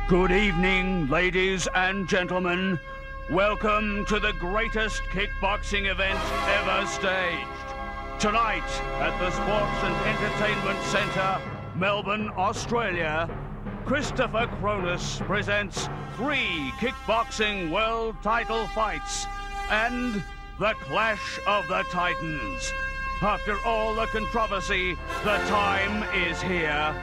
Good evening, ladies and gentlemen. Welcome to the greatest kickboxing event ever staged. Tonight at the Sports and Entertainment Centre, Melbourne, Australia, Christopher Cronus presents 3 kickboxing world title fights and the Clash of the Titans. After all the controversy, the time is here.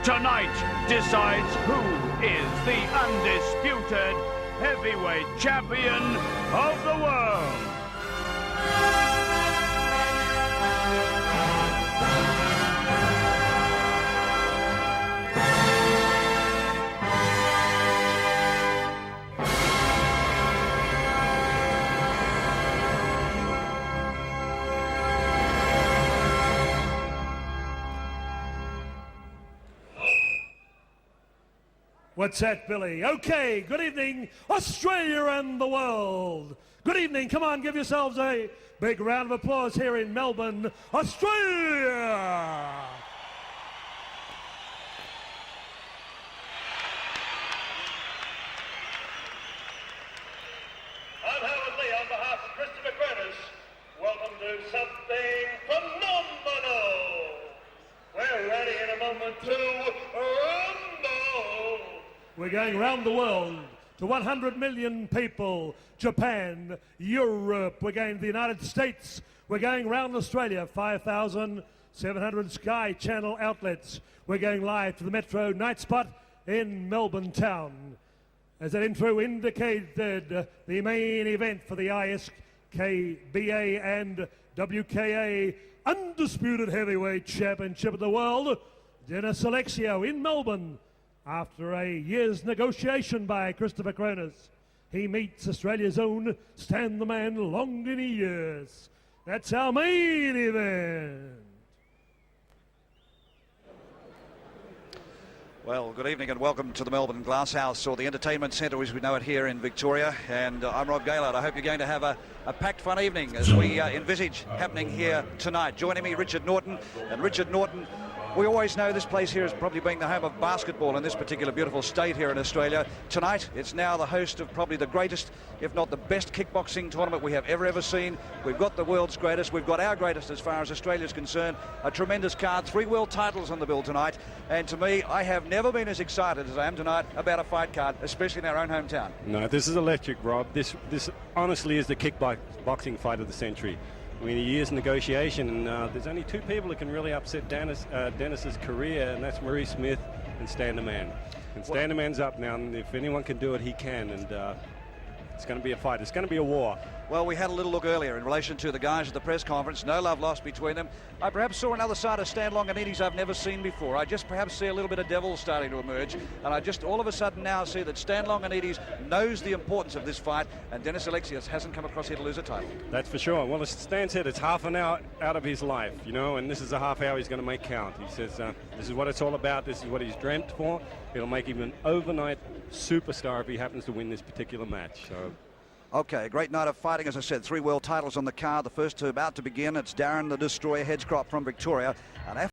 Tonight decides who is the undisputed heavyweight champion of the world. What's that, Billy? Okay, good evening, Australia and the world. Good evening. Come on, give yourselves a big round of applause here in Melbourne, Australia. Unheraldly, on behalf of Christopher Cronus, welcome to something phenomenal. We're ready in a moment to rumble. We're going around the world to 100 million people. Japan, Europe, we're going to the United States. We're going around Australia, 5,700 Sky Channel outlets. We're going live to the Metro Night Spot in Melbourne town. As that intro indicated, the main event for the ISKA, BA and WKA Undisputed Heavyweight Championship of the World, Dennis Alexio in Melbourne. After a year's negotiation by Christopher Cronus, he meets Australia's own Stand the Man Longinidis. That's our main event. Well, good evening and welcome to the Melbourne Glasshouse, or the Entertainment Centre as we know it here in Victoria. And I'm Rob Gaylord. I hope you're going to have a packed fun evening as we envisage happening here tonight. Joining me, Richard Norton. And Richard Norton, we always know this place here as probably being the home of basketball in this particular beautiful state here in Australia. Tonight, it's now the host of probably the greatest, if not the best, kickboxing tournament we have ever seen. We've got the world's greatest. We've got our greatest as far as Australia's concerned. A tremendous card. 3 world titles on the bill tonight. And to me, I have never been as excited as I am tonight about a fight card, especially in our own hometown. No, this is electric, Rob. This honestly is the kickboxing fight of the century. I mean, a year's negotiation, and there's only 2 people that can really upset Dennis's career, and that's Maurice Smith and Stand the Man. And Stand the Man's up now, and if anyone can do it, he can. And it's going to be a fight. It's going to be a war. Well, we had a little look earlier in relation to the guys at the press conference. No love lost between them. I perhaps saw another side of Stan Longinidis I've never seen before. I just perhaps see a little bit of devil starting to emerge. And I just all of a sudden now see that Stan Longinidis knows the importance of this fight, and Dennis Alexio hasn't come across here to lose a title. That's for sure. Well, as Stan said, it's half an hour out of his life, you know, and this is a half hour he's going to make count. He says this is what it's all about. This is what he's dreamt for. It'll make him an overnight superstar if he happens to win this particular match. So. Okay, a great night of fighting, as I said. 3 world titles on the card. The first 2 about to begin. It's Darren the Destroyer Hedgecock from Victoria, and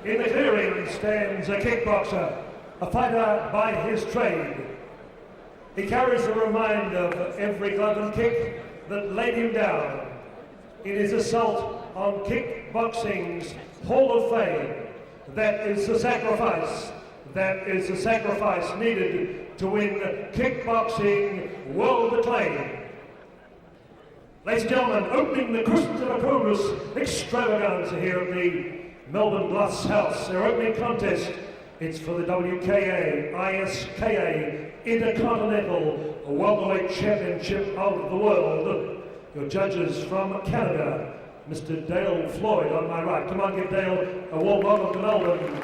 In the clearing stands a kickboxer, a fighter by his trade. He carries the reminder of every glove and kick that laid him down in his assault on kickboxing's Hall of Fame. That is the sacrifice. That is the sacrifice needed to win kickboxing world acclaim. Ladies and gentlemen, opening the Christopher extravaganza here at the Melbourne Glass House, their opening contest. It's for the WKA, ISKA, Intercontinental Welterweight Championship of the World. Your judges from Canada, Mr. Dale Floyd on my right. Come on, give Dale a warm welcome to Melbourne.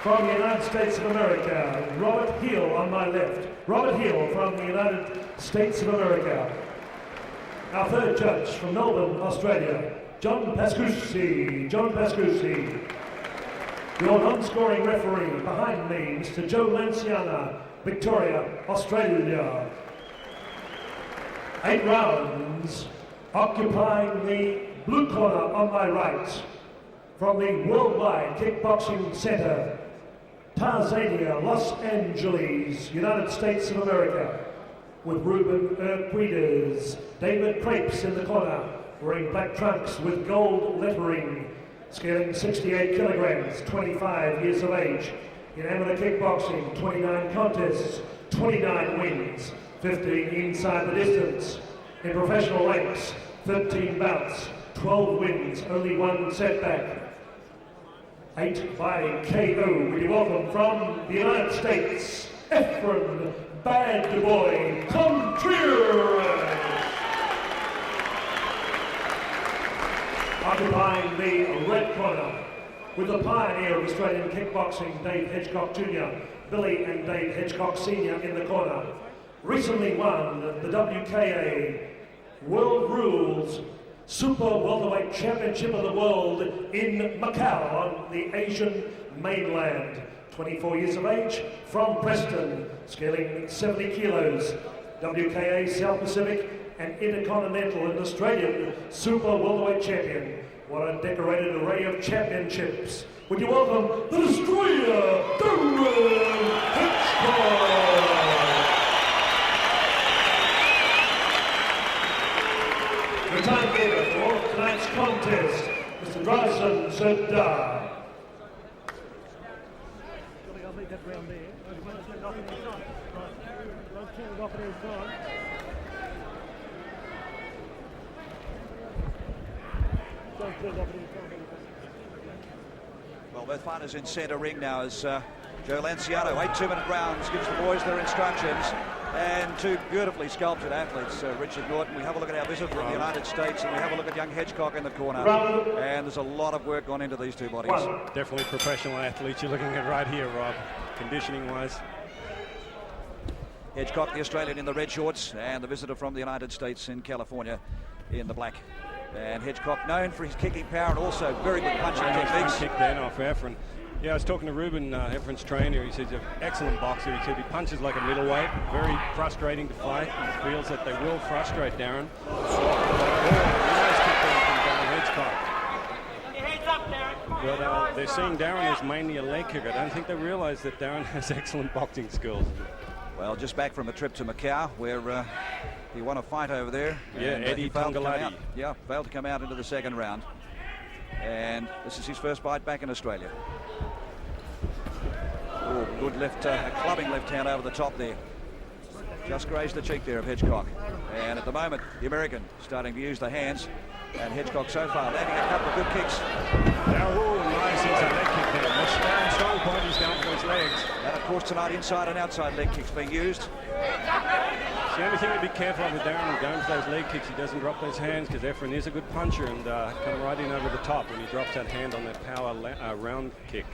From the United States of America, Robert Heel on my left. Robert Heel from the United States of America. Our third judge from Melbourne, Australia, John Pascucci. John Pascucci. Your non-scoring referee behind me, Mr. Joe Lanciana, Victoria, Australia. 8 rounds, occupying the blue corner on my right. From the Worldwide Kickboxing Center, Tarzania, Los Angeles, United States of America, with Ruben Urquidez, David Crepes in the corner, wearing black trunks with gold lettering, scaling 68 kilograms, 25 years of age. In amateur kickboxing, 29 contests, 29 wins, 15 inside the distance. In professional ranks, 13 bouts, 12 wins, only 1 setback. 8 by KO. We welcome from the United States, Efran Bad Boy Conterras. Occupying the red corner with the pioneer of Australian kickboxing, Dave Hedgecock Jr., Billy and Dave Hedgecock Sr. in the corner. Recently won the WKA World Rules Super Welterweight Championship of the World in Macau on the Asian mainland. 24 years of age, from Preston, scaling 70 kilos. WKA South Pacific and Intercontinental and Australian Super Welterweight Champion. What a decorated array of championships. Would you welcome the Destroyer, Darren Hedgecock. The timekeeper for tonight's contest, Mr. Bryson Serdar. Well, both fighters in centre ring now as Joe Lanciano, 8 2-minute rounds, gives the boys their instructions. And 2 beautifully sculpted athletes, Richard Norton. We have a look at our visitor from the United States, and we have a look at young Hedgecock in the corner. And there's a lot of work gone into these 2 bodies. Definitely professional athletes you're looking at right here, Rob, conditioning-wise. Hedgecock, the Australian, in the red shorts, and the visitor from the United States in California in the black. And Hedgecock known for his kicking power and also very good punching techniques. Kick then off Efran. Yeah, I was talking to Ruben, Efran's trainer. He says he's an excellent boxer. He said he punches like a middleweight. Very frustrating to fight. He feels that they will frustrate Darren. Nice kick there from Darren Hedgecock. But they're seeing Darren as mainly a leg kicker. I don't think they realise that Darren has excellent boxing skills. Well, just back from a trip to Macau where he won a fight over there. Yeah, Eddie Tungalati. Yeah, failed to come out into the second round. And this is his first fight back in Australia. Oh, good left, a clubbing left hand over the top there. Just grazed the cheek there of Hedgecock. And at the moment, the American starting to use the hands. And Hedgecock so far landing a couple of good kicks. Nice inside leg kick there. That's strong point. He's down for his legs. And of course tonight, inside and outside leg kicks being used. The only thing to be careful of with Darren going for those leg kicks, he doesn't drop those hands, because Efran is a good puncher and come right in over the top when he drops that hand on that power round kick.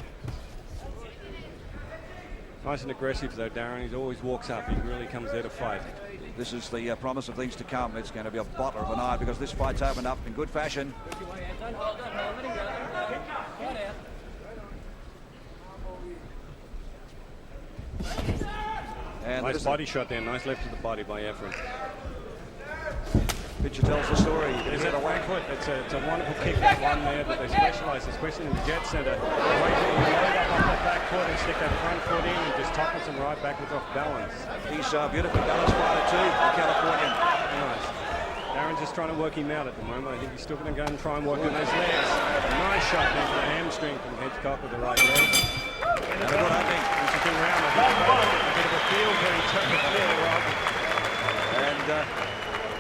Nice and aggressive though, Darren. He always walks up. He really comes there to fight. This is the promise of things to come. It's going to be a bottle of an eye because this fight's opened up in good fashion. And nice body shot there. Nice left to the body by Efran. Picture tells the story. Is that a whack foot? It's a wonderful kick, that one there, but they specialise, especially in the jet centre. The way that you load up on that back foot and stick that front foot in and just topples them right backwards off balance. He's beautifully balanced fighter too, the Californian. Nice. Darren's just trying to work him out at the moment. I think he's still going to go and try and work on those legs. Nice shot there for the hamstring from Hedgecock with the right leg. And a good opening. Interesting round. I think a bit of a feel for him, Rob. And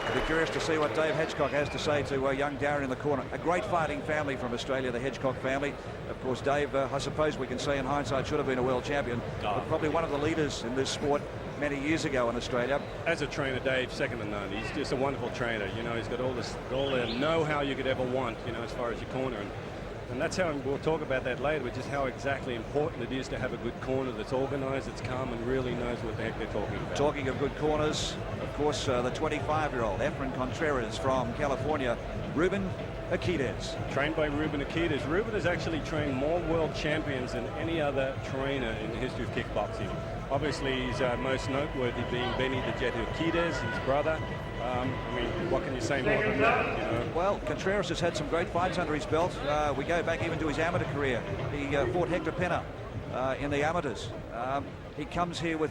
I'll be curious to see what Dave Hedgecock has to say to young Darren in the corner. A great fighting family from Australia, the Hedgecock family. Of course, Dave, I suppose we can say in hindsight, should have been a world champion, but probably one of the leaders in this sport many years ago in Australia. As a trainer, Dave, second to none. He's just a wonderful trainer. You know, he's got all the know-how you could ever want, you know, as far as your corner. And that's how we'll talk about that later, but just how exactly important it is to have a good corner that's organised, that's calm, and really knows what the heck they're talking about. Talking of good corners, of course, the 25-year-old Efran Conterras from California, Ruben Akides. Trained by Ruben Akides. Ruben has actually trained more world champions than any other trainer in the history of kickboxing. Obviously, he's most noteworthy being Benny the Jet Akides, his brother. I mean, what can you say more than that? You know? Well, Conterras has had some great fights under his belt. We go back even to his amateur career. He fought Hector Penna in the amateurs. He comes here with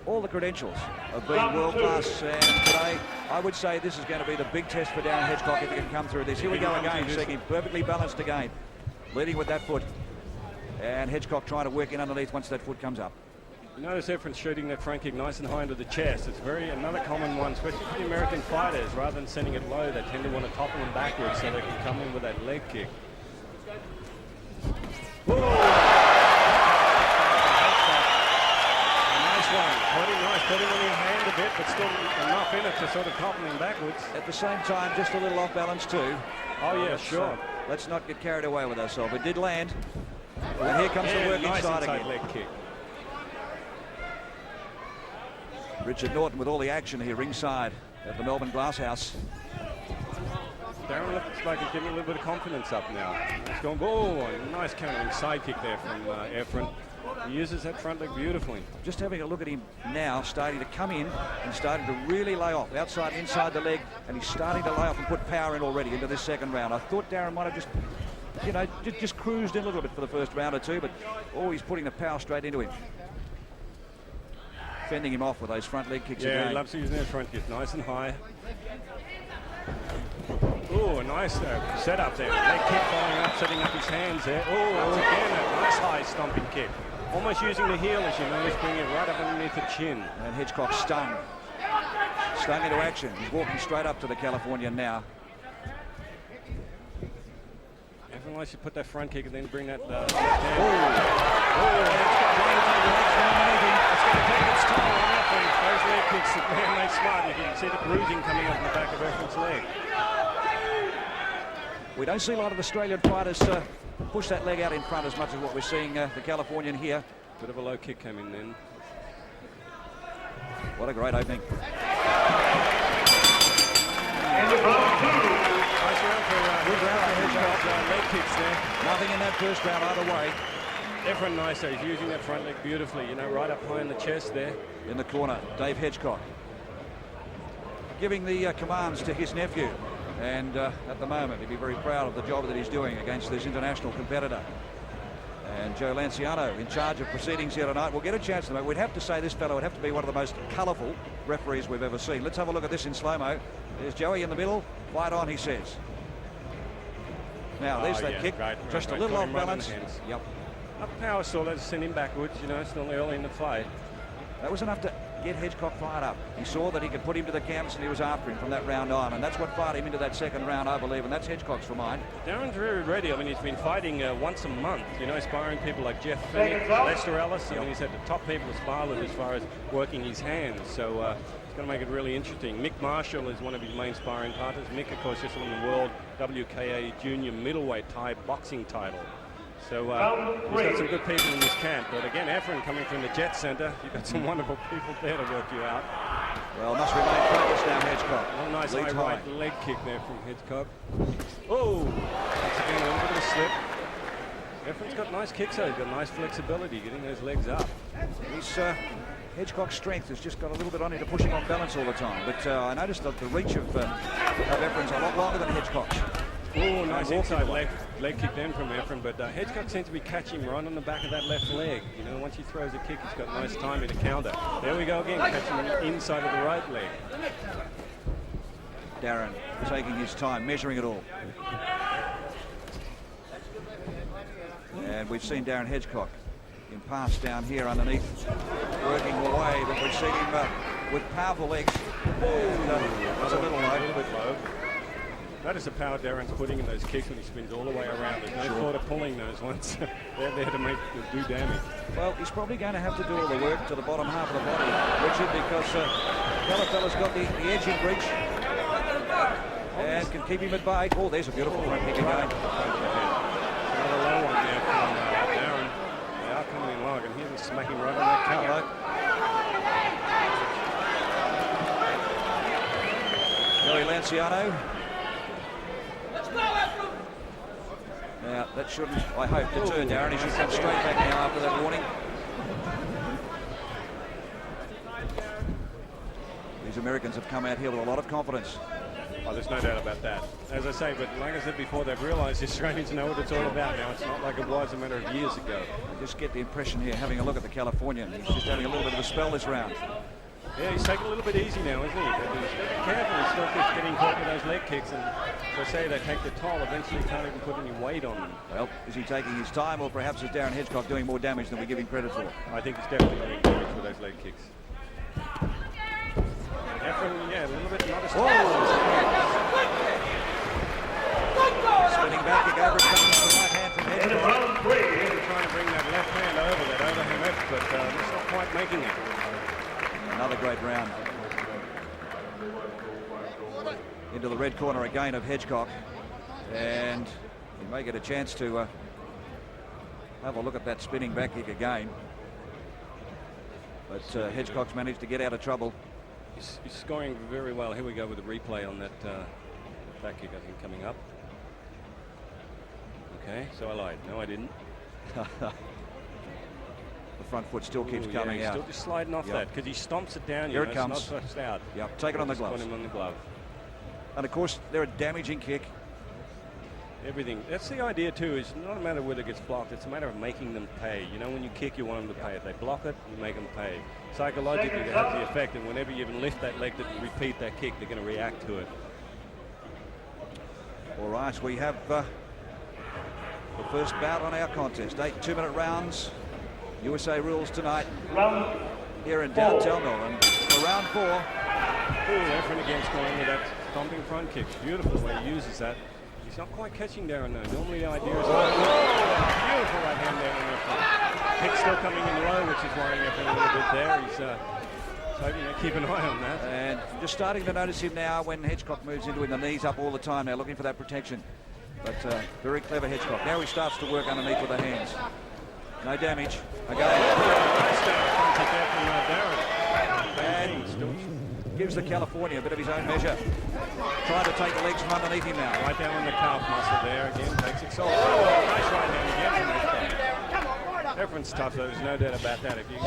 all the credentials of being world-class, and today I would say this is going to be the big test for Darren Hedgecock if he can come through this. Here we go again, seeing him perfectly balanced again, leading with that foot, and Hedgecock trying to work in underneath once that foot comes up. You notice Efran shooting that front kick nice and high into the chest. It's another common one, especially for the American fighters. Rather than sending it low, they tend to want to topple them backwards so they can come in with that leg kick. Whoa! Nice one. Putting on your hand a bit, but still enough in it to sort of topple him backwards. At the same time, just a little off balance too. Oh yeah, sure. Let's not get carried away with ourselves. It did land. And here comes the work nice inside again. leg kick. Richard Norton with all the action here ringside at the Melbourne Glasshouse. Darren looks like he's getting a little bit of confidence up now. He's going, oh, a nice countering side kick there from Efran. He uses that front leg beautifully. Just having a look at him now, starting to come in and starting to really lay off, outside and inside the leg, and he's starting to lay off and put power in already into this second round. I thought Darren might have just, you know, just cruised in a little bit for the first round or two, but he's putting the power straight into him. Fending him off with those front leg kicks again. Yeah, he loves using that front kick, nice and high. Oh, a nice setup there. Leg kick following up, setting up his hands there. Oh, again, a nice high stomping kick. Almost using the heel, as you know, he's bringing it right up underneath the chin. And Hedgecock stung into action. He's walking straight up to the Californian now. Everyone likes to put that front kick and then bring that Hedgecock it's going to take its toll on Efran. Those leg kicks, man, they smart. You can see the bruising coming up in the back of Efran's leg. We don't see a lot of Australian fighters push that leg out in front as much as what we're seeing the Californian here. Bit of a low kick came in then. What a great opening. In the round two. Nice round for Hedgecock. Leg kicks there. Nothing in that first round either way. Efran nice, he's using that front leg beautifully, you know, right up high in the chest there. In the corner, Dave Hedgecock giving the commands to his nephew, and at the moment he'd be very proud of the job that he's doing against this international competitor. And Joe Lanciano in charge of proceedings here tonight. We'll get a chance to know. We'd have to say this fellow would have to be one of the most colourful referees we've ever seen. Let's have a look at this in slow-mo. There's Joey in the middle. Fight on, he says. Now, there's that kick. Just a little off balance. Yep. Up power saw that send him backwards, you know, still early in the fight. That was enough to get Hedgecock fired up. He saw that he could put him to the canvas and he was after him from that round on, and that's what fired him into that second round, I believe, and that's Hedgecock's for mine. Darren's very ready. I mean, he's been fighting once a month, you know, sparring people like Jeff Fennick, Lester Ellis. I mean, he's had the top people to spar with as far as working his hands, so it's going to make it really interesting. Mick Marshall is one of his main sparring partners. Mick, of course, just won the World WKA Junior Middleweight Thai boxing title. So he's got some good people in this camp. But again, Efran coming from the Jet Centre, you've got some wonderful people there to work you out. Well, must remain focused now, Hedgecock. Oh, nice high right leg kick there from Hedgecock. Oh, that's again a little bit of a slip. Efran's got nice kicks though. He's got nice flexibility, getting those legs up. Hedgecock's strength has just got a little bit on him to push him off balance all the time. But I noticed that the reach of Efran's a lot longer than Hedgecock's. Oh, nice inside leg kick then from Efran, but Hedgecock seems to be catching right on the back of that left leg. You know, once he throws a kick, he's got nice timing to counter. There we go again, catching the inside of the right leg. Darren taking his time, measuring it all. And we've seen Darren Hedgecock in pass down here underneath, working away, but we've seen him with powerful legs. That's a little low. That is the power Darren's putting in those kicks when he spins all the way around. There's no thought of pulling those ones. They're there to do damage. Well, he's probably going to have to do all the work to the bottom half of the body, Richard, because Calafella's got the edge in reach and can keep him at bay. Oh, there's a beautiful front kick again. Another low one there from Darren. They are coming in low. I can hear them smacking right on that counter. Billy Lanciano. Now, that shouldn't, I hope, deter Darren. He should come straight back now after that warning. These Americans have come out here with a lot of confidence. Oh, there's no doubt about that. As I say, but like I said before, they've realised the Australians know what it's all about now. It's not like it was a matter of years ago. I just get the impression here, having a look at the Californian, he's just having a little bit of a spell this round. Yeah, he's taking a little bit easy now, isn't he? But he's got to be careful. He's still keeps getting caught with those leg kicks, and as I say, they take the toll. Eventually, can't even put any weight on them. Well, is he taking his time, or perhaps is Darren Hedgecock doing more damage than we give him credit for? I think he's definitely doing damage with those leg kicks. Efran, yeah, a little bit not as spinning back, kick over, comes the right hand from Hedgecock. Really trying to bring that left hand over, that overhand left, but it's not quite making it. Another great round. Into the red corner again of Hedgecock, and he may get a chance to have a look at that spinning back kick again. But Hedgecock's managed to get out of trouble. He's scoring very well. Here we go with a replay on that back kick, I think, coming up. Okay, so I lied. No, I didn't. The front foot still keeps coming out. Still just sliding off that because he stomps it down. Here it comes. It's not touched out. Yep, take it on the glove. Put him on the glove. And of course, they're a damaging kick. Everything. That's the idea too. It's not a matter of whether it gets blocked. It's a matter of making them pay. You know, when you kick, you want them to pay. If they block it, you make them pay. Psychologically, it has the effect, and whenever you even lift that leg to repeat that kick, they're going to react to it. All right, we have the first bout on our contest. 8 2-minute rounds. USA rules tonight here in downtown Melbourne. For round 4. Efran again scoring with that stomping front kick. Beautiful the way he uses that. He's not quite catching Darren though. Normally the idea is beautiful right hand there on Efran. Kick still coming in low, which is worrying Efran a little bit there. He's hoping to keep an eye on that. And just starting to notice him now when Hedgecock moves into him, the knees up all the time now, looking for that protection. But very clever Hedgecock. Now he starts to work underneath with the hands. No damage. Again. Nice front kick there from Darren. And gives the California a bit of his own measure. Trying to take the legs from underneath him now. Right down on the calf muscle there again. Takes it. Nice right hand again from Hedgecock. Efran's tough though. There's no doubt about that. If you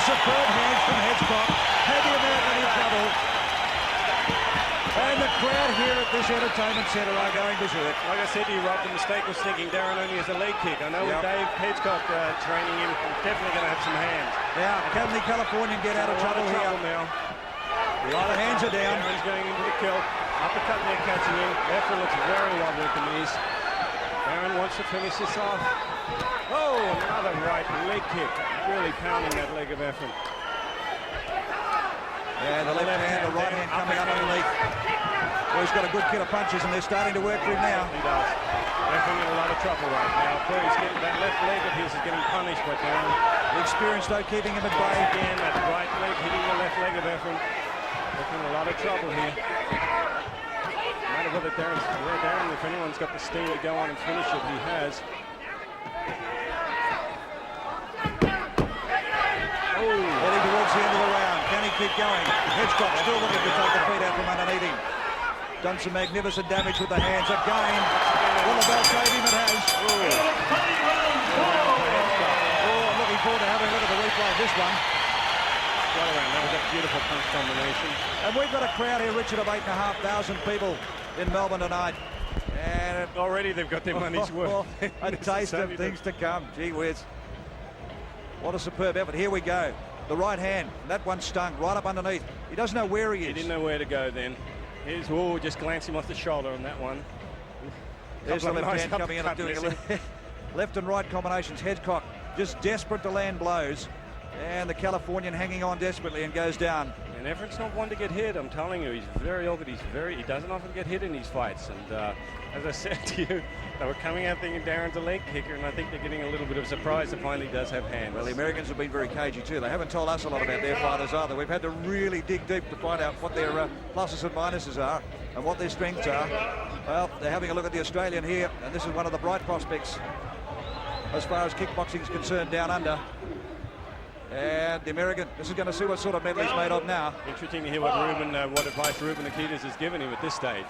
Superb hands from Hedgecock. Had the American in trouble. And the crowd here at this entertainment centre are going berserk. Like I said to you, Rob, the mistake was thinking Darren only has a leg kick. I know with Dave Hedgecock training him, he's definitely going to have some hands. Now, can the Californian get out of trouble here? Now. A lot of hands are down. Darren's going into the kill. Uppercut there catching him. Efran looks very lovely at the knees. Darren wants to finish this off. Oh, another right leg kick. Really pounding that leg of Efran. Yeah, the left hand, the right hand coming up underneath. Well, he's got a good kit of punches and they're starting to work for him now. He does. Efran in a lot of trouble right now. He's getting that left leg of his is getting punished, but Darren. The experience though keeping him at bay. Again, that right leg hitting the left leg of Efran. Efran in a lot of trouble here. No matter whether Darren, if anyone's got the steam to go on and finish it, he has. Heading towards the end of the round. Can he keep going? Hedgecock still looking to take the feet out from underneath him. done some magnificent damage with the hands. Again, will the bell save him? It has. I'm looking forward to having a look at the replay of this one. Right around. That was a beautiful punch combination. And we've got a crowd here, Richard, of 8,500 people in Melbourne tonight. And already they've got their money's worth. A taste of things to come. Gee whiz. What a superb effort. Here we go. The right hand. That one stung right up underneath. He doesn't know where he is. He didn't know where to go then. Here's, just glance him off the shoulder on that one. There's the left hand coming in and doing left and right combinations. Hedgecock just desperate to land blows. And the Californian hanging on desperately and goes down. And Efran's not one to get hit, I'm telling you. He's very awkward. He doesn't often get hit in these fights. And as I said to you, they were coming out thinking Darren's a leg kicker, and I think they're getting a little bit of a surprise that finally does have hands. Well, the Americans have been very cagey too. They haven't told us a lot about their fighters either. We've had to really dig deep to find out what their pluses and minuses are and what their strengths are. Well, they're having a look at the Australian here, and this is one of the bright prospects as far as kickboxing is concerned down under. And the American, this is going to see what sort of medley he's made of now. Interesting to hear what advice Ruben Nikitas has given him at this stage.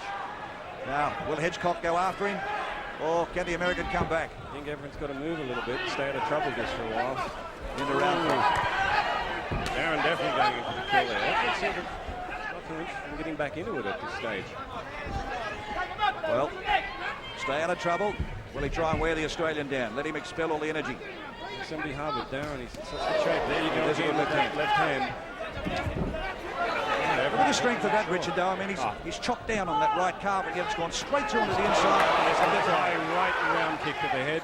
Now, will Hedgecock go after him, or can the American come back? I think everyone's got to move a little bit, stay out of trouble just for a while. Into round three. Darren definitely going into the kill there. Everyone seems not too interested in getting back into it at this stage. Well, stay out of trouble. Will he try and wear the Australian down? Let him expel all the energy. Somebody hard with Darren. He's in such good shape. There you go again with that left hand. Look at the strength of that, Richard, though. I mean, he's chopped down on that right calf, and it's gone straight through onto the inside. That's a right round kick to the head.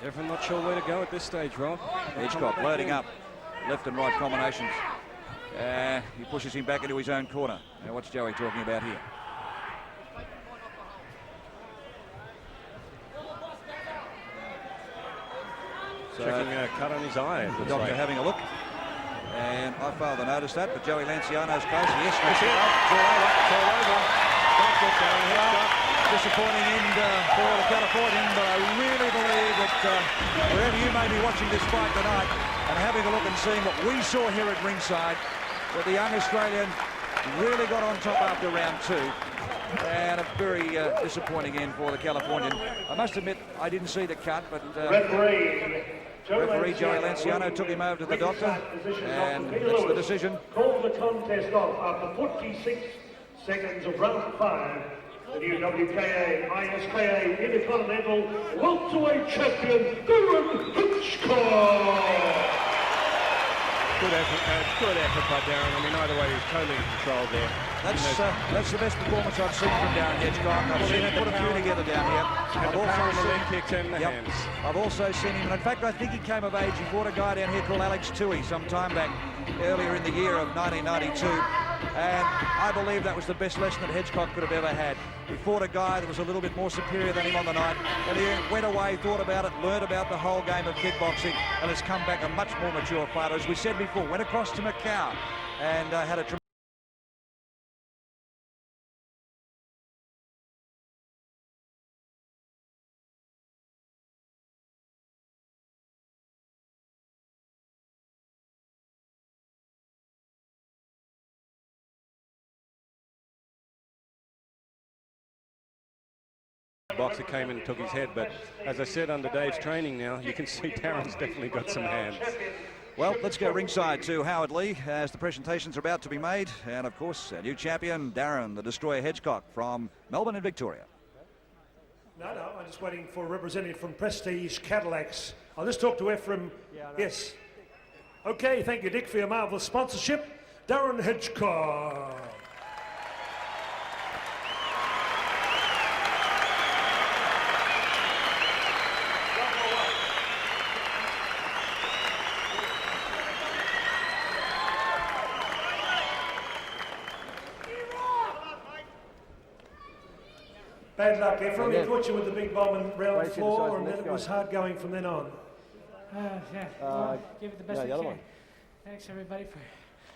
Efran not sure where to go at this stage, Rob. Hedgecock loading up. Left and right combinations. He pushes him back into his own corner. Now, what's Joey talking about here? Checking a cut on his eye. The doctor having a look. And I failed to notice that, but Joey Lanciano's close. Yes, that's it. It's all over. Disappointing end for the Californian, but I really believe that wherever you may be watching this fight tonight and having a look and seeing what we saw here at ringside, that the young Australian really got on top after round two. And a very disappointing end for the Californian. I must admit, I didn't see the cut, but referee Joey Lanciano took him over to the doctor, and that's the decision. Called the contest off after 46 seconds of round 5. The new WKA, ISKA Intercontinental welterweight champion, Darren Hedgecock. Good effort by Darren. I mean, either way, he's totally in control there. That's the best performance I've seen from Darren Hedgecock. I've seen him put a few together down here. I've also seen leg kicks and the hands. I've also seen him, and in fact, I think he came of age. He fought a guy down here called Alex Tui some time back, earlier in the year of 1992. And I believe that was the best lesson that Hedgecock could have ever had. He fought a guy that was a little bit more superior than him on the night, and he went away, thought about it, learned about the whole game of kickboxing, and has come back a much more mature fighter. As we said before, went across to Macau and had a tremendous... Boxer came in and took his head, but as I said, under Dave's training now, you can see Darren's definitely got some hands. Well, let's go ringside to Howard Lee as the presentations are about to be made, and of course our new champion Darren the Destroyer Hedgecock from Melbourne in Victoria. No, I'm just waiting for a representative from Prestige Cadillacs. I'll just talk to Efran. Yes. Okay, thank you, Dick, for your marvellous sponsorship. Darren Hedgecock. Bad luck, Efran. He caught you with the big bomb in round 4, and then it was hard going from then on. Give it the best I can. Thanks, everybody, for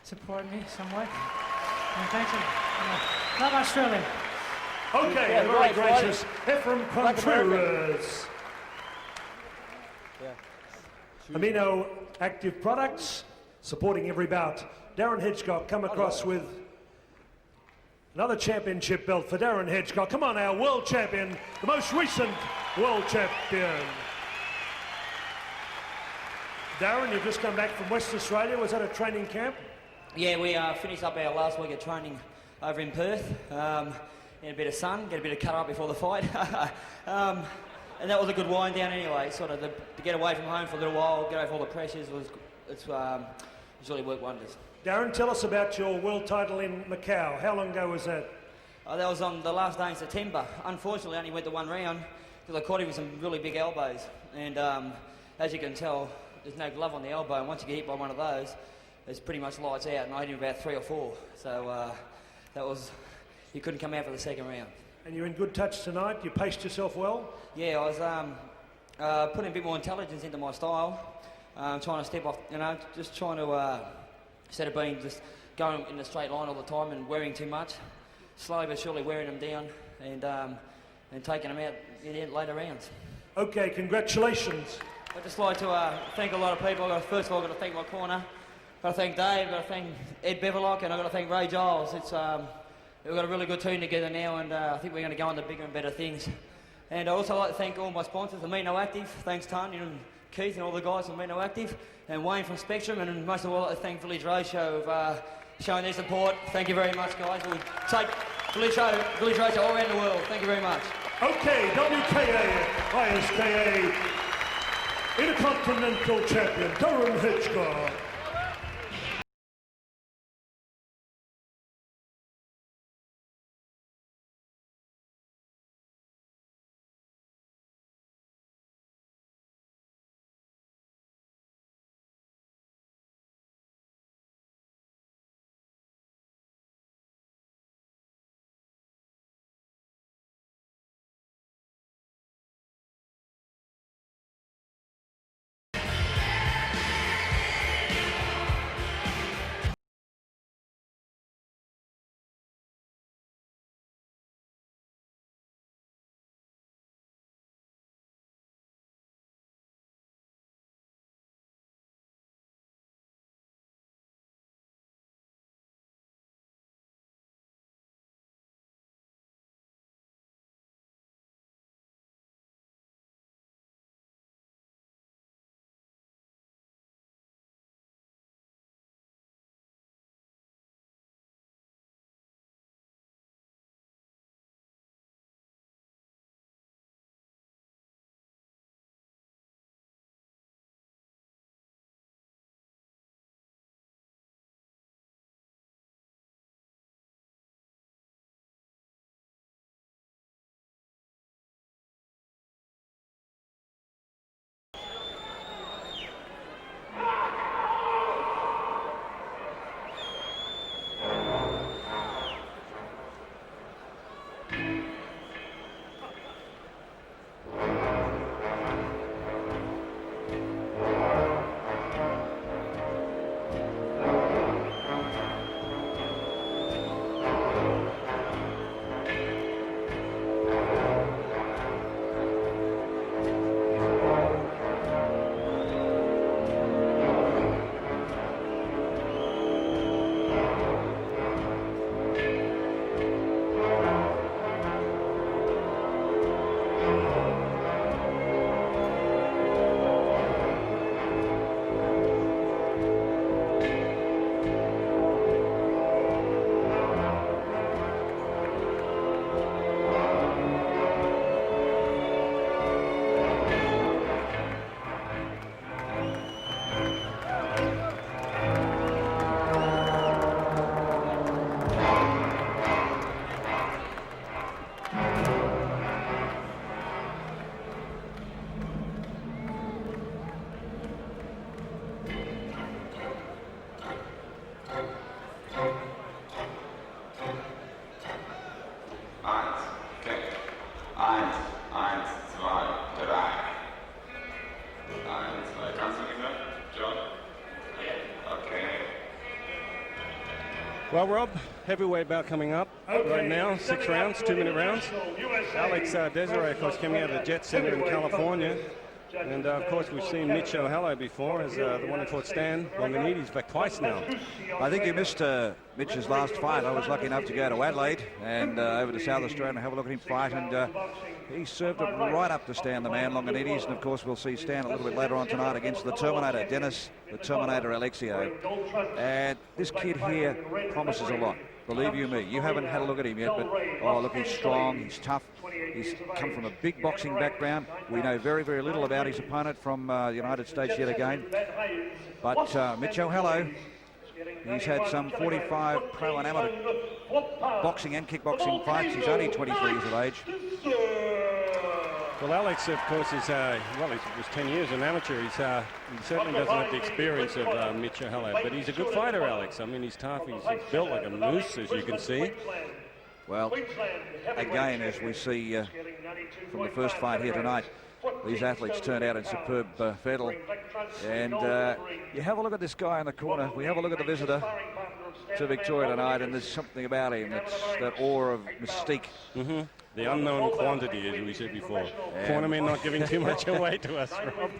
supporting me somewhat. And thanks, love Australia. Okay, very gracious. Efran Conterras. Amino Active Products, supporting every bout. Darren Hedgecock come across with Another championship belt for Darren Hedgecock. Come on, our world champion, the most recent world champion. Darren, you've just come back from Western Australia. Was that a training camp? Yeah, we finished up our last week of training over in Perth. In a bit of sun, get a bit of cut up before the fight. And that was a good wind down anyway, sort of to get away from home for a little while, get over all the pressures, it's really worked wonders. Darren, tell us about your world title in Macau. How long ago was that? That was on the last day in September. Unfortunately, I only went to one round because I caught him with some really big elbows. And as you can tell, there's no glove on the elbow, and once you get hit by one of those, it's pretty much lights out, and I hit him about 3 or 4. So that was, you couldn't come out for the second round. And you're in good touch tonight? You paced yourself well? Yeah, I was putting a bit more intelligence into my style, trying to step off, just trying to, instead of being just going in a straight line all the time and wearing too much, slowly but surely wearing them down and taking them out in the later rounds. Okay, congratulations. I'd just like to thank a lot of people. First of all, I've got to thank my corner. I've got to thank Dave, I've got to thank Ed Beverlock, and I've got to thank Ray Giles. We've got a really good team together now, and I think we're going to go on to bigger and better things. And I also like to thank all my sponsors, Amino Active, thanks Tanya and Keith and all the guys from Amino Active, and Wayne from Spectrum, and most of all, I'd like to thank Village Roadshow for showing their support. Thank you very much, guys. We'll take Village Roadshow all around the world. Thank you very much. Okay, WKA, ISKA, Intercontinental Champion, Darren Hedgecock. Well, Rob, heavyweight bout coming up right now, 6 rounds, 2-minute rounds. Alex Desiree, of course, coming out of the Jet Center in California. And of course, we've seen Mitch O'Hallow before as the one who fought Stan Longinidis back twice now. I think you missed Mitch's last fight. I was lucky enough to go to Adelaide and over to South Australia and have a look at him fight, and he served it right up to Stan the man Longinidis, and of course we'll see Stan a little bit later on tonight against the Terminator, Dennis the Terminator Alexio. And this kid here promises a lot. Believe you me, you haven't had a look at him yet, but oh look, he's strong, he's tough, he's come from a big boxing background. We know very, very little about his opponent from the United States yet again. But Mitch O'Hallow, he's had some 45 pro and amateur boxing and kickboxing fights. He's only 23 years of age. Well, Alex, of course, is well, he was 10 years an amateur. He certainly doesn't have the experience of Mitch O'Hallow, but he's a good fighter, Alex. I mean, he's tough. He's built like a moose, as you can see. Well, again, as we see from the first fight here tonight, these athletes turned out in superb fettle. And you have a look at this guy in the corner. We have a look at the visitor to Victoria tonight, and there's something about him. It's that aura of mystique. The unknown quantity, as we said before. Cornermen not giving too much away to us, Rob.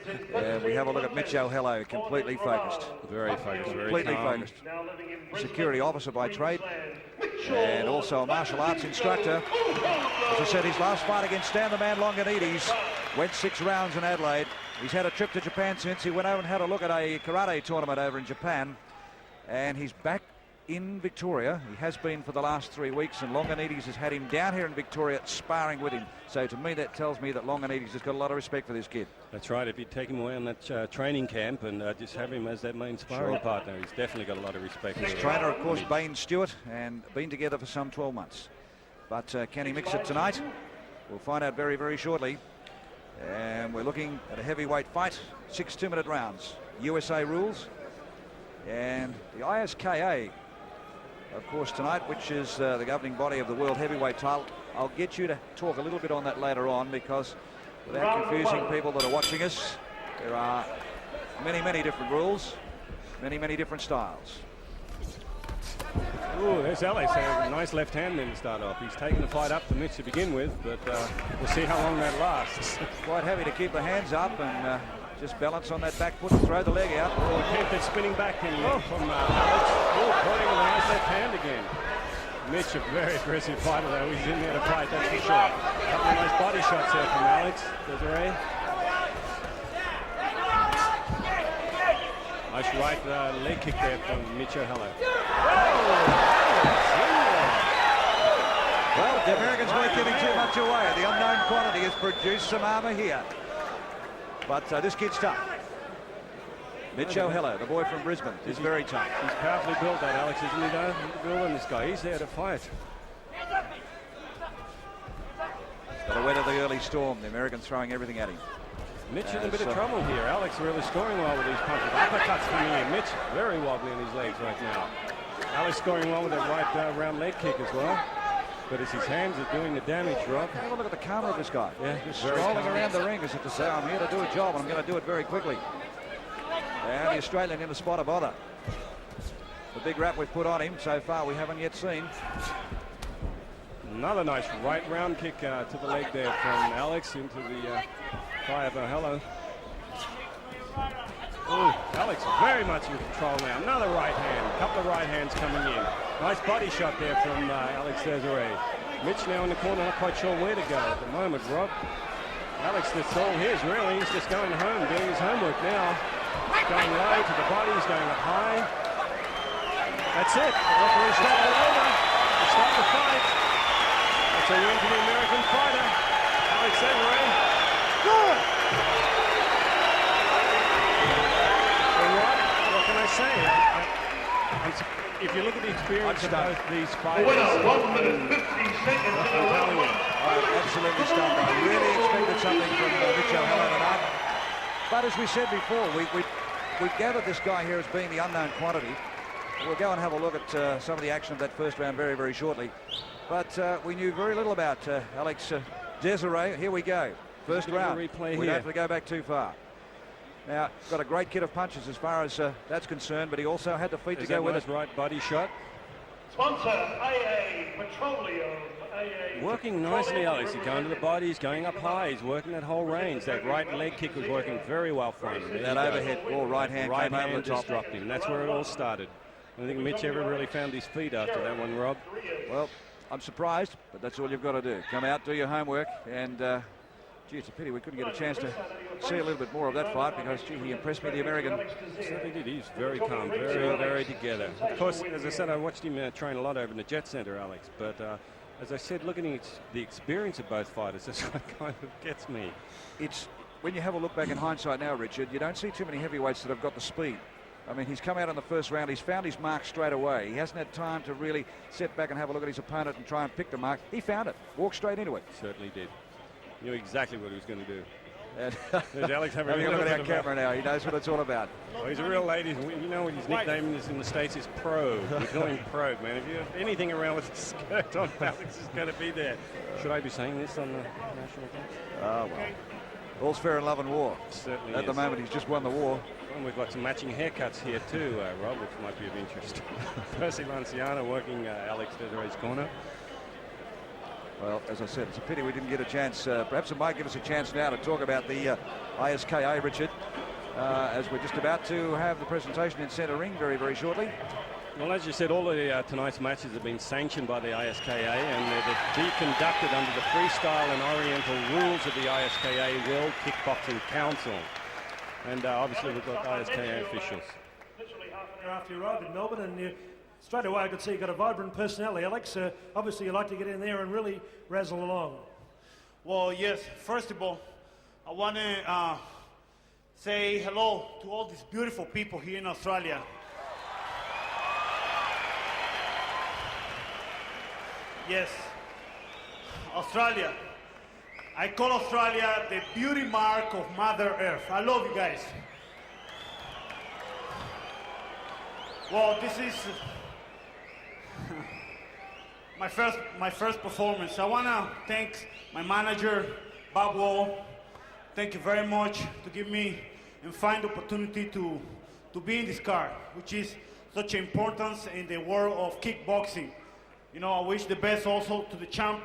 We have a look at Mitch O'Hallow, completely focused. Very focused, completely focused. Security officer by trade, and also a martial arts instructor. As I said, his last fight against Stan the Man Longinidis went 6 rounds in Adelaide. He's had a trip to Japan since. He went over and had a look at a karate tournament over in Japan, and he's back in Victoria. He has been for the last 3 weeks, and Longinidis has had him down here in Victoria sparring with him. So to me, that tells me that Longinidis has got a lot of respect for this kid. That's right. If you take him away on that training camp and just have him as that main sparring partner, he's definitely got a lot of respect. His trainer, of course, Bain Stewart, and been together for some 12 months. But can he mix it tonight? We'll find out very, very shortly. And we're looking at a heavyweight fight, 6 2-minute rounds. USA rules. And the ISKA, of course, tonight, which is the governing body of the world heavyweight title. I'll get you to talk a little bit on that later on, because without confusing people that are watching us, there are many, many different rules, many, many different styles. Ooh, there's Alex. A nice left hand then to start off. He's taken the fight up for Mitch to begin with, but we'll see how long that lasts. Quite happy to keep the hands up and just balance on that back foot and throw the leg out. Oh, attempted spinning back in from Alex. Oh, pointing with a nice left hand again. Mitch, a very aggressive fighter, though. He's in there to fight, that's for sure. A couple of nice body shots there from Alex. Desiree. Nice right leg kick there from Mitch O'Hallow. Well, the Americans weren't giving too much away. The unknown quantity has produced some armour here. But this kid's tough. Mitch O'Hallow, the boy from Brisbane, is very tough. He's powerfully built, that Alex, isn't he, though? Building this guy. He's there to fight. Got to weather the early storm. The Americans throwing everything at him. Mitch in a bit of trouble here. Alex really scoring well with these punches. Uppercuts coming in. Mitch very wobbly in his legs right now. Alex scoring well with that right round leg kick as well. But it's his hands that are doing the damage, Rob. Have a look at the calm of this guy. Yeah, just strolling around the ring as if to say, I'm here to do a job and I'm going to do it very quickly. And the Australian in the spot of bother. The big rap we've put on him so far we haven't yet seen. Another nice right round kick to the leg there from Alex into the thigh of O'Hallow. Ooh, Alex very much in control now. Another right hand. A couple of right hands coming in. Nice body shot there from Alex Desiree. Mitch now in the corner, not quite sure where to go at the moment, Rob. Alex, that's all his, really. He's just going home, doing his homework now. Going low to the body, he's going up high. That's it. The referee started it over. They start the fight. That's a win for the American fighter, Alex Desiree. Good! What can I say? If you look at the experience of both these fighters, Winner, 1 minute 50 seconds. I'm absolutely stunned. I really expected something from Mitch O'Hallow tonight. But as we said before, we gathered this guy here as being the unknown quantity. We'll go and have a look at some of the action of that first round very, very shortly. But we knew very little about Alex Desiree. Here we go. First round. We don't have to go back too far. Now, got a great kit of punches as far as that's concerned, but he also had the feet to go with it. Right body shot. Sponsor, AA Petroleum working nicely, Alex. He's going to the body, he's going up high, he's working that whole range. That right leg kick was working very well for him. That overhead ball, right hand came over the just top. dropped him. That's where it all started. I don't think Mitch ever really found his feet after that one, Rob. Well, I'm surprised, but that's all you've got to do. Come out, do your homework, and gee, it's a pity we couldn't get a chance to see a little bit more of that fight because, gee, he impressed me, the American. Certainly did. He's very calm, very, very together. Of course, as I said, I watched him train a lot over in the Jet Center, Alex, but as I said, looking at the experience of both fighters, that's what kind of gets me. It's when you have a look back in hindsight now, Richard, you don't see too many heavyweights that have got the speed. I mean, he's come out in the first round, he's found his mark straight away. He hasn't had time to really sit back and have a look at his opponent and try and pick the mark. He found it, walked straight into it. Certainly did. Knew exactly what he was going to do. And there's Alex having a look at our camera now. He knows what it's all about. Well, he's a real lady. You know what his nickname is in the States is Pro. We call him Pro, man. If you have anything around with a skirt on, Alex is going to be there. Should I be saying this on the national account? Oh, well. All's fair in love and war. Certainly At the moment, he's just won the war. And we've got some matching haircuts here too, Rob, which might be of interest. Percy Lanciano working Alex Federer's corner. Well, as I said, it's a pity we didn't get a chance. Perhaps it might give us a chance now to talk about the ISKA, Richard, as we're just about to have the presentation in centre ring very, very shortly. Well, as you said, all of tonight's matches have been sanctioned by the ISKA, and they're to be conducted under the freestyle and Oriental rules of the ISKA World Kickboxing Council. And obviously we've got ISKA officials. Literally half an hour after you arrived in Melbourne, and straight away I could see you've got a vibrant personality. Alex, obviously you like to get in there and really razzle along. Well, yes, first of all, I want to say hello to all these beautiful people here in Australia. Yes, Australia. I call Australia the beauty mark of Mother Earth. I love you guys. Well, this is my first performance. I want to thank my manager, Bob Wall. Thank you very much to give me and find the opportunity to be in this card, which is such importance in the world of kickboxing. You know, I wish the best also to the champ,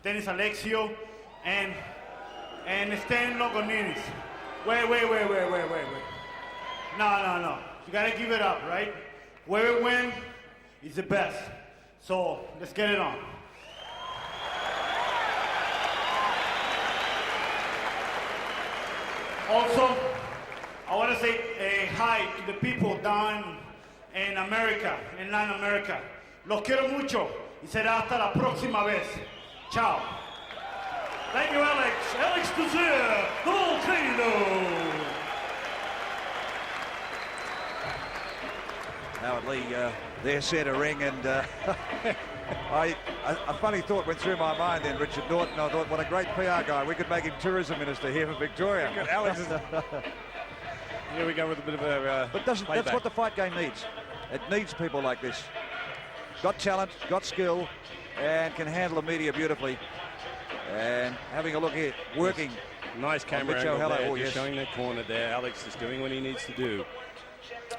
Dennis Alexio, and Longinidis. Wait. No. You gotta give it up, right? Whoever wins is the best. So let's get it on. Also, I want to say hi to the people down in America, in Latin America. Los quiero mucho y será hasta la próxima vez. Ciao. Thank you, Alex. Alex Desir, the volcano. Howard Lee, their centre ring, and a funny thought went through my mind then, Richard Norton. I thought, what a great PR guy. We could make him tourism minister here for Victoria. Alex is... Here we go with a bit of a But that's what the fight game needs. It needs people like this. Got talent, got skill, and can handle the media beautifully. And having a look here, working. Nice camera Mitch angle there, oh, just yes. showing that corner there. Alex is doing what he needs to do.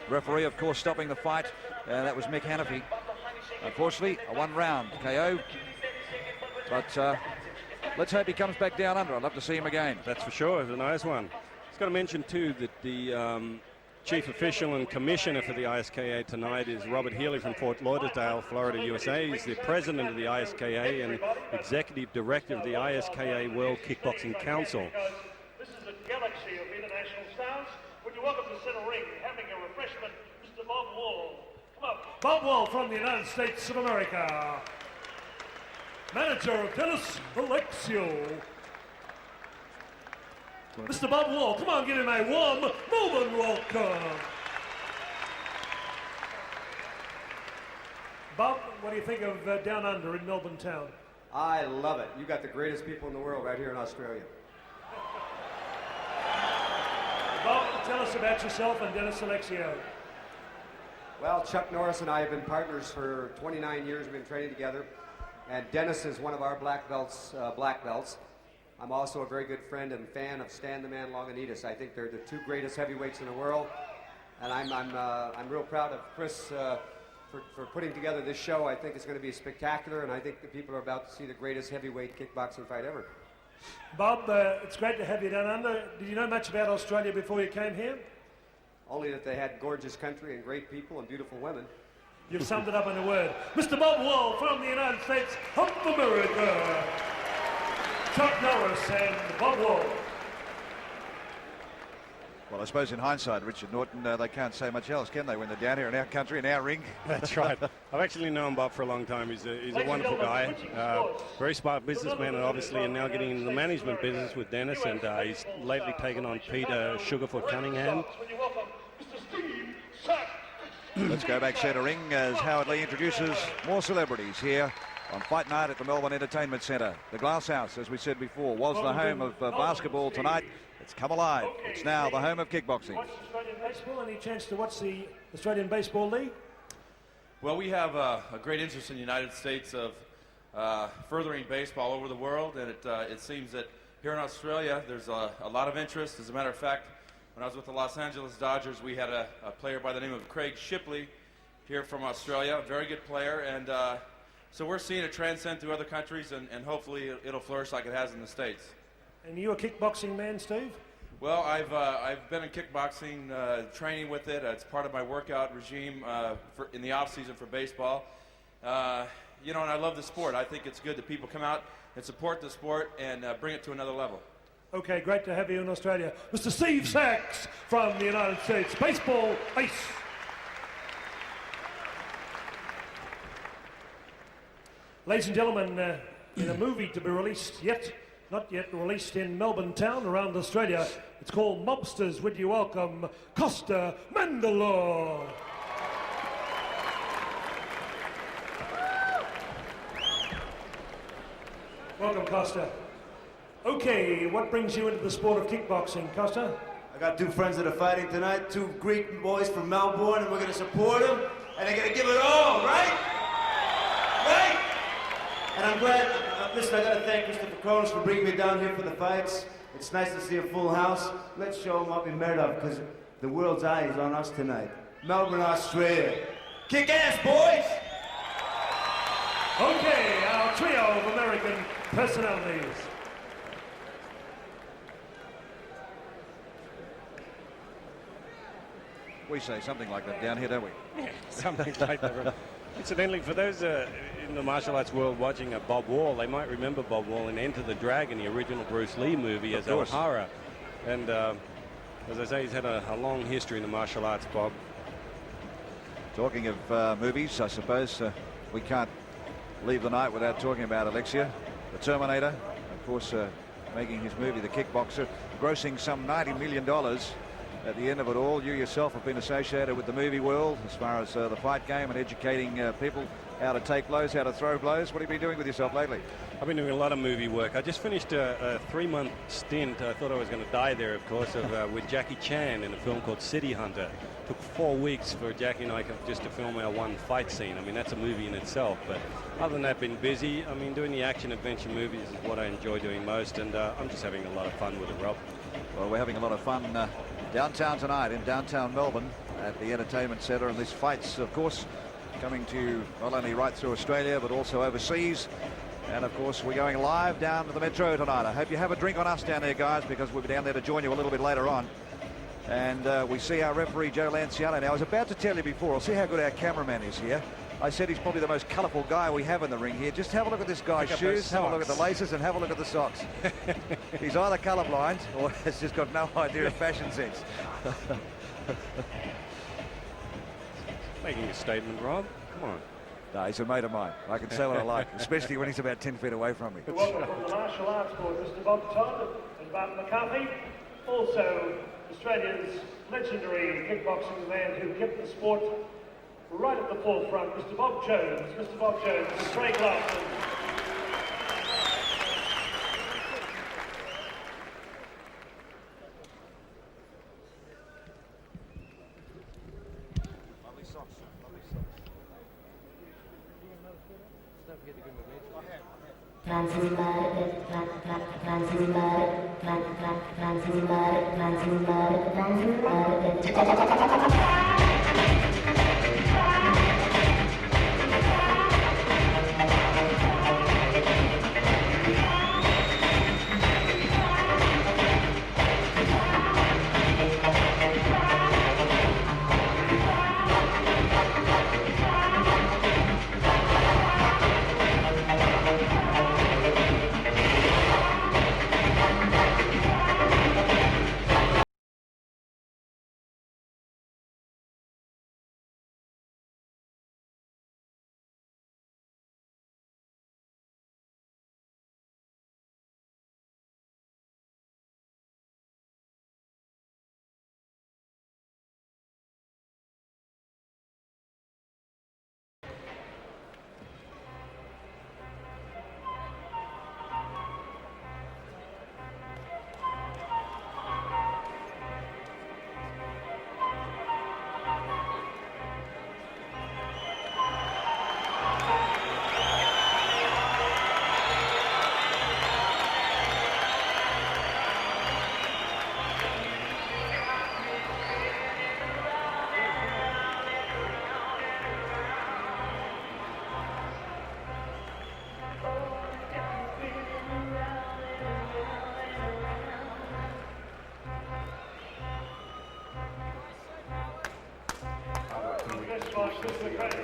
Referee, of course, stopping the fight. That was Mick Hannafy. Unfortunately, a one-round KO. But let's hope he comes back down under. I'd love to see him again. That's for sure. It's a nice one. It's got to mention, too, that the chief official and commissioner for the ISKA tonight is Robert Healy from Fort Lauderdale, Florida, USA. He's the president of the ISKA and executive director of the ISKA World Kickboxing Council. This is the galaxy of international stars. Would you welcome to center ring, having a refreshment, Mr. Bob Wall. Come up. Bob Wall from the United States of America. Manager of Dennis Alexio. Mr. Bob Wall, come on, give him a warm Melbourne welcome. Bob, what do you think of Down Under in Melbourne town? I love it. You got the greatest people in the world right here in Australia. Bob, tell us about yourself and Dennis Alexio. Well, Chuck Norris and I have been partners for 29 years. We've been training together. And Dennis is one of our black belts. I'm also a very good friend and fan of Stan the Man Longinidis. I think they're the two greatest heavyweights in the world. And I'm real proud of Chris for putting together this show. I think it's going to be spectacular, and I think the people are about to see the greatest heavyweight kickboxing fight ever. Bob, it's great to have you down under. Did you know much about Australia before you came here? Only that they had gorgeous country and great people and beautiful women. You've summed it up in a word. Mr. Bob Wall from the United States of America. Chuck Norris and Bob Wall. Well, I suppose in hindsight, Richard Norton, they can't say much else, can they, when they're down here in our country, in our ring? That's right. I've actually known Bob for a long time. He's a wonderful guy, very smart businessman, and obviously now getting into the management business with Dennis, and he's lately taken on Peter Sugarfoot Cunningham. Let's go back centre ring as Howard Lee introduces more celebrities here on Fight Night at the Melbourne Entertainment Centre. The Glass House, as we said before, was the home of basketball tonight. It's come alive. It's now the home of kickboxing. Australian baseball, any chance to watch the Australian Baseball League? Well, we have a great interest in the United States of furthering baseball over the world, and it seems that here in Australia there's a lot of interest. As a matter of fact, when I was with the Los Angeles Dodgers, we had a player by the name of Craig Shipley here from Australia, a very good player, and so we're seeing it transcend through other countries, and hopefully it'll flourish like it has in the States. And you a kickboxing man, Steve? Well, I've been in kickboxing, training with it. It's part of my workout regime in the off season for baseball. You know, and I love the sport. I think it's good that people come out and support the sport and bring it to another level. Okay, great to have you in Australia. Mr. Steve Sachs from the United States. Baseball Ace. Ladies and gentlemen, in a movie to be released not yet released in Melbourne town around Australia, it's called Mobsters. Would you welcome Costa Mandalore? Welcome, Costa. Okay, what brings you into the sport of kickboxing, Costa? I got two friends that are fighting tonight, two Greek boys from Melbourne, and we're gonna support them, and they're gonna give it all, right? Right? And I'm glad, listen, I gotta thank Mr. Kronos for bringing me down here for the fights. It's nice to see a full house. Let's show them what we made of, because the world's eye is on us tonight. Melbourne, Australia. Kick ass, boys! Okay, our trio of American personalities. We say something like that down here, don't we? Yeah, something like that. Incidentally, for those in the martial arts world watching Bob Wall, they might remember Bob Wall in Enter the Dragon, the original Bruce Lee movie, as O'Hara. And as I say, he's had a long history in the martial arts, Bob. Talking of movies, I suppose we can't leave the night without talking about Alexio, the Terminator, of course, making his movie The Kickboxer, grossing some $90 million. At the end of it all, you yourself have been associated with the movie world as far as the fight game and educating people how to take blows, how to throw blows. What have you been doing with yourself lately? I've been doing a lot of movie work. I just finished a 3-month stint. I thought I was going to die there, of course, with Jackie Chan in a film called City Hunter. It took 4 weeks for Jackie and I just to film our one fight scene. I mean, that's a movie in itself. But other than that, been busy. I mean, doing the action-adventure movies is what I enjoy doing most, and I'm just having a lot of fun with it, Rob. Well, we're having a lot of fun downtown tonight in downtown Melbourne at the Entertainment Centre, and these fights, of course, coming to you not only right through Australia but also overseas. And of course, we're going live down to the Metro tonight. I hope you have a drink on us down there, guys, because we'll be down there to join you a little bit later on. And we see our referee Joe Lanciano now. I was about to tell you before, I'll see how good our cameraman is here. I said he's probably the most colourful guy we have in the ring here. Just have a look at this guy's shoes, have a look at the laces, and have a look at the socks. He's either colourblind or has just got no idea of fashion sense. Making a statement, Rob. Come on. No, he's a mate of mine. I can say what I like, especially when he's about 10 feet away from me. Welcome from the martial arts board, Mr. Bob Todd and Mark McCarthy. Also, Australia's legendary kickboxing man who kept the sport right at the forefront, Mr. Bob Jones. Mr. Bob Jones and Craig Larson. Lovely socks, lovely socks. Mr. Grant.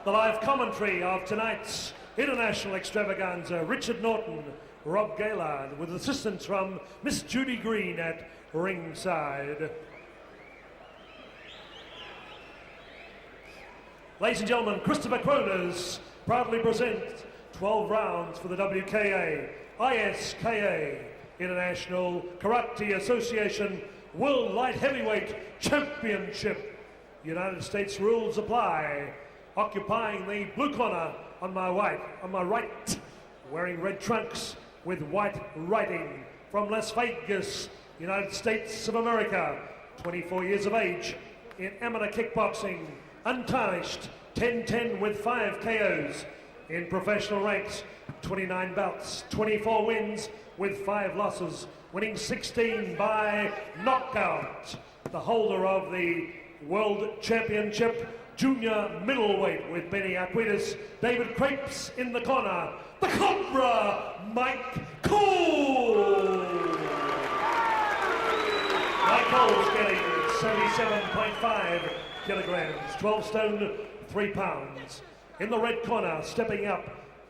The live commentary of tonight's international extravaganza, Richard Norton, Rob Gaylard, with assistance from Miss Judy Green at ringside. Ladies and gentlemen, Christopher Croners proudly presents 12 rounds for the WKA, ISKA, International Karate Association World Light Heavyweight Championship. United States rules apply. Occupying the blue corner on my right, wearing red trunks with white writing, from Las Vegas, United States of America, 24 years of age, in amateur kickboxing, untarnished, 10-10 with 5 KOs. In professional ranks, 29 bouts, 24 wins with 5 losses, winning 16 by knockout. The holder of the World Championship Junior middleweight with Petridis, David Crapes in the corner, the Cobra, Mike Cole. Mike Cole's getting 77.5 kilograms, 12 stone, 3 pounds. In the red corner, stepping up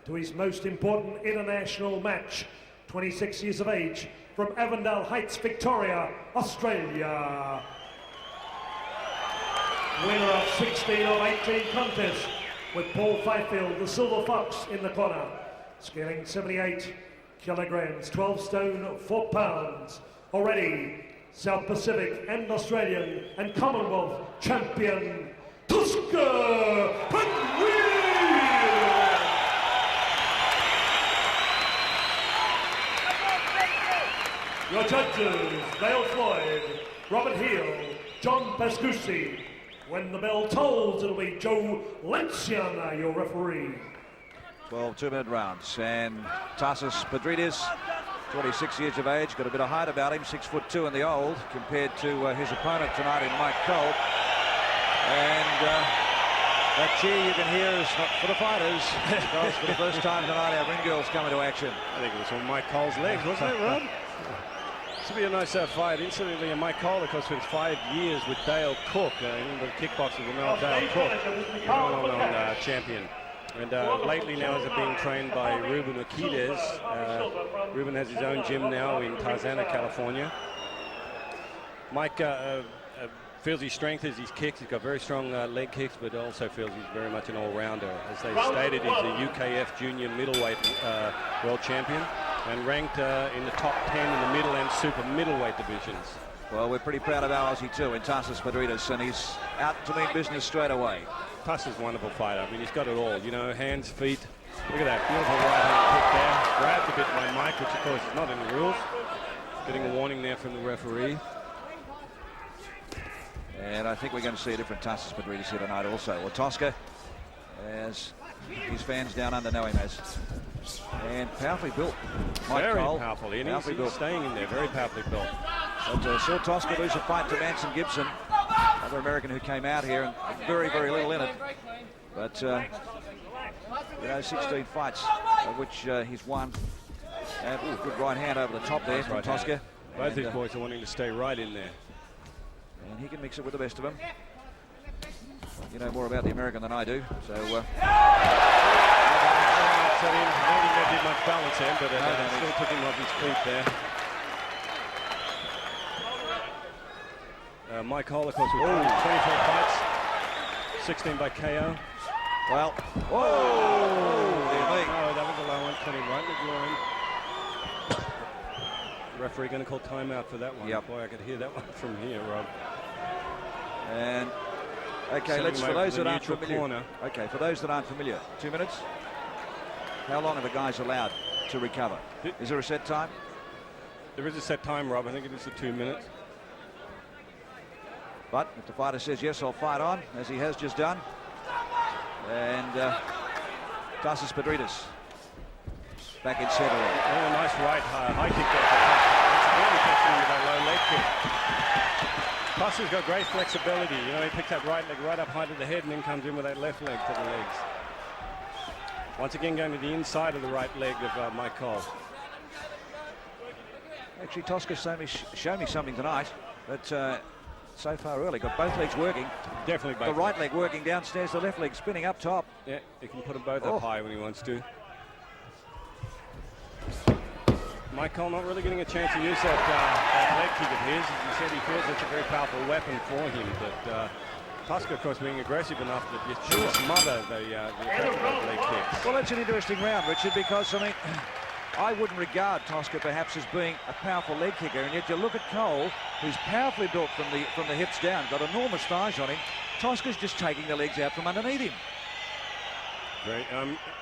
to his most important international match, 26 years of age, from Avondale Heights, Victoria, Australia. Winner of 16 of 18 contests, with Paul Fifield, the Silver Fox, in the corner, scaling 78 kilograms, 12 stone, 4 pounds. Already South Pacific and Australian and Commonwealth champion, Tusker Petridis. Your judges, Dale Floyd, Robert Heel, John Pascucci. When the bell tolls, it'll be Joe Lenciana, your referee. 12 2-minute rounds, and Tasis Petridis, 26 years of age, got a bit of height about him, 6'2" in the old, compared to his opponent tonight in Mike Cole. And that cheer you can hear is not for the fighters, because for the first time tonight our ring girls come into action. I think it was on Mike Cole's legs, wasn't it, Rob? This will be a nice fight. Incidentally, Mike Cole, of course, spent 5 years with Dale Cook, the kickboxer will know Dale Cook, a well-known champion. And lately now is being trained by Ruben Urquidez. Ruben has his own gym now in Tarzana, California. Mike feels his strength is his kicks. He's got very strong leg kicks, but also feels he's very much an all-rounder. As they stated, he's the UKF junior middleweight world champion, and ranked in the top 10 in the middle and super middleweight divisions. Well, we're pretty proud of our Aussie too in Tasis Petridis, and he's out to mean business straight away. Tasis is a wonderful fighter. I mean, he's got it all, you know, hands, feet. Look at that beautiful right-hand kick there. Grabbed a bit by Mike, which of course is not in the rules. Getting a warning there from the referee. And I think we're going to see a different Tasis Petridis here tonight also. Well, Tosca, as his fans down under know him as. And powerfully built. Mike very Cole, powerful. He's staying in there, very powerfully built. But saw Tosca lose a fight to Manson Gibson, another American who came out here and very, very little in it. But, you know, 16 fights, of which he's won. And good right hand over the top there from Tosca. Both these boys are wanting to stay right in there. And he can mix it with the best of them. You know more about the American than I do, so... I don't think they did much balance in, but still took him off his feet there. Mike Cole, of course, with 24 fights, 16 by KO. Well, whoa! Oh, that was a low one, cutting right in the groin. Referee going to call timeout for that one. Yep. Boy, I could hear that one from here, Rob. And okay, let's for those that aren't familiar. Corner. Okay, for those that aren't familiar, 2 minutes. How long are the guys allowed to recover? Is there a set time? There is a set time, Rob. I think it is the 2 minutes. But if the fighter says yes, I'll fight on, as he has just done. And Tasis Petridis back in center. Oh, nice right high kick there. It's really catching him with that low leg kick. Tasis got great flexibility. You know, he picks that right leg right up high to the head and then comes in with that left leg to the legs. Once again, going to the inside of the right leg of Mike Cole. Actually, Tosca's shown me something tonight, but so far early, got both legs working. Definitely both. The right leg working downstairs, the left leg spinning up top. Yeah, he can put them both up high when he wants to. Mike Cole not really getting a chance to use that leg kick of his. As he said, he feels it's a very powerful weapon for him, but Tosca, of course, being aggressive enough that you should smother the leg kicks. Well, that's an interesting round, Richard, because, I mean, I wouldn't regard Tosca perhaps as being a powerful leg kicker, and yet you look at Cole, who's powerfully built from the hips down, got enormous thighs on him. Tosca's just taking the legs out from underneath him. Great.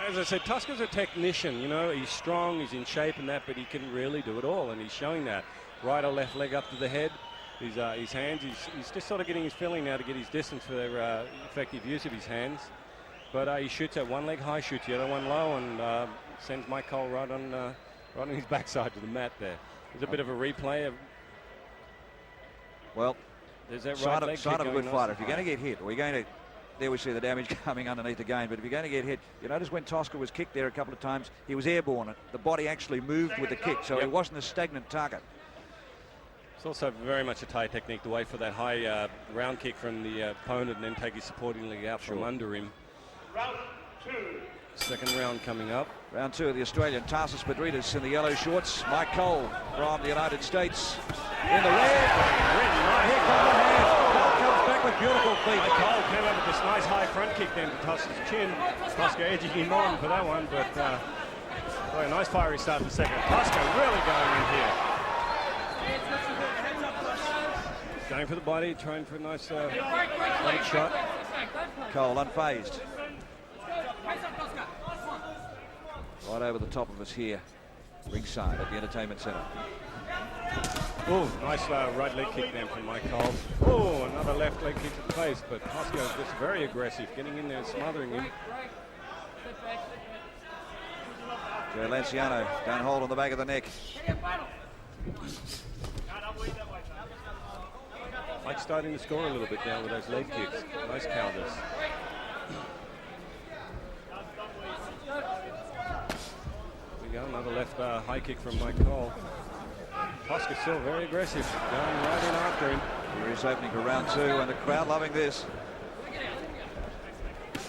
As I said, Tosca's a technician. You know, he's strong, he's in shape and that, but he can really do it all, and he's showing that. Right or left leg up to the head. His hands, he's just sort of getting his feeling now to get his distance for their effective use of his hands. But he shoots at one leg high, shoots the other one low, and sends Mike Cole right on his backside to the mat there. There's a bit of a replay. Well, there's that sign right leg of a good nice fighter. If you're going to get hit, or you're going to, there we see the damage coming underneath again, but if you're going to get hit, you notice when Tosca was kicked there a couple of times, he was airborne. The body actually moved with the kick, so it wasn't a stagnant target. It's also very much a Thai technique to wait for that high round kick from the opponent and then take his supporting leg out from under him. Round 2. Second round coming up. Round 2 of the Australian. Tasis Petridis in the yellow shorts. Mike Cole from the United States in the red. Here comes the hand. Cole comes back with beautiful feet. Mike Cole came up with this nice high front kick then to Tosca's chin. Tosca edging him on for that one, but boy, a nice fiery start to the second. Tosca really going in here. Going for the body, trying for a nice body shot. Cole unfazed. Right over the top of us here, ringside at the Entertainment Centre. Oh, nice right leg kick then from Mike Cole. Oh, another left leg kick to the face, but Tosca is just very aggressive, getting in there and smothering him. Joe Lanciano down hold on the back of the neck. Mike's starting to score a little bit now with those leg kicks. Nice counters. There we go, another left high kick from Mike Cole. Tosca still very aggressive, going right in after him. Here he's opening for round 2, and the crowd loving this.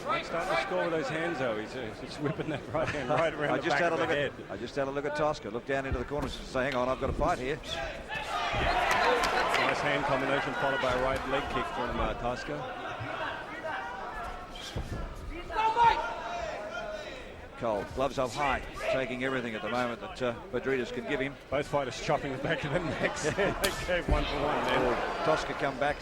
Mike's starting to score with those hands, though. He's whipping that right hand right around the back of the head. I just had a look at Tosca, look down into the corner and say, hang on, I've got a fight here. Nice hand combination followed by a right leg kick from Tosca. Cole, gloves up high, taking everything at the moment that Petridis can give him. Both fighters chopping the back of their necks. They gave 1 for 1 then. Tosca come back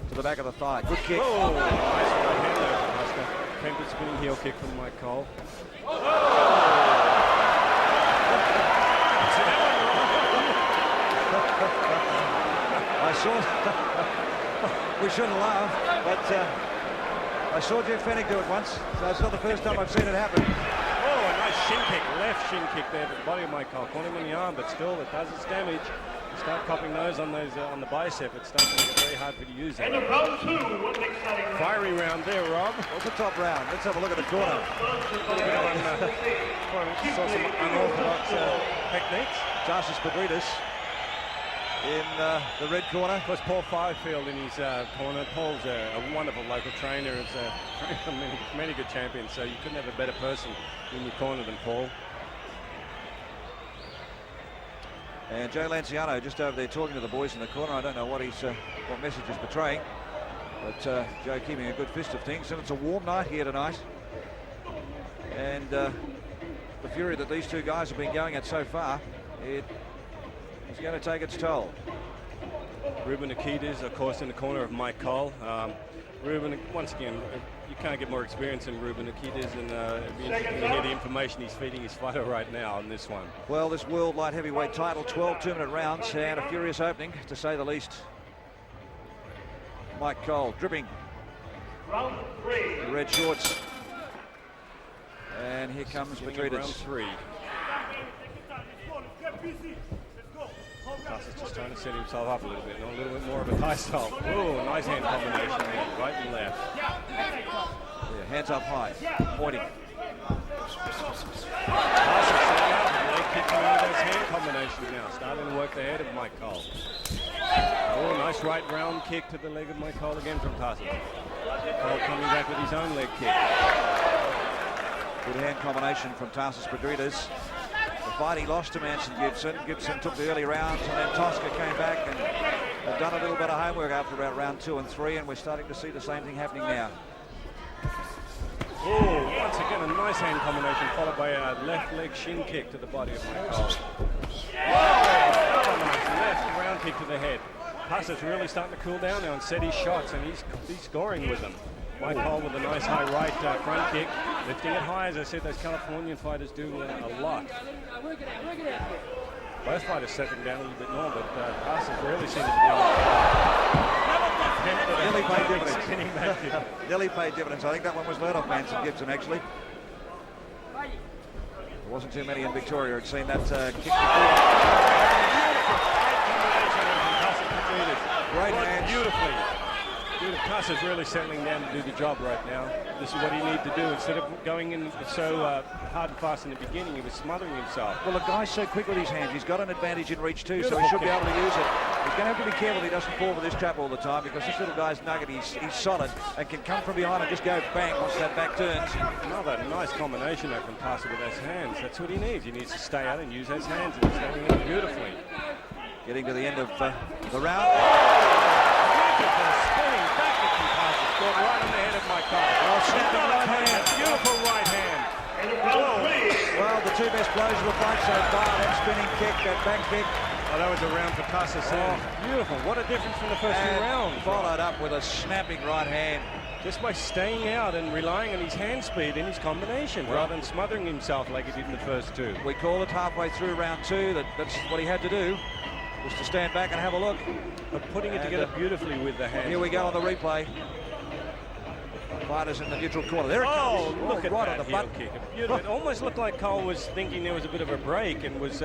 to the back of the thigh. Good kick. Oh, nice right hand there from Tosca. Tempted spinning heel kick from Mike Cole. I saw, we shouldn't laugh, but I saw Jeff Fennick do it once, so it's not the first time I've seen it happen. Oh, a nice shin kick, left shin kick there to the body of Mike Cole. Caught him in the arm, but still it does its damage. You start copping those on the bicep, it starts to make it very hard for you to use that. And round 2, what an exciting round. Fiery round there, Rob. What's the top round? Let's have a look at the corner. Saw some unorthodox techniques. Tasis Petridis in the red corner. Of course, Paul Firefield in his corner. Paul's a wonderful local trainer. He's trained for many good champions, so you couldn't have a better person in your corner than Paul. And Joe Lanciano just over there talking to the boys in the corner. I don't know what what message he's portraying, but Joe keeping a good fist of things. And it's a warm night here tonight, and the fury that these two guys have been going at so far, it is going to take its toll. Longinidis, of course, in the corner of Mike Cole. Ruben, once again, you can't get more experience than Longinidis, and it'd be interesting to hear the information he's feeding his fighter right now on this one. Well, this World Light Heavyweight title, 12 2-minute rounds, and a furious opening, to say the least. Mike Cole dripping. Round 3. The red shorts. And here comes Petridis. Round 3. Tasis just trying to set himself up a little bit, a little bit more of a Thai style. Oh, nice hand combination there, right and left. Yeah, hands up high, pointing. Tasis setting up, leg kick coming into those hand combinations now, starting to work the head of Mike Cole. Oh, nice right round kick to the leg of Mike Cole again from Tasis. Cole coming back with his own leg kick. Good hand combination from Tasis Petridis. The fight he lost to Manson Gibson. Gibson took the early rounds, and then Tosca came back and they've done a little bit of homework after about round 2 and 3, and we're starting to see the same thing happening now. Oh, once again a nice hand combination followed by a left leg shin kick to the body of Mike Cole. Oh, nice left round kick to the head. Tasis really starting to cool down now and set his shots, and he's scoring with them. Mike Cole with a nice high right front kick, lifting it high. As I said, those Californian fighters do a lot. Both fighters settling down a little bit more, but Tasis really seems to be Nearly paid dividends. Nearly paid dividends. I think that one was led off Manson Gibson, actually. There wasn't too many in Victoria who'd seen that kick before. Great hands. Beautifully. Tasis really settling down to do the job right now. This is what he needed to do. Instead of going in so hard and fast in the beginning, he was smothering himself. Well, the guy's so quick with his hands. He's got an advantage in reach too, so he should be able to use it. He's going to have to be careful he doesn't fall for this trap all the time, because this little guy's nugget, he's solid and can come from behind and just go bang once that back turns. Another nice combination there from Tasis with those hands. That's what he needs. He needs to stay out and use those hands, and he's going in beautifully. Getting to the end of the round. Spinning back to Tasis. Got right on the head of Mike Cole. Oh, snapping right hand. Beautiful right hand. Well, the two best blows of the fight so far. That spinning kick, that back kick. Oh, that was a round for Tasis. Oh, beautiful. What a difference from the first few rounds. Followed up with a snapping right hand. Just by staying out and relying on his hand speed in his combination, rather than smothering himself like he did in the first 2. We call it halfway through round 2. That's what he had to do, was to stand back and have a look. But putting it together beautifully with the hands. Here we go on the replay. Fighters in the neutral corner. There it comes. Look at right that on the butt. Kick. It almost looked like Cole was thinking there was a bit of a break and was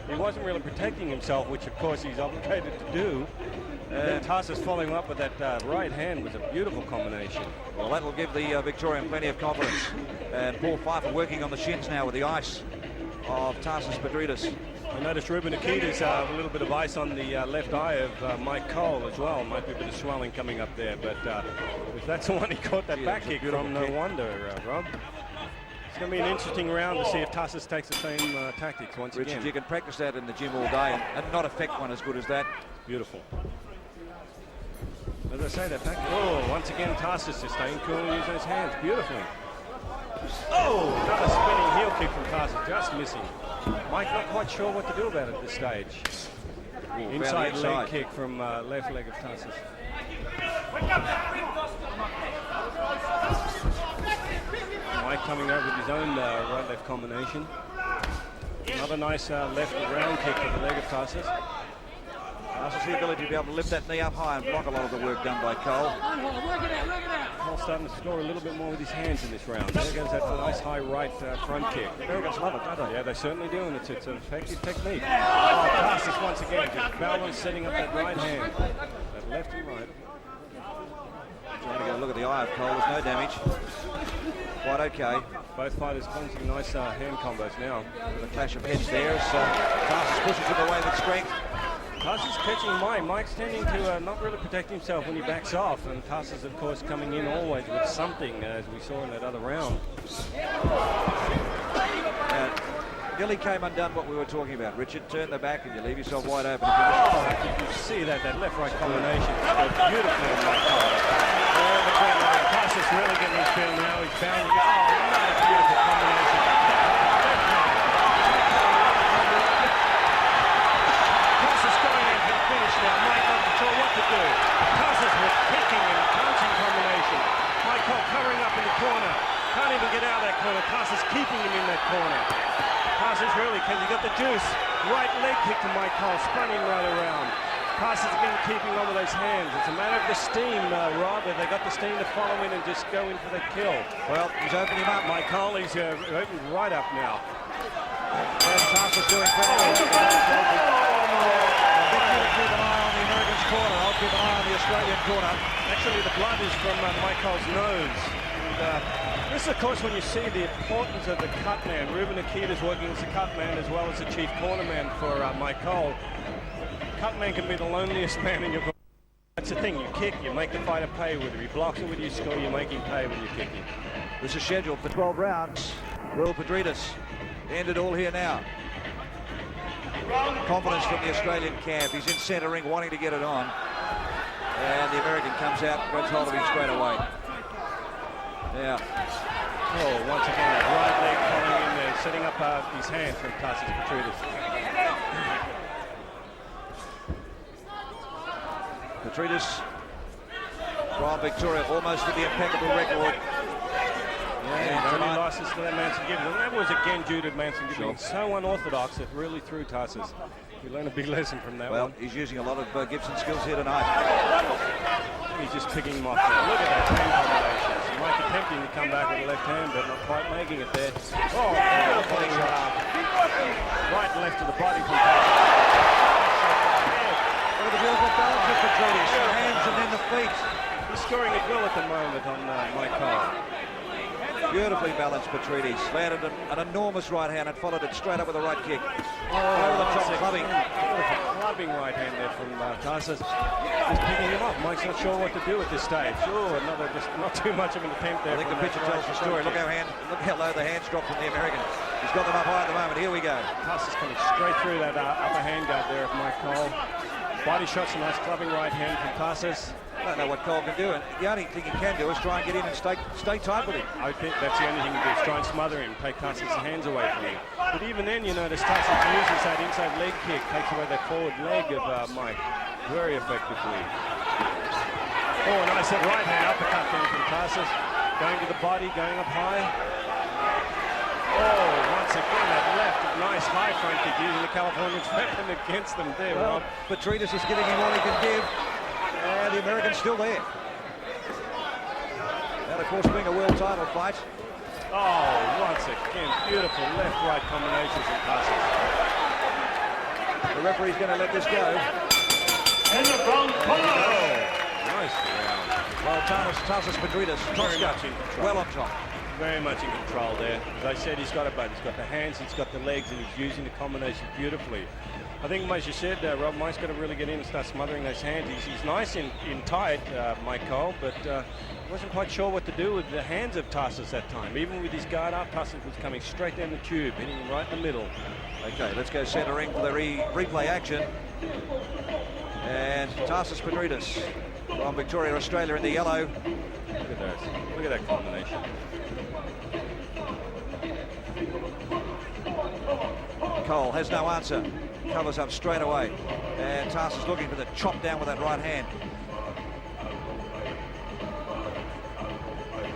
he wasn't really protecting himself, which of course he's obligated to do. And then Tasis following up with that right hand was a beautiful combination. Well, that will give the Victorian plenty of confidence. And Paul Pfeiffer working on the shins now with the ice of Tasis Petridis. I noticed Longinidis a little bit of ice on the left eye of Mike Cole as well. Might be a bit of swelling coming up there, but if that's the one he caught that back kick from, no wonder, Rob. It's going to be an interesting round to see if Tasis takes the same tactics once Richard, again. you can practice that in the gym all day and not affect one as good as that. Beautiful. As I say, that back. Oh, once again, Tasis is staying cool and using his hands beautifully. Oh, another spinning heel kick from Tasis, just missing. Mike not quite sure what to do about it at this stage. Ooh, inside leg kick from left leg of Tasis. Mike coming over with his own right-left combination. Another nice left round kick to the leg of Tasis. Tasis the ability to be able to lift that knee up high and block a lot of the work done by Cole. Cole starting to score a little bit more with his hands in this round. There goes that nice high right front kick. The Americans love it, don't they? Yeah, they certainly do, and it's an effective technique. Oh, Tasis once again, just balance setting up that right hand. That left and right. Trying to get a look at the eye of Cole. There's no damage. Quite okay. Both fighters punching nice hand combos now. With a clash of heads there as Tasis pushes him away with strength. Tasis catching Mike. Mike's tending to not really protect himself when he backs off, and Tasis, of course, coming in always with something, as we saw in that other round. Nearly came undone what we were talking about. Richard, turn the back and you leave yourself wide open. You see that left-right combination. Beautifully on Mike Cole. Tasis really getting his feel now. He's bounding. Oh, another beautiful combination. Tasis going in for the finish now. Mike not sure what to corner. Tasis keeping him in that corner. Tasis really, because he got the juice. Right leg kick to Mike Cole, spun him right around. Tasis again keeping on with those hands. It's a matter of the steam, Rob. If they got the steam to follow in and just go in for the kill. Well, he's opening him up. Mike Cole, he's opened right up now. And Tasis doing pretty well. Keep an eye on the American's corner. I'll keep an eye on the Australian corner. Actually, the blood is from Mike Cole's nose. And, this is, of course, when you see the importance of the cut man. Ruben Akita's working as a cut man as well as the chief corner man for Mike Cole. Cut man can be the loneliest man in your corner. That's the thing. You kick, you make the fighter pay. Whether he blocks it with you score, you make him pay when you kick him. This is scheduled for 12 rounds. Will Petridis end it all here now. Confidence from the Australian camp. He's in centre ring wanting to get it on. And the American comes out and grabs hold of him straight away. Now, oh, once again, that right leg coming in there, setting up his hands from Tasis Petridis. Petridis from Victoria, almost with the impeccable record. Yeah, only license to that Manson Gibbons. And that was again due to Manson Gibbons. So unorthodox, it really threw Tasis. You learn a big lesson from that one. Well, he's using a lot of Gibson skills here tonight. He's just picking him off there. Look at that hand combinations. He might be tempting to come back with the left hand, but not quite making it there. Oh, putting right and left to the body from Tasis. Look at the beautiful balance with Petridis. The hands and then the feet. He's scoring at will at the moment on Mike Cole. Beautifully balanced Petridis. Landed an enormous right hand and followed it straight up with a right kick. Over the top, clubbing. Clubbing right hand there from Tasis. Just picking him up. Mike's not sure what to do at this stage. Oh, another, just not too much of an attempt there. I think the picture tells the story. Look how low the hands dropped from the American. He's got them up high at the moment. Here we go. Tasis coming straight through that upper hand guard there of Mike Cole. Body shots, a nice clubbing right hand from Tasis. I don't know what Cole can do, and the only thing he can do is try and get in and stay tight with him. I think that's the only thing he can do, is try and smother him, take Tasis' hands away from him. But even then, you notice Tasis uses that inside leg kick, takes away that forward leg of Mike very effectively. Oh, a nice right hand uppercut then from Tasis, going to the body, going up high. Oh, once again, that left, nice high front kick, using the Californians' weapon against them there. Well, Petridis is giving him all he can give. And the American's still there. And of course, being a world title fight. Oh, once again, beautiful left-right combinations in Tasis. The referee's going to let this go. In the front corner. Nice round. Well, Tasis Petridis, well on top. Very much in control there. As I said, he's got it both. He's got the hands, he's got the legs, and he's using the combination beautifully. I think, as you said, Rob, Mike's got to really get in and start smothering those hands. He's nice in tight, Mike Cole, but wasn't quite sure what to do with the hands of Tasis that time. Even with his guard up, Tasis was coming straight down the tube, hitting him right in the middle. Okay, let's go centre ring for the replay action. And Tasis Petridis from Victoria, Australia in the yellow. Look at those. Look at that combination. Cole has no answer. Covers up straight away. And Tasis looking for the chop down with that right hand.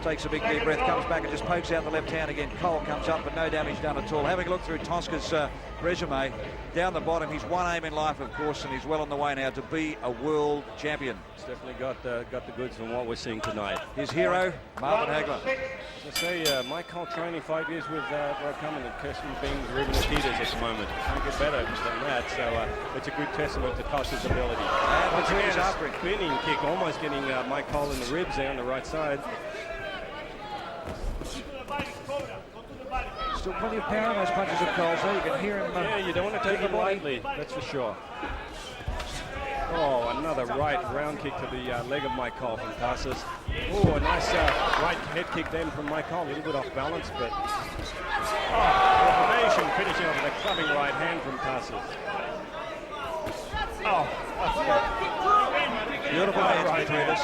Takes a big deep breath, comes back and just pokes out the left hand again. Cole comes up, but no damage done at all. Having a look through Tosca's resume, down the bottom, he's one aim in life, of course, and he's well on the way now to be a world champion. He's definitely got the goods from what we're seeing tonight. His hero, Marvin Hagler. I say, Mike Cole training 5 years with Rob Cummins and Kirsten Bing's Ruben Akita's at the moment. Can't get better than that, so it's a good testament to Tosca's ability. And once again, a spinning kick, almost getting Mike Cole in the ribs there on the right side. Still plenty of power in those punches of Cole, so you can hear him. Yeah, you don't want to take it lightly, that's for sure. Oh, another right round kick to the leg of Mike Cole from Tasis. Oh, a nice right head kick then from Mike Cole, a little bit off balance, but combination finishing off with a clubbing right hand from Tasis. Oh, beautiful hands between us.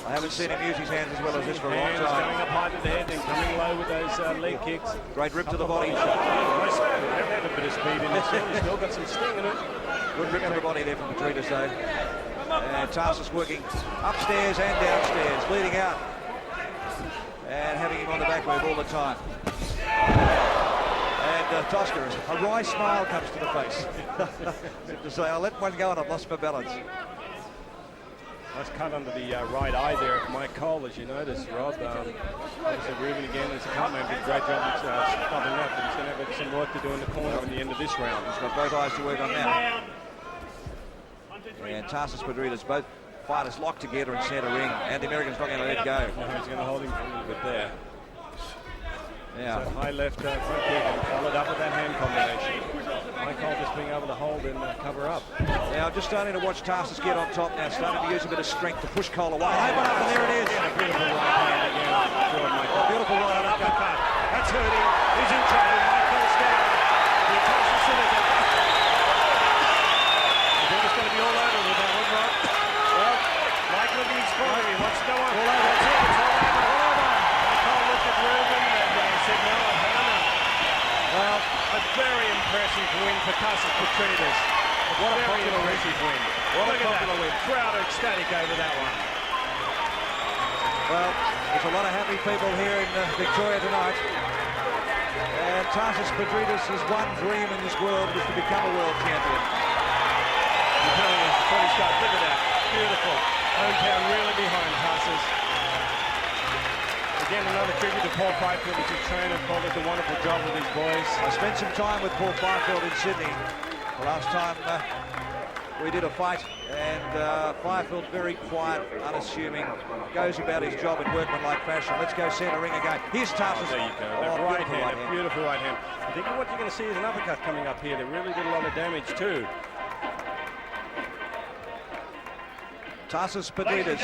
I haven't seen him use his hands as well as this for a long time. Going up high to the head and coming low with those leg kicks. Great rip to the body. Nice, a bit of speed in this. He's still got some sting in it. Good rip to the body there from Petridis though. And Tasis working upstairs and downstairs, leading out. And having him on the back move all the time. And Tosca, a wry smile comes to the face. To say, I let one go and I've lost my balance. Nice cut under the right eye there of Mike Cole, as you notice, Rob. Obviously, Ruben again, as a cut-man, did a great job of stopping that, but he's going to have some work to do in the corner at the end of this round. He's got both eyes to work on now. And Tasis Petridis, both fighters locked together in centre ring, and the American's not going to let go. No, he's going to hold him for a little bit there. Yeah. So high left front kick and followed up with that hand combination. Michael just being able to hold and cover up. Now just starting to watch Tasis get on top now, starting to use a bit of strength to push Cole away. Open up, and there it is. A beautiful right hand again. Beautiful right uppercut. That's hurting. He's in trouble. Michael's down. He comes to Sinica. I think it's going to be all over with that one, Rob. Well, Michael needs fire. He wants to go on. All over. That's it. It's all over. Michael looked at Ruben and said, no, I've had enough. Well, a very impressive win for Tasis Petridis. What a popular win. What a popular win. Crowd ecstatic over that one. Well, there's a lot of happy people here in Victoria tonight. And Tasis Petridis' one dream in this world was to become a world champion. I'm telling you, before he starts, look at that. Beautiful. Hometown really behind Tasis. Again, another tribute to Paul Fifield, who's his trainer. Paul does a wonderful job with his boys. I spent some time with Paul Fifield in Sydney. The last time we did a fight, and Fifield very quiet, unassuming, goes about his job in workmanlike fashion. Let's go centre ring again. Here's Tasis. There you go. That right hand, a beautiful right hand. I think what you're going to see is an uppercut coming up here that really did a lot of damage too. Tasis Petridis.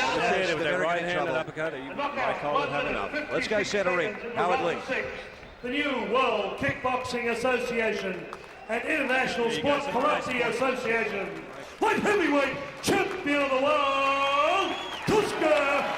With that right hand and uppercut, Michael would have enough. Let's go centre ring. Howard Lee. The new World Kickboxing Association and International Sports Karate Association light heavyweight champion of the world, Petridis.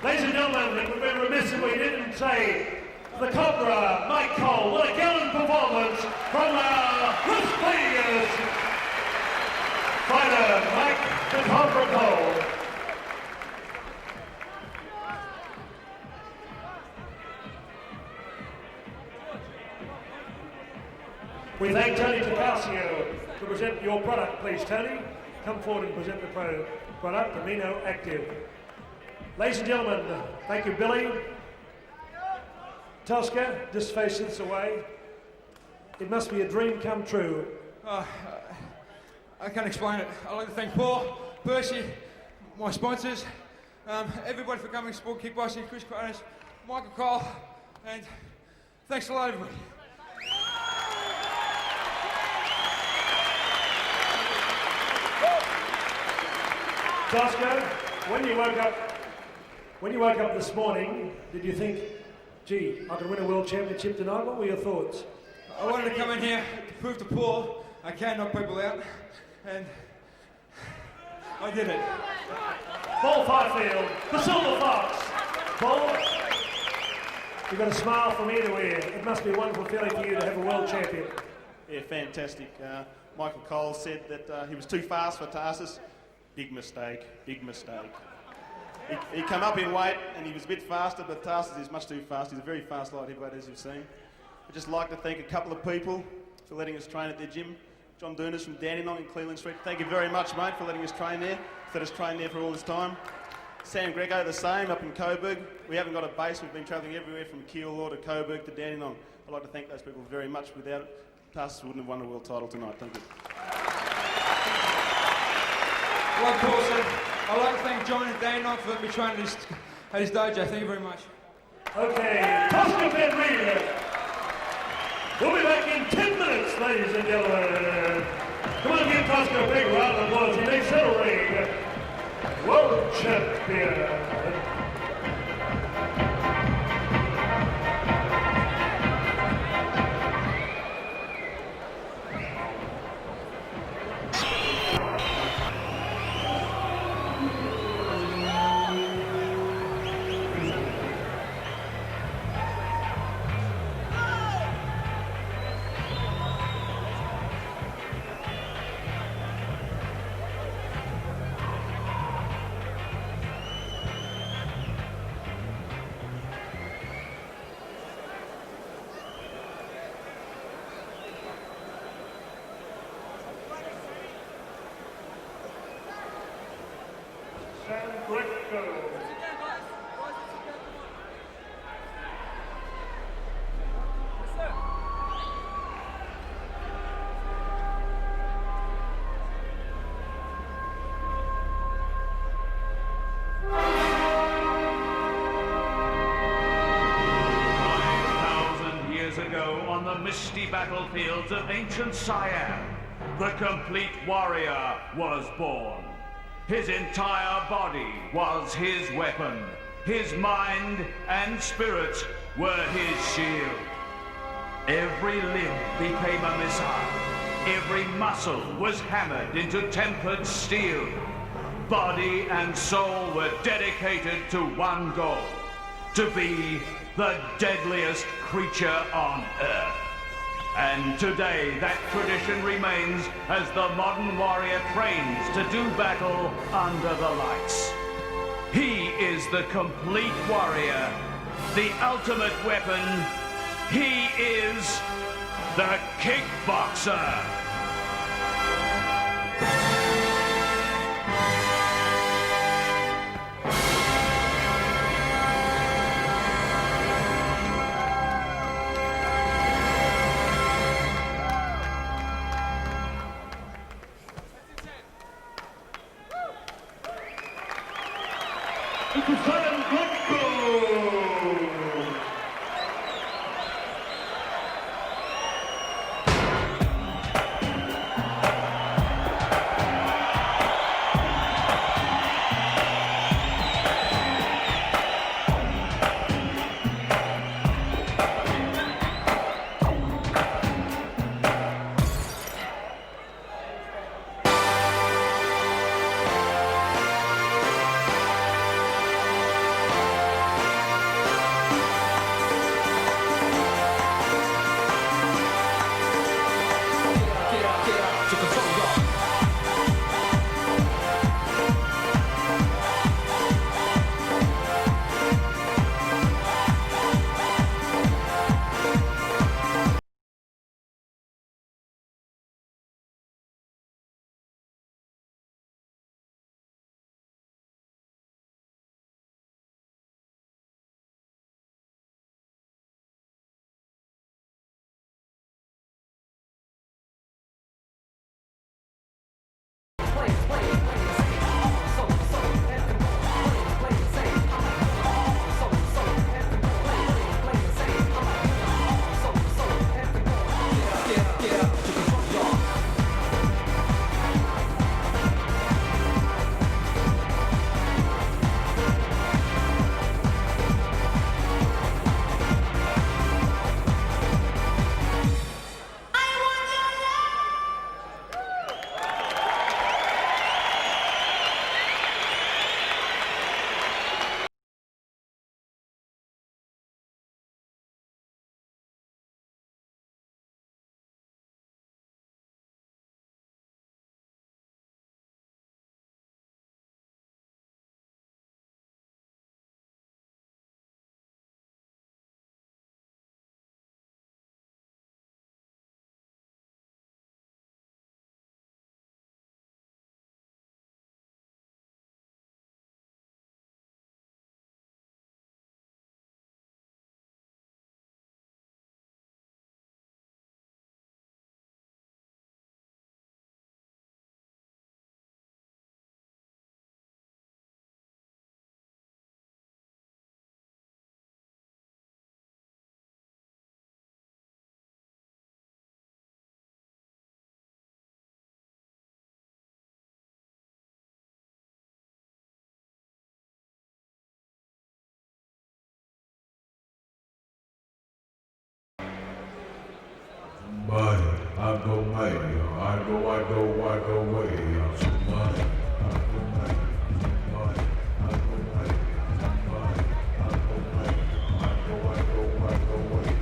Ladies and gentlemen, it would be remiss if we didn't say the Cobra, Mike Cole. What a gallant performance from Las Vegas fighter, Mike the Cobra Cole. We thank Tony Alexio to present your product, please, Tony. Come forward and present the product, Amino Active. Ladies and gentlemen, thank you, Billy. Tosca, just face this away. It must be a dream come true. I can't explain it. I'd like to thank Paul, Percy, my sponsors, everybody for coming to support kickboxing, Chris Cronus, Michael Cole, and thanks a lot, everybody. Tosca, when you woke up this morning, did you think, gee, I could win a world championship tonight? What were your thoughts? I wanted to come in here to prove to Paul I can knock people out, and I did it. Paul Fifield, the Silver Fox. Paul, you've got a smile from ear to ear. It must be a wonderful feeling for you to have a world champion. Yeah, fantastic. Michael Cole said that he was too fast for Tasis. Big mistake, big mistake. He came up in weight and he was a bit faster, but Tasis is much too fast. He's a very fast light heavyweight, as you've seen. I'd just like to thank a couple of people for letting us train at their gym. John Durners from Dandenong in Cleveland Street. Thank you very much, mate, for letting us train there. Let us train there for all this time. Sam Grego, the same, up in Coburg. We haven't got a base. We've been travelling everywhere from Keilor to Coburg to Dandenong. I'd like to thank those people very much. Without it, Tasis wouldn't have won the world title tonight. Thank you. Like Paul said, I'd like to thank John and Dandenong for letting me train at his dojo. Thank you very much. Okay, Tosca Petridis. We'll be back in 10 minutes, ladies and gentlemen. Come on, give Tosca a big round of applause. He makes it a ring. World champion. go. 5,000 years ago, on the misty battlefields of ancient Siam, the complete warrior was born. His entire body was his weapon. His mind and spirit were his shield. Every limb became a missile. Every muscle was hammered into tempered steel. Body and soul were dedicated to one goal: to be the deadliest creature on Earth. And today, that tradition remains as the modern warrior trains to do battle under the lights. He is the complete warrior, the ultimate weapon. He is the kickboxer. Money, I go money, I go way, some money, I go money, money, I go money, money, I go money, I go way.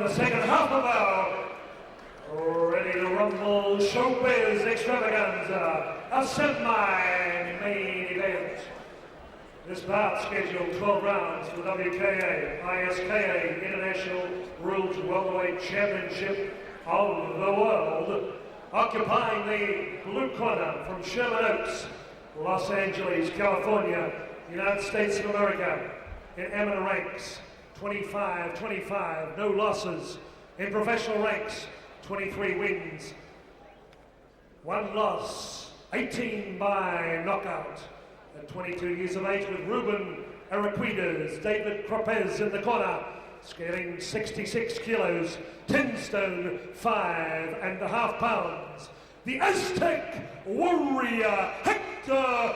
in the second half of our Ready to Rumble Showbiz Extravaganza, a semi-main event. This bout scheduled 12 rounds for WKA, ISKA International Rules Welterweight Championship of the World. Occupying the blue corner from Sherman Oaks, Los Angeles, California, United States of America, in amateur ranks, 25-25, no losses. In professional ranks, 23 wins, 1 loss, 18 by knockout. At 22 years of age, with Ruben Araquides, David Cropez in the corner, scaling 66 kilos, 10 stone, 5.5 pounds. The Aztec warrior, Hector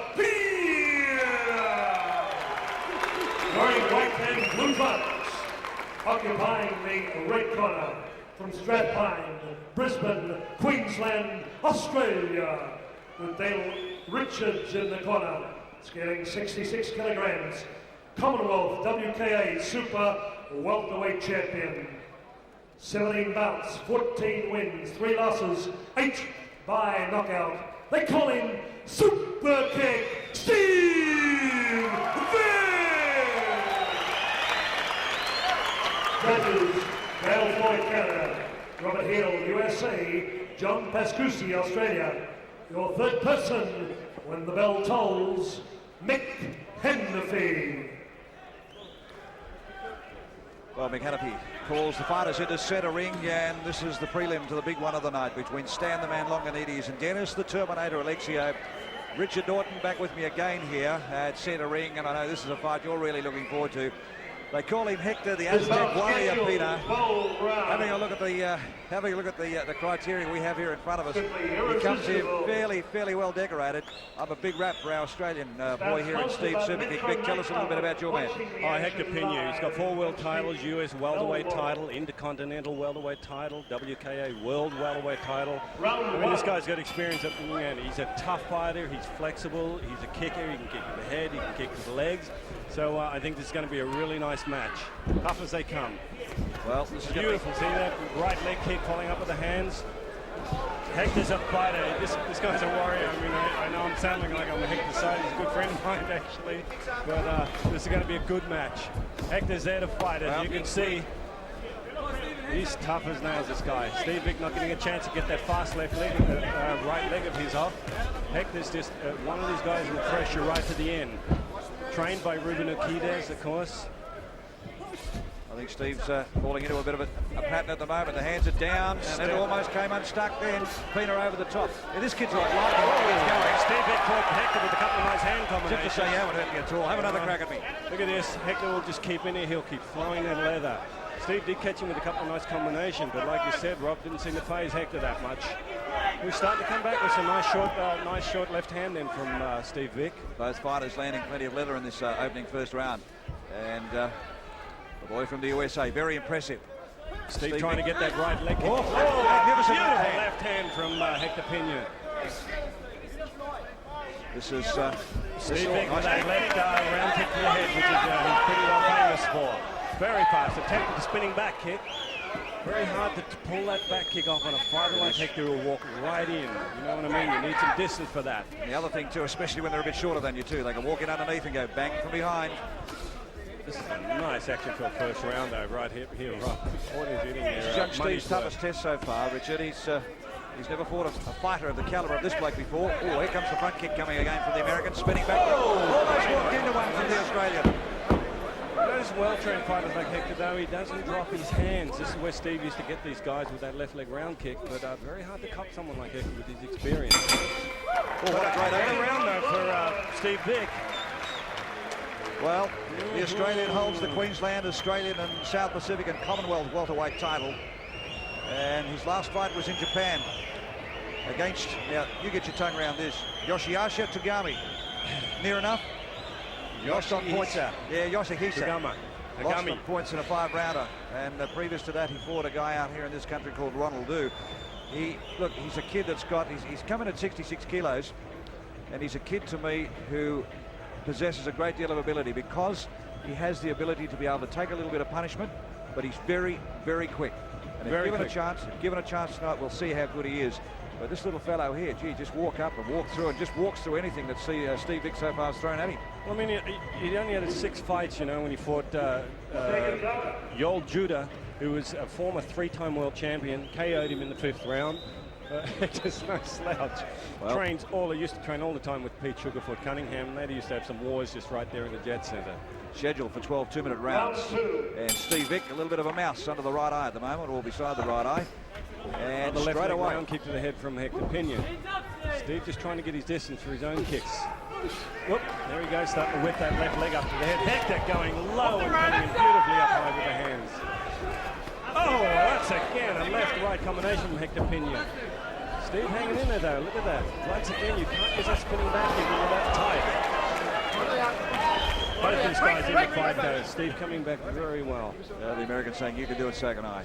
wearing white and blue trunks, occupying the red corner from Strathpine, Brisbane, Queensland, Australia, with Dale Richards in the corner, scaling 66 kilograms, Commonwealth WKA Super Welterweight Champion. 17 bouts, 14 wins, 3 losses, 8 by knockout. They call him Super Kick Steve Vick! Judges, Dale Floyd, Canada, Robert Hill, USA, John Pascusi, Australia. Your third person, when the bell tolls, Mick Henderfee. Well, McHenderfee calls the fighters into centre ring, and this is the prelim to the big one of the night between Stan the Man Longinidis and Dennis the Terminator Alexio. Richard Norton back with me again here at centre ring, and I know this is a fight you're really looking forward to. They call him Hector, the Aztec warrior, Peter. Having a look at the criteria we have here in front of us, he comes here fairly well decorated. I'm a big rap for our Australian boy here in Steve Superkick. Vick, tell us a little bit about your man. Oh, Hector Penna. He's got 4 world titles: US welterweight title, Intercontinental welterweight title, WKA world welterweight title. I mean, this guy's got experience at the end. He's a tough fighter. He's flexible. He's a kicker. He can kick with the head. He can kick with the legs. So I think this is going to be a really nice match. Tough as they come. Well, this is beautiful. See that right leg kick following up with the hands. Hector's a fighter. This guy's a warrior. I mean, I know I'm sounding like I'm on Hector's side. He's a good friend of mine, actually. But this is going to be a good match. Hector's there to fight, as you can see. He's tough as nails, this guy. Steve Vick not getting a chance to get that fast left leg, right leg of his off. Hector's just one of these guys with pressure right to the end. Trained by Ruben Araquides, of course. I think Steve's falling into a bit of a pattern at the moment. The hands are down, and it almost came unstuck then. Penna over the top. Yeah, this kid's like lightning. Oh, he's going. Steve Vick caught Hector with a couple of nice hand combinations. Just to say you haven't hurt me at all. Have another crack at me. Look at this. Hector will just keep in here. He'll keep throwing that leather. Steve did catch him with a couple of nice combinations, but like you said, Rob, didn't seem to phase Hector that much. We're starting to come back with some nice short left hand then from Steve Vick. Both fighters landing plenty of leather in this opening first round. And the boy from the USA, very impressive. Steve trying to get that right leg kick. Magnificent left hand from Hector Penna. This is Steve Vick with that left round kick to the head, which is he's pretty well famous for. Very fast, attempted the spinning back kick. Very hard to pull that back kick off on a fighter like Hector who will walk right in. You know what I mean? You need some distance for that. And the other thing too, especially when they're a bit shorter than you too, they can walk in underneath and go bang from behind. This is a nice action for a first round though, right here, Rob. It's Judge Steve's toughest test so far, Richard. He's never fought a fighter of the caliber of this bloke before. Oh, here comes the front kick coming again from the American, spinning back. Almost walked into one from the Australian. Those well-trained fighters like Hector, though, he doesn't drop his hands. This is where Steve used to get these guys with that left leg round kick, but very hard to cop someone like Hector with his experience. Oh, what a great round, though, for Steve Vick. Well, the Australian holds the Queensland, Australian and South Pacific and Commonwealth welterweight title. And his last fight was in Japan against, now you get your tongue around this, Yoshihashi Tagami. Near enough? Lost on points out. Yeah, Yoshihisa. Lost on points in a 5-rounder. And previous to that, he fought a guy out here in this country called Ronald Du. Look, he's a kid that's got, he's coming at 66 kilos. And he's a kid to me who possesses a great deal of ability because he has the ability to be able to take a little bit of punishment but he's very, very quick. And if given a chance tonight, we'll see how good he is. But this little fellow here, gee, just walk up and walk through and just walks through anything that Steve Vick so far has thrown at him. Well, I mean, he only had 6 fights, you know, when he fought Yol Judah, who was a former 3-time world champion, KO'd him in the 5th round. Hector's no slouch. Well, used to train all the time with Pete Sugarfoot Cunningham. They used to have some wars just right there in the Jet Centre. Scheduled for 12 2-minute rounds. And Steve Vick, a little bit of a mouse under the right eye at the moment, or beside the right eye. And the left straight away. round kick to the head from Hector Pena. Steve just trying to get his distance for his own kicks. Whoop, there he goes, starting to whip that left leg up to the head. Hector going low and coming in beautifully up high with the hands. Oh, that's again a left-right combination from Hector Pena. Steve hanging in there though, look at that. Once again, you can't use that spinning back kick when you're that tight. Both these guys in the fight though. Steve coming back very well. The American saying, you can do it, so can I.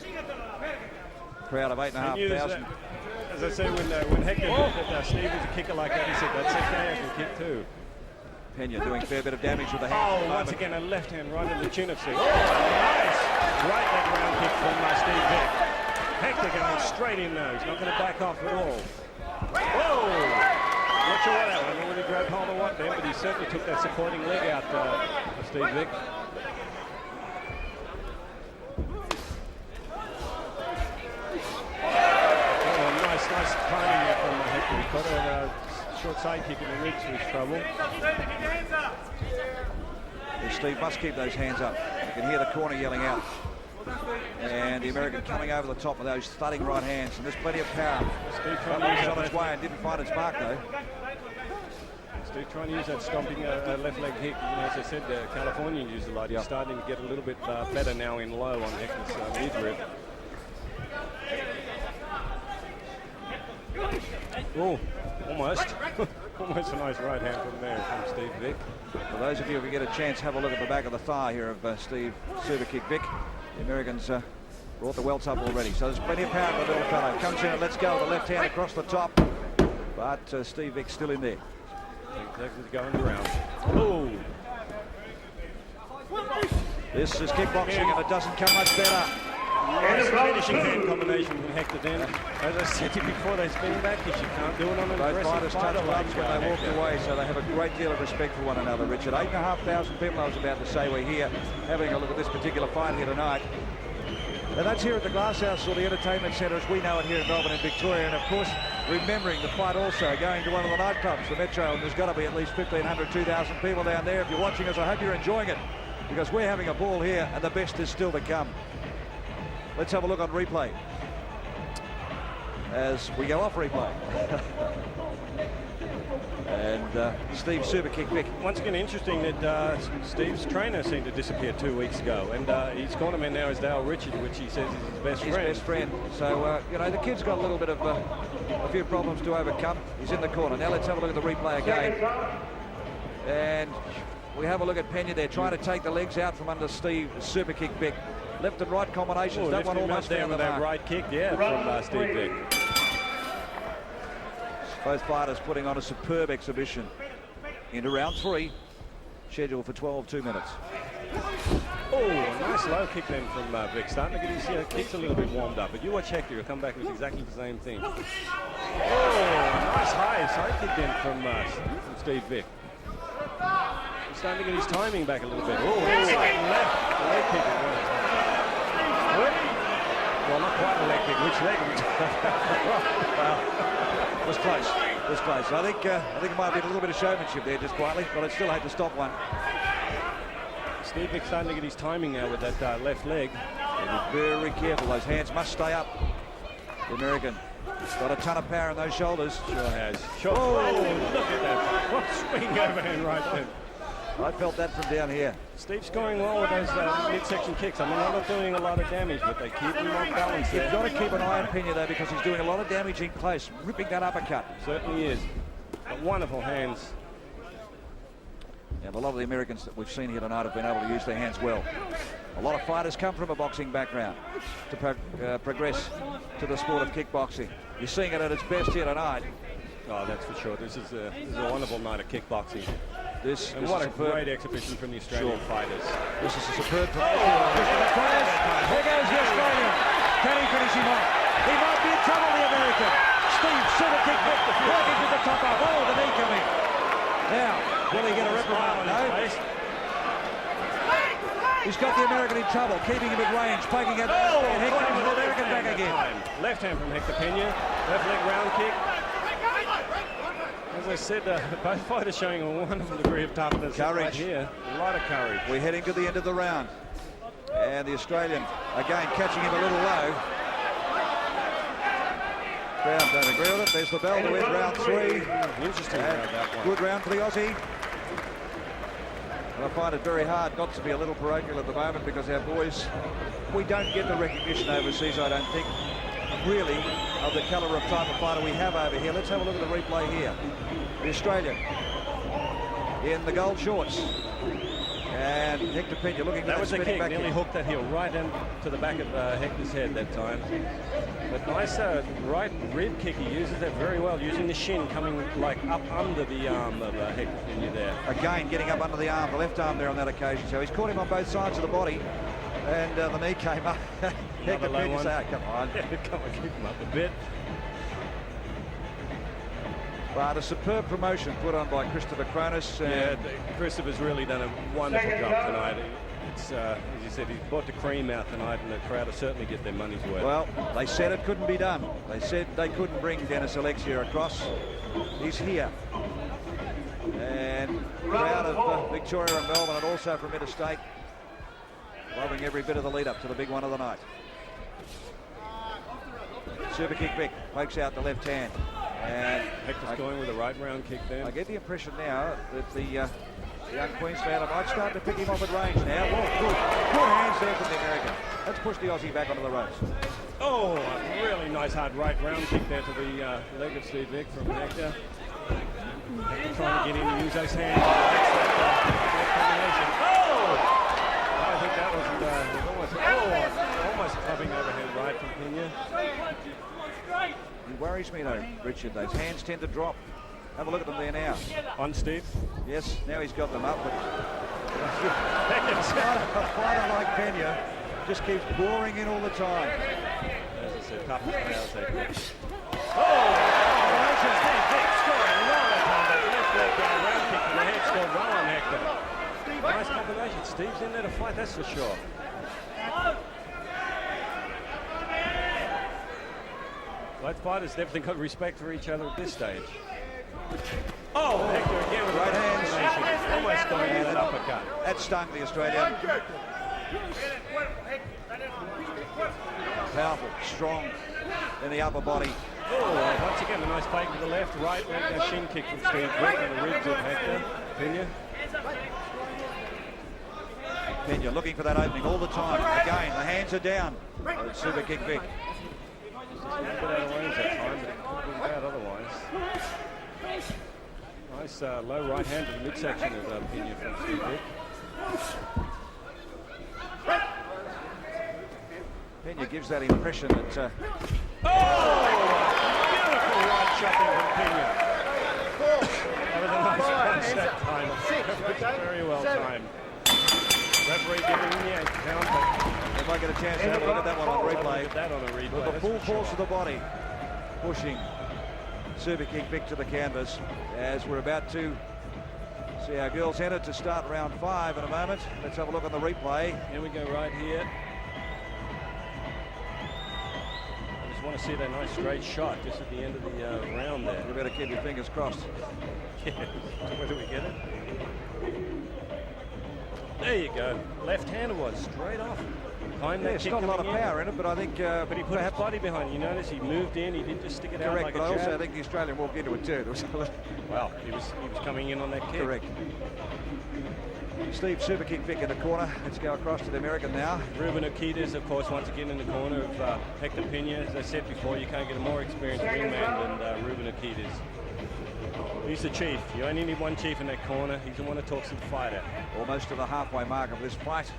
Crowd of 8,500. As I said, when Hector thought that Steve was a kicker like that, he said, that's okay, I can kick too. Pena doing a fair bit of damage with the hand. Oh, once again, a left hand right in the chin of Steve. Oh, nice right leg round kick from Steve Vick. Hector going straight in though. He's not going to back off at all. Whoa! Not sure what that one. I don't know whether he grabbed hold of what there, but he certainly took that supporting leg out of Steve Vick. Nice timing there from Hector. He got a short side kick in the ribs for his trouble. Steve must keep those hands up. You can hear the corner yelling out. And the American coming over the top with those thudding right hands. And there's plenty of power. Steve trying to use on its way and didn't find its mark though. Steve trying to use that stomping left leg kick. You know, as I said, Californians use a lot. He's starting to get a little bit better now in low on Hector's mid-rib. Oh, almost. Almost a nice right hand from there from Steve Vick. For those of you who get a chance, have a look at the back of the thigh here of Steve Super Kick Vick. The Americans brought the welts up already, so there's plenty of power for the little fellow. Comes in and lets go, the left hand across the top. But Steve Vick's still in there. Texas going around. Oh! This is kickboxing and it doesn't come much better. Nice finishing hand combination from Hector then. As I said to you before, they spin back if you can't do it on an both aggressive fighters touched gloves when they walked Hector. away, so they have a great deal of respect for one another, Richard. 8,500 people, I was about to say, we're here having a look at this particular fight here tonight. And that's here at the Glass House, or the Entertainment Centre as we know it here in Melbourne and Victoria. And of course, remembering the fight also, going to one of the nightclubs, the Metro, and there's got to be at least 1,500, 2,000 people down there. If you're watching us, I hope you're enjoying it, because we're having a ball here and the best is still to come. Let's have a look on replay as we go off replay. And Steve Super Kick Vick. Once again, interesting that Steve's trainer seemed to disappear 2 weeks ago, and his cornerman now is Dale Richard, which he says is his best friend. His best friend. So, you know, the kid's got a little bit of a few problems to overcome. He's in the corner. Now let's have a look at the replay again. And we have a look at Pena there, trying to take the legs out from under Steve Super Kick Vick. Left and right combinations. That one almost down with that right kick, yeah, from Steve Vick. Both fighters putting on a superb exhibition into round 3, scheduled for 12 2 minutes. Oh, a nice low kick then from Vick, starting to get his kicks a little bit warmed up. But you watch Hector, he'll come back with exactly the same thing. Oh, nice high side kick then from Steve Vick. He's starting to get his timing back a little bit. Oh, inside and left, the leg kick as well. Well, not quite a leg kick. Which leg? Well, was close. Was close. I think it might have been a little bit of showmanship there, just quietly, but I'd still hate to stop one. Steve Vick starting to get his timing now with that left leg. Be very careful. Those hands must stay up. The American got a ton of power in those shoulders. Sure has. Sure. Oh, look at that. What swing overhand right then. I felt that from down here. Steve's going well with those midsection kicks. I mean, they're not doing a lot of damage, but they keep him on balance there. You've got to keep an eye on Pena, though, because he's doing a lot of damage in close, ripping that uppercut. Certainly is. But wonderful hands. Yeah, a lot of the Americans that we've seen here tonight have been able to use their hands well. A lot of fighters come from a boxing background to progress to the sport of kickboxing. You're seeing it at its best here tonight. Oh, that's for sure. This is a wonderful night of kickboxing. This what is a great exhibition from the Australian fighters. This is a superb Here goes the Australian. Can he finish him off? He might be in trouble, the American. Steve, super kick, working to the top up. Oh, the knee coming. Now, will he get a reprimand? No. He's got the American in trouble, keeping him at range, poking at Hector, and the American back again. Left hand from Hector Penna, left leg round kick. As I said, both fighters showing a wonderful degree of toughness. Courage. Right here. A lot of courage. We're heading to the end of the round. And the Australian, again, catching him a little low. Crowd don't agree with it. There's the bell to end round 3. Interesting round, that one. Good round for the Aussie. And I find it very hard not to be a little parochial at the moment because our boys, we don't get the recognition overseas, I don't think, really, of the calibre of type of fighter we have over here. Let's have a look at the replay here. The Australian in the gold shorts. And Hector Penna looking that at was a kick, back nearly in. hooked that heel right into the back of Hector's head that time. But nice right rib kick, he uses that very well, using the shin coming like up under the arm of Hector Penna there. Again, getting up under the arm, the left arm there on that occasion. So he's caught him on both sides of the body. And the knee came up. Hector Penna said, come on. Come on, keep him up a bit. But a superb promotion put on by Christopher Cronus. Yeah, Christopher's really done a wonderful job tonight. It's, as you said, he's brought the cream out tonight, and the crowd will certainly get their money's worth. Well, they said it couldn't be done. They said they couldn't bring Dennis Alexio across. He's here. And the crowd of Victoria and Melbourne, and also from interstate, loving every bit of the lead up to the big one of the night. Super kick Vick, pokes out the left hand. And Hector's going with a right round kick there. I get the impression now that the young Queenslander might start to pick him off at range now. Well, good hands there from the American. Let's push the Aussie back onto the ropes. Oh, a really nice hard right round kick there to the leg of Steve Vick from Hector. Trying to get in and use those hands. I think that was almost clubbing overhead right from Penna. He worries me though, Richard. Those hands tend to drop. Have a look at them there now. On Steve? Yes, now he's got them up. But a fighter like Penna just keeps boring in all the time. As I said, tough crowds there. Round kick to the head, scored well on Hector. Nice combination. Steve's in there to fight, that's for sure. Both fighters definitely got respect for each other at this stage. Oh, Hector again with right hands. Almost going in an uppercut. That stung the Australian. Powerful, strong in the upper body. Oh, once again, a nice fake with the left, right, leg, shin kick from Steve Vick on the ribs of Hector Penna. Penna looking for that opening all the time. Again, the hands are down. Super kick Vick. A little bit out of range that time, but it could have been bad otherwise. Nice low right hand to the midsection of Penna from Steve Vick. Penna gives that impression that... Beautiful right shot there from Penna. That was a nice punch that time. Very well timed. Referee giving him the 8 count, but if I get a chance to have a look at that one on replay. That on a replay. With the full force of the body pushing super kick Vick to the canvas as we're about to see our girls headed to start round 5 in a moment. Let's have a look on the replay. Here we go right here. I just want to see that nice straight shot just at the end of the round there. You better keep your fingers crossed. Yeah. Where do we get it? There you go. Left-hander was straight off. Behind that it's kick not a lot of coming power in it, but I think... but he put his body behind. You notice he moved in. He didn't just stick it out like a jab. Correct, but I also think the Australian walked into it too. Well, he was coming in on that kick. Correct. Steve super kick Vick in the corner. Let's go across to the American now. Ruben Akitas, of course, once again in the corner of Hector Penna. As I said before, you can't get a more experienced ringman than Ruben Akitas. He's the chief. You only need one chief in that corner. He's the one that talks to the fighter. Almost to the halfway mark of this fight.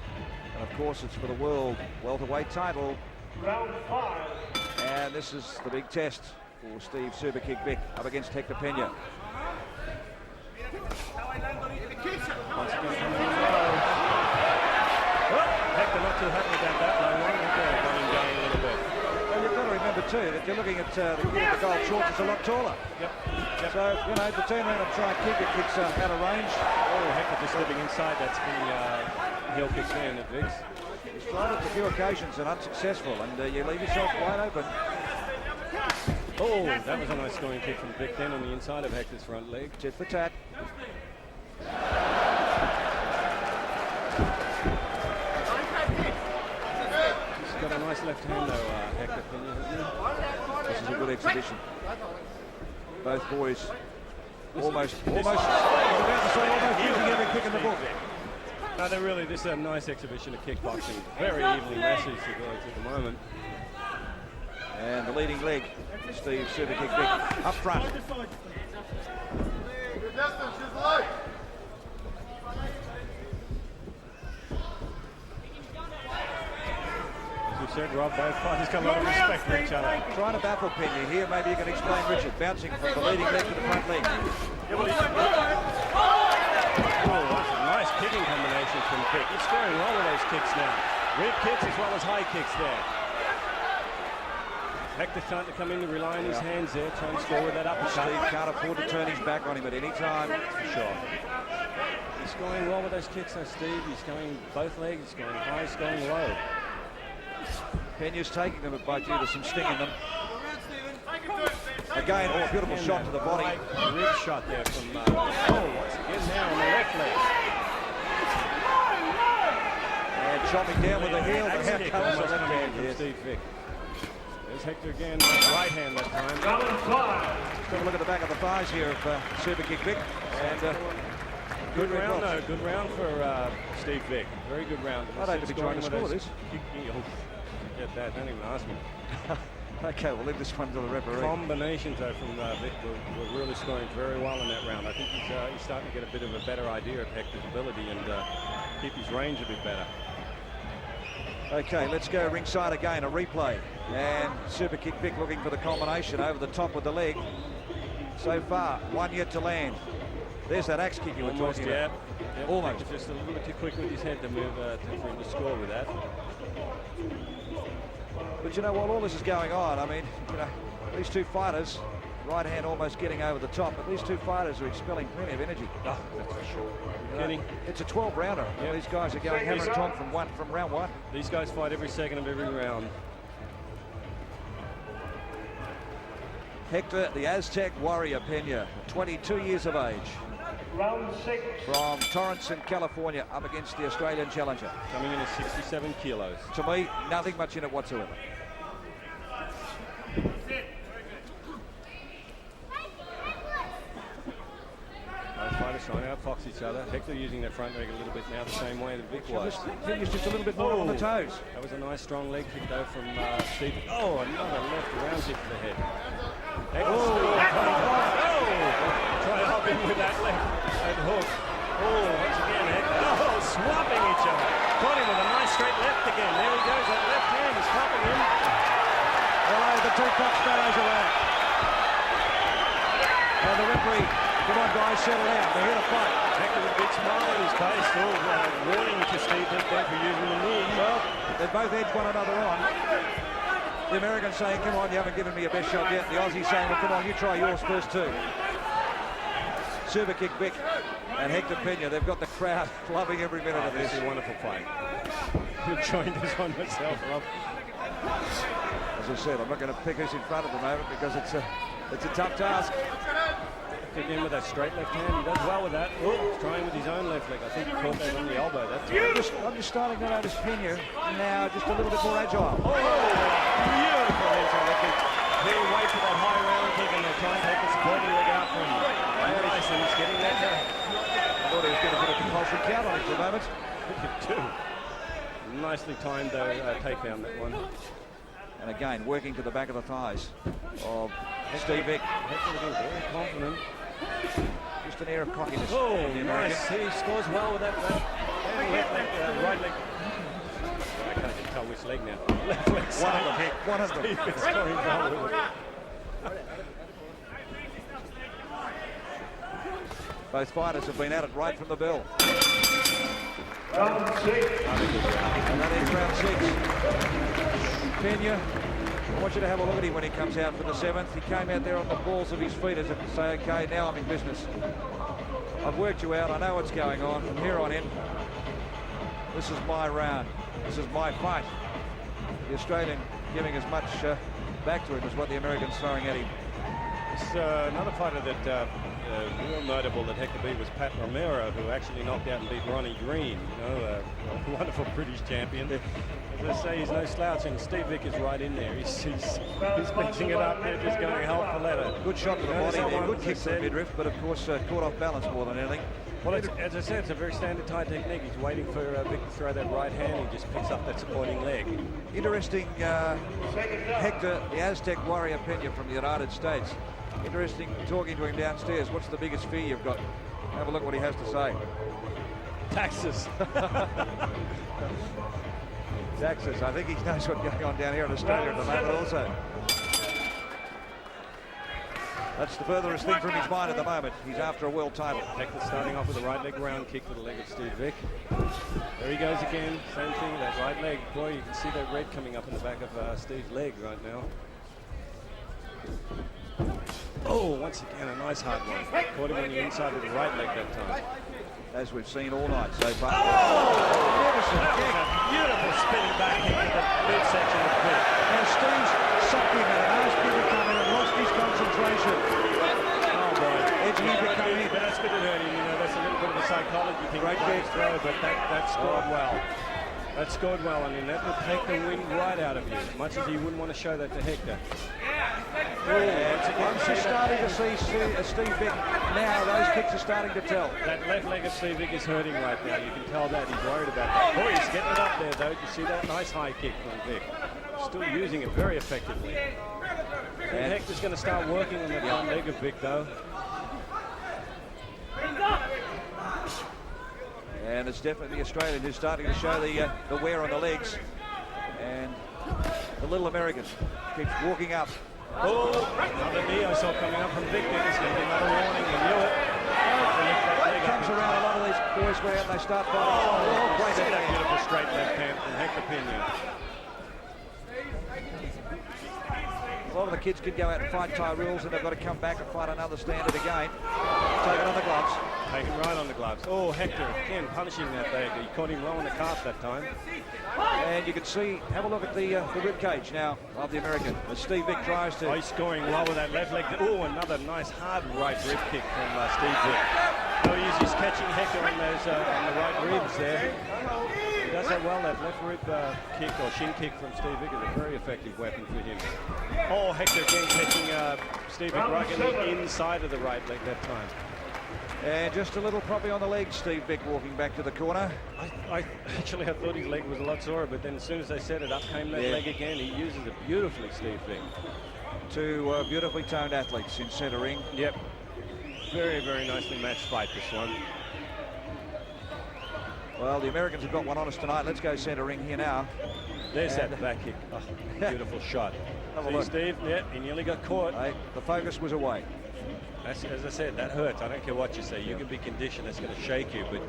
And of course, it's for the world welterweight title. Round 5. And this is the big test for Steve super kick Vick up against Hector Penna. Once again, coming in low. Oh, Hector not too happy about that low one. Got him going a little bit. Well, you've got to remember too that you're looking at the kid in the gold shorts is a lot taller. Yep. So, you know, to turn around and try and kick it, it's out of range. Oh, Hector just slipping inside that spinning heel kick there in the Vicks. He's tried it a few occasions and unsuccessful, and you leave yourself wide open. Oh, that was a nice scoring kick from Vick then on the inside of Hector's front leg. Tit for tat. He's got a nice left hand though, Hector. This is a good exhibition. Both boys almost using every kick in the book. No, this is a nice exhibition of kickboxing. Very evenly matched at the moment. And the leading leg, Steve super kick Vick up front. As you said, Rob, both fighters got a lot of respect for each other. Trying to baffle Penny here. Maybe you can explain Richard. Bouncing from the leading leg to the front leg. Oh, that's a nice kicking combination from Vick. He's scoring well with those kicks now. Rib kicks as well as high kicks there. Hector trying to come in to rely on his hands there, trying to score with that uppercut. Steve can't afford to turn his back on him at any time. For sure. He's scoring well with those kicks though, Steve. He's going both legs, he's going high, he's going low. Pena's taking them by due to some sting in them. Again, oh, a beautiful shot to the body. Right rib shot there from, once again now on the left leg. And chopping down with the heel, but how comes the left hand from here? Steve Vick. There's Hector again, right hand that time. Have a look at the back of the thighs here of super kick Vick. And good round though, good round for Steve Vick. Very good round. I don't be trying to score this. Get that, don't even ask me. Okay, we'll leave this one to the referee. Combinations though from Vick were really scoring very well in that round. I think he's starting to get a bit of a better idea of Hector's ability and keep his range a bit better. Okay, let's go ringside again, a replay. And super kick Vick looking for the combination over the top with the leg. So far, one yet to land. There's that axe kick you were talking about. Yep. Almost. Just a little bit too quick with his head to move for him to score with that. But you know, while all this is going on, I mean, you know, these two fighters, right hand almost getting over the top, but these two fighters are expelling plenty of energy. Oh, that's for sure. Kenny, it's a 12-rounder. Yep. These guys are going hammer and tong from round one. These guys fight every second of every round. Hector, the Aztec warrior Penna, 22 years of age. Round 6. From Torrance in California, up against the Australian challenger. Coming in at 67 kilos. To me, nothing much in it whatsoever. Both fighters trying to outfox each other. Hector using their front leg a little bit now, the same way that Vick was. Penna's just a little bit more on the toes. That was a nice strong leg kick though from Steve. Oh, another left round kick to the head. Try to hop in with that left and hook. Oh, once again, Hector. Oh, swapping each other. Caught him with a nice straight left again. There he goes, that left hand is popping him. Well, the two top stars away. And the referee, come on guys, settle down. They're here to fight. Hector with a big smile on his face, still warning to Steve Vick there for using the knee. Well, they both edged one another on. The American saying, come on, you haven't given me your best shot yet. The Aussie saying, well, come on, you try yours first too. Super kick Vick and Hector Penna. They've got the crowd loving every minute of this. This is a wonderful fight. I'm enjoying this one myself, Rob. As I said, I'm not going to pick who's in front at the moment because it's a tough task. Kick in with that straight left hand. He does well with that. Oh, he's trying with his own left leg. I think he caught that on the elbow that time. I'm just starting to notice Penna now just a little bit more agile. Oh, beautiful inside leg kick. He'll wait for that high round kick and they'll try and take the supporting leg out from him. Nice, and he's getting that now. I thought he was going to put a compulsory count on it for a moment. Two. Nicely timed though, takedown that one. And again, working to the back of the thighs of Steve Vick. Hector looking very confident. Just an air of cockiness. Oh, nice. He scores well with that left leg, right leg. I can't tell which leg now. Left leg side. One of them. Steve is scoring well with it. Both fighters have been at it right from the bell. Round 6. And that is round 6. Penna, I want you to have a look at him when he comes out for the 7th. He came out there on the balls of his feet as if to say, okay, now I'm in business. I've worked you out. I know what's going on. From here on in, this is my round. This is my fight. The Australian giving as much back to him as what the American's throwing at him. It's another fighter that real notable that Hector beat was Pat Romero, who actually knocked out and beat Ronnie Green. You know, a wonderful British champion. As I say, he's no slouch, and Steve Vick is right in there. He's mixing it up there, just going hell for leather. Good shot to the body there, good kick to the midriff, but of course caught off balance more than anything. Well, as I said, it's a very standard Thai technique. He's waiting for Vick to throw that right hand. He just picks up that supporting leg. Interesting, Hector, the Aztec warrior Penna from the United States. Interesting talking to him downstairs. What's the biggest fear you've got? Have a look what he has to say. Taxes. Taxes. I think he knows what's going on down here in Australia at the moment also. That's the furthest thing from his mind at the moment. He's after a world title. Hector starting off with a right leg round kick to the leg of Steve Vick. There he goes again. Same thing, that right leg. Boy, you can see that red coming up in the back of Steve's leg right now. Oh, once again, a nice hard one. Caught him on the inside of the right leg that time. As we've seen all night so far. Beautiful spinning back kick to the midsection of Vick. Now Steve's sucked him and asked him to come in and lost his concentration. Oh boy. Edgy becoming. But that's good to hurt him, you know, that's a little bit of a psychology thing. Right there throw, but that scored well. That scored well, I mean, that would take the wind right out of you, as much as he wouldn't want to show that to Hector. I'm just starting to see Steve Vick now. Those kicks are starting to tell. That left leg of Steve Vick is hurting right now. You can tell that. He's worried about that. Boy, he's getting it up there, though. You see that nice high kick from Vick. Still using it very effectively. And Hector's going to start working on the front leg of Vick, though. And it's definitely the Australian who's starting to show the wear on the legs. And the little American keeps walking up. Oh, another knee I saw coming up from Vick. It's going to be another warning. He knew it. It comes around a lot of these boys where they start fighting. Oh, great. See that beautiful straight left hand from Hector Penna. A lot of the kids could go out and fight Thai rules, and they've got to come back and fight another standard again. Take it on the gloves. Take it right on the gloves. Oh, Hector again punishing that leg. He caught him low on the calf that time. And you can see, have a look at the rib cage now of the American. As Steve Vick tries to... Oh, he's scoring well with that left leg. Oh, another nice hard right rib kick from Steve Vick. Oh, he's catching Hector on those on the right ribs there. He does that well. That left rib kick or shin kick from Steve Vick is a very effective weapon for him. Oh, Hector again catching Steve Vick right in the inside of the right leg that time. And just a little proppy on the leg, Steve Vick walking back to the corner. I thought his leg was a lot sore, but then as soon as they set it up, came that leg again. He uses it beautifully, Steve Vick. Two beautifully toned athletes in centre ring. Yep. Very, very nicely matched fight, this one. Well, the Americans have got one on us tonight. Let's go centre ring here now. There's that back kick. Oh, beautiful shot. See, Steve? Yeah, he nearly got caught. Hey, the focus was away. That's, as I said, that hurts. I don't care what you say. You can be conditioned. It's going to shake you. But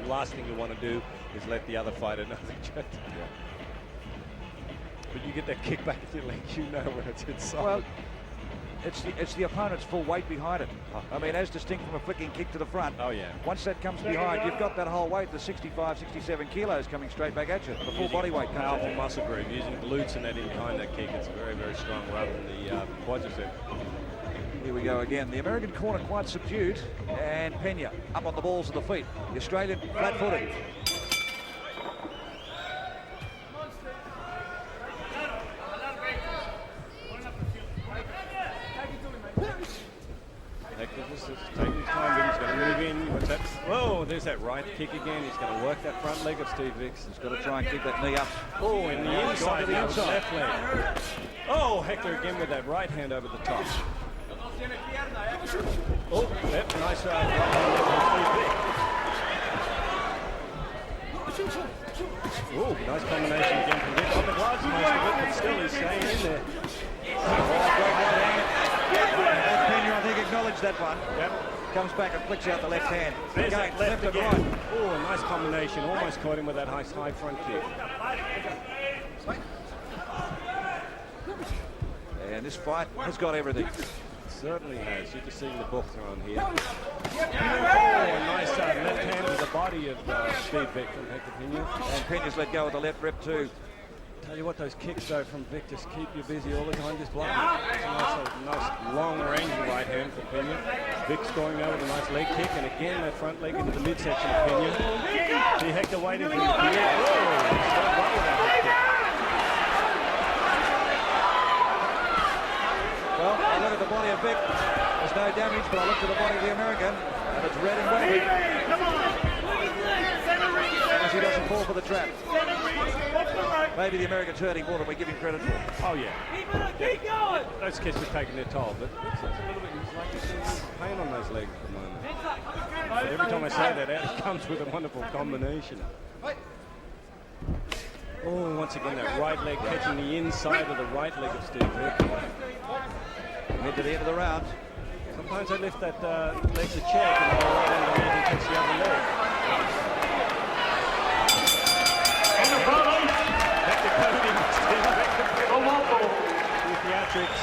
the last thing you want to do is let the other fighter know that you're... But you get that kick back at your leg, you know when it's inside. Well, it's the opponent's full weight behind it. I mean, as distinct from a flicking kick to the front. Oh, yeah. Once that comes behind, you've got that whole weight, the 65, 67 kilos coming straight back at you. The full body weight comes powerful muscle group, using glutes and that in behind that kick. It's very, very strong rather than the quadricep. Here we go again. The American corner quite subdued, and Penna up on the balls of the feet. The Australian flat-footed. Hector just taking his time, but he's going to move in. What's that? Whoa, there's that right kick again. He's going to work that front leg of Steve Vick's. He's got to try and keep that knee up. Oh, in the inside, the left leg. Oh, Hector again with that right hand over the top. Oh, yep, nice right hand there from Steve Vick. Oh, nice combination again from Vick. On the gloves most of it, but still he's staying in there. Oh, great right hand. And Penna, I think, acknowledged that one. Yep. Comes back and flicks out the left hand. There's Again, that left and again. right. Oh, a nice combination. Almost caught him with that high front kick. And this fight has got everything. Certainly has. You're just seeing the book thrown here. Oh, a nice left hand to the body of Steve Vick from Hector Penna. And Pena's let go of the left rip too. Tell you what, those kicks though from Vick just keep you busy all the time, just blocking. It's a nice long range right hand for Penna. Vick's going over with a nice leg kick, and again that front leg into the midsection of Penna. See Hector waiting for him. Oh, he's done well with that Hector. Well, I look at the body of Vick. There's no damage, but I look at the body of the American, and it's red and wavy. As he doesn't fall for the trap. Maybe the American's hurting more than we give him credit for. Oh, yeah. Keep going! Those kicks are taking their toll, but it's a little bit, he's like he's pain on those legs at the moment. Every time I say that, out he comes with a wonderful combination. Oh, once again, that right leg catching the inside of the right leg of Steve Vick. Head to the end of the round. Sometimes they lift that leg to check and they go right underneath and catch the other leg. Hector coding Steve Vick. Theatrics.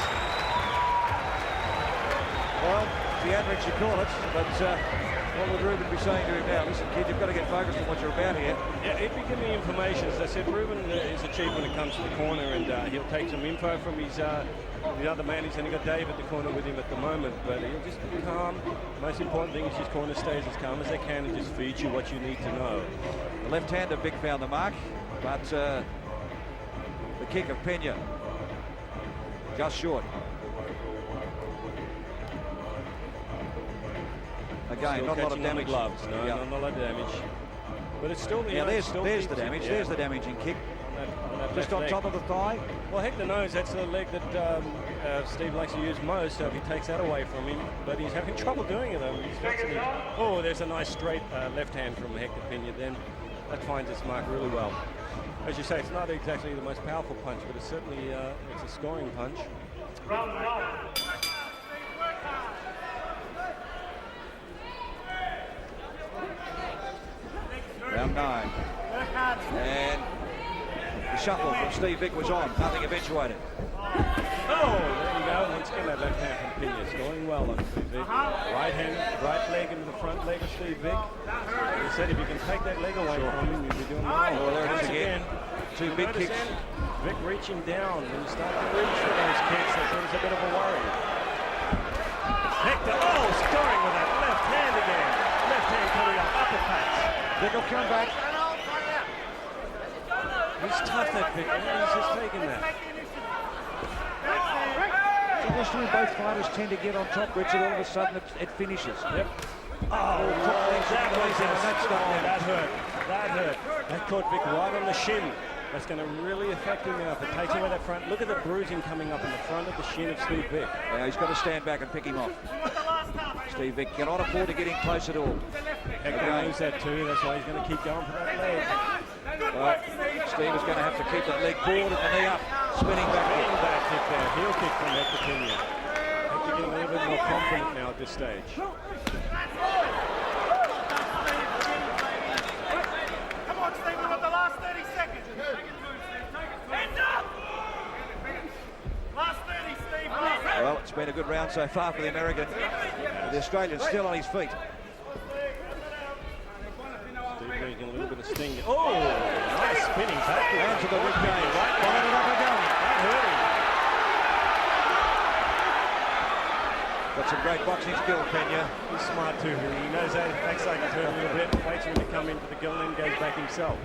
Well, theatrics you call it, but what would Ruben be saying to him now? Listen, kid, you've got to get focused on what you're about here. Yeah, he'd be giving me information. As I said, Ruben is a chief when it comes to the corner, and he'll take some info from his the other man. He's only got Dave at the corner with him at the moment, but he'll just be calm. The most important thing is his corner stays as calm as they can and just feed you what you need to know. The left hand of Vick found the mark, but the kick of Penna just short. Again, not a lot of damage. Gloves. No, not a lot of damage. But it's still the there's the damage. Yeah. There's the damaging kick. On that just on leg. top of the thigh. Well, Hector knows that's the leg that Steve likes to use most, so if he takes that away from him, but he's having trouble doing it. Oh, there's a nice straight left hand from Hector Penna then. That finds its mark really well. As you say, it's not exactly the most powerful punch, but it's certainly it's a scoring punch. Round 9. Round 9. And the shuffle from Steve Vick was on. Nothing eventuated. Oh, there you go. Once again, that left hand from Penna. It's going well on Steve Vick. Right hand, right leg into the front leg of Steve Vick. He said if you can take that leg away from him, you'll be doing well. Oh, there it is again. Two big kicks. Vick reaching down. When you start to reach for those kicks, that gives a bit of a worry. Hector, scoring with that left hand again. Left hand coming up, uppercuts. Vick will come back. He's tough, that Vick. He's just taking that. Traditionally, both fighters tend to get on top, Richard. All of a sudden, it finishes. Yep. That hurt. That hurt. That caught Vick right on the shin. That's going to really affect him now if it takes away that front. Look at the bruising coming up in the front of the shin of Steve Vick. Yeah, he's got to stand back and pick him off. Steve Vick cannot afford to get in close at all. Hector knows that too. That's why he's going to keep going for that leg. Well, Steve is going to have to keep that leg forward and the knee up. Spinning back kick there. Heel kick from Hector Penna. Hector getting a little bit more confident now at this stage. Come on, Steve, we've got the last 30 seconds. Hands up! Last 30, Steve. Well, it's been a good round so far for the American. The Australian's still on his feet. Steve getting a little bit of sting. Oh, nice spinning back. And to the rib cage. Right, followed it up again. That hurt him. Got some great boxing skill, Penna. He's smart too. He knows that backside can turn a little bit, waits for him to come into the gill and then goes back himself.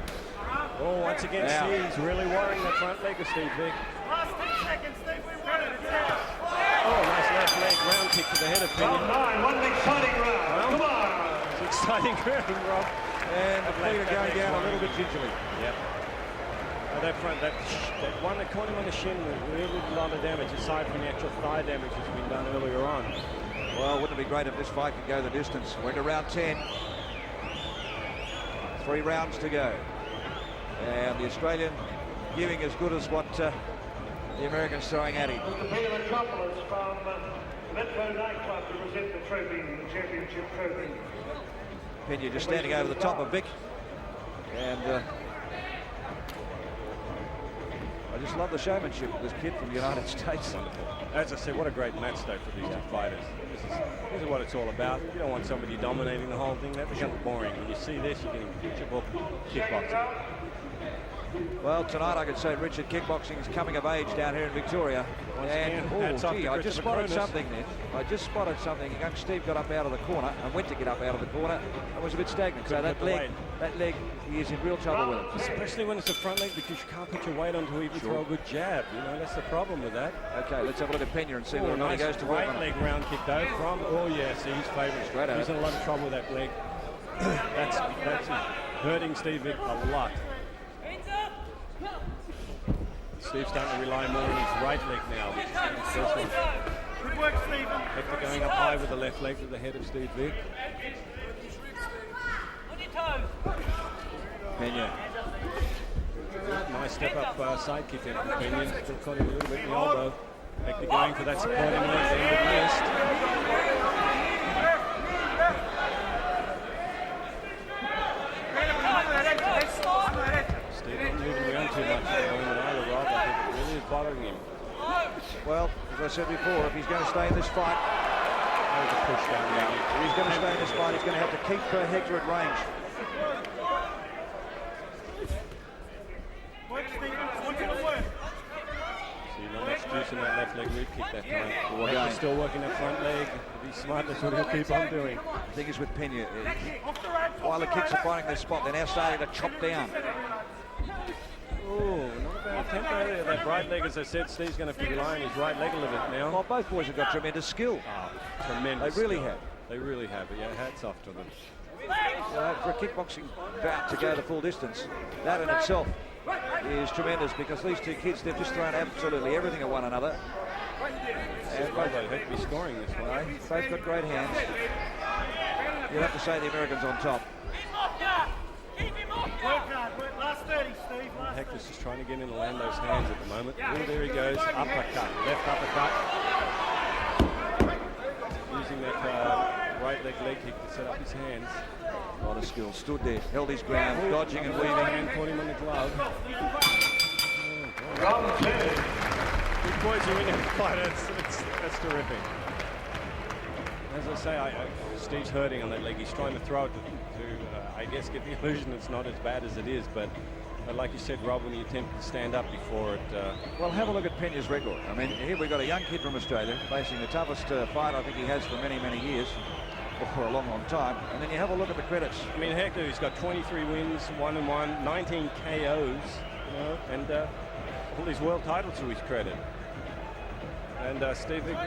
Oh, once again, Steve's really worrying that front leg of Steve Vick. Last 10 seconds, Steve, we've got it. Oh, nice left leg round kick to the head of Penna. Round 9, what an exciting round. Come on. It's an exciting round, Rob. And the feet are going down a little bit gingerly. Yep. That front, that one that caught him on the shin was really a lot of damage, aside from the actual thigh damage that's been done earlier on. Well, wouldn't it be great if this fight could go the distance? We're into round 10. 3 rounds to go. And the Australian giving as good as what the American's throwing at him. The metropolis from the Metro nightclub to present the trophy, the championship trophy. Penna just standing over the top of Vick. And I just love the showmanship of this kid from the United States. Wonderful. As I said, what a great match though for these two fighters. This is what it's all about. You don't want somebody dominating the whole thing. That becomes boring. When you see this, you can picture book kickboxing. Well, tonight I could say Richard Kickboxing is coming of age down here in Victoria. And, oh, gee, I just spotted something then. I just spotted something. Young Steve got up out of the corner and went to get up out of the corner and was a bit stagnant. So that leg, he is in real trouble with it. Especially when it's a front leg, because you can't put your weight on to even throw a good jab. You know, that's the problem with that. Okay, let's have a look at Penna and see whether or not he goes to work on it. Right leg round kick though from, oh yes, he's favourite. He's in a lot of trouble with that leg. that's hurting Steve Vick a lot. Steve's starting to rely more on his right leg now, which is his first one. Good work, Stephen. Hector going up high with the left leg to the head of Steve Vick. Penna. Nice step up side kick in from Penna. Still caught him a little bit in the elbow. Hector going for that supporting leg there, but missed. Steve not moving around too much at the moment either, Rob. I think it really is bothering him. Well, as I said before, if he's going to stay in this fight, there's a push down now. If he's going to stay in this fight, he's going to have to keep Hector at range. Work, Stephen. I want you to work. See, not much juice in that left leg rib kick that time. Hector's still working that front leg. If he's smart, that's what he'll keep on doing. The thing is with Penna, while the kicks are finding their spot, they're now starting to chop down. Oh, not a bad tempo there. That right leg, as I said, Steve's going to have to rely on his right leg a little bit now. Well, both boys have got tremendous skill. Tremendous. They really skill. have. They really have. But yeah, hats off to them. For a kickboxing bout to go the full distance, that in itself is tremendous, because these two kids, they've just thrown absolutely everything at one another. And both have to be scoring this one. Both got great hands. You'll have to say the Americans on top. Work hard, work. Last 30, Steve. Hector's just trying to get in Orlando's hands at the moment. Oh, there he goes. Uppercut. Left uppercut. Using that right leg kick to set up his hands. A lot of skill. Stood there, held his ground, dodging and weaving. And caught him on the glove. Round 10. Big boys are in the fight. That's terrific. As I say, Steve's hurting on that leg. He's trying to throw it to I guess, get the illusion it's not as bad as it is. But like you said, Rob, when you attempt to stand up before it... Well, have a look at Penna's record. I mean, here we've got a young kid from Australia facing the toughest fight I think he has for many, many years. For a long, long time. And then you have a look at the credits. I mean, Hector, he's got 23 wins, 1-1, 19 KOs, you know, and all these world titles to his credit. And Steve Vick,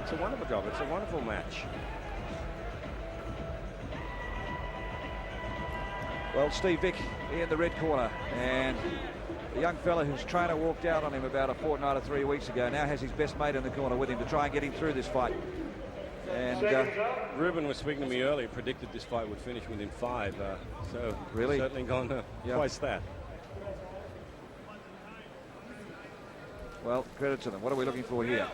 it's a wonderful job. It's a wonderful match. Well, Steve Vick in the red corner, and the young fella whose trainer walked out on him about a fortnight or 3 weeks ago now has his best mate in the corner with him to try and get him through this fight. And Ruben was speaking to me earlier, predicted this fight would finish within 5. So really, certainly gone twice that. Well, credit to them. What are we looking for here?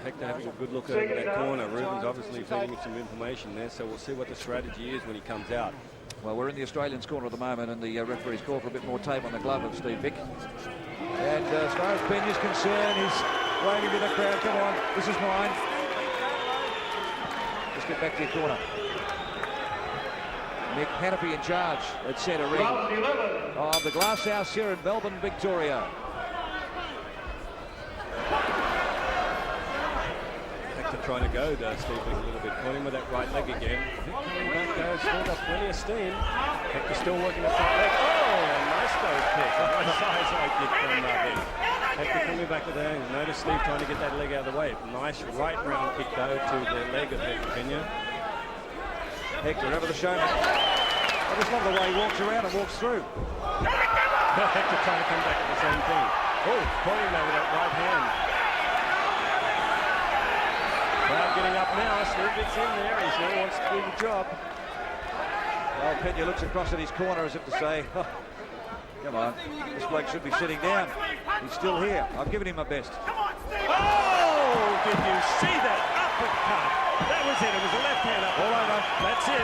Hector having a good look over that corner. Ruben's obviously feeding him some information there, so we'll see what the strategy is when he comes out. Well, we're in the Australians' corner at the moment, and the referee's called for a bit more tape on the glove of Steve Vick. And as far as Penna's concerned, he's waving to the crowd. Come on, this is mine. Let's get back to your corner. Nick Hannafy in charge at centre ring of the Glass House here in Melbourne, Victoria. Hector trying to go, Steve Vick a little bit. Caught him with that right leg again. Vick coming back, though, still got plenty of steam. Hector still working the front leg. Oh, a nice throw kick. A nice side kick from Vick. Hector coming back with the hand. Notice Steve trying to get that leg out of the way. Nice right round kick, though, to the leg of Penna. Hector, ever the showman. I just love the way he walks around and walks through. Hector trying to come back at the same thing. Oh, pointing there with that right hand. Crowd getting up now. Steve Vick's in there. He still wants to do the job. Well, Penna looks across at his corner as if to say, oh, come on, this bloke should be sitting down. He's still here. I've given him my best. Come on, Steve!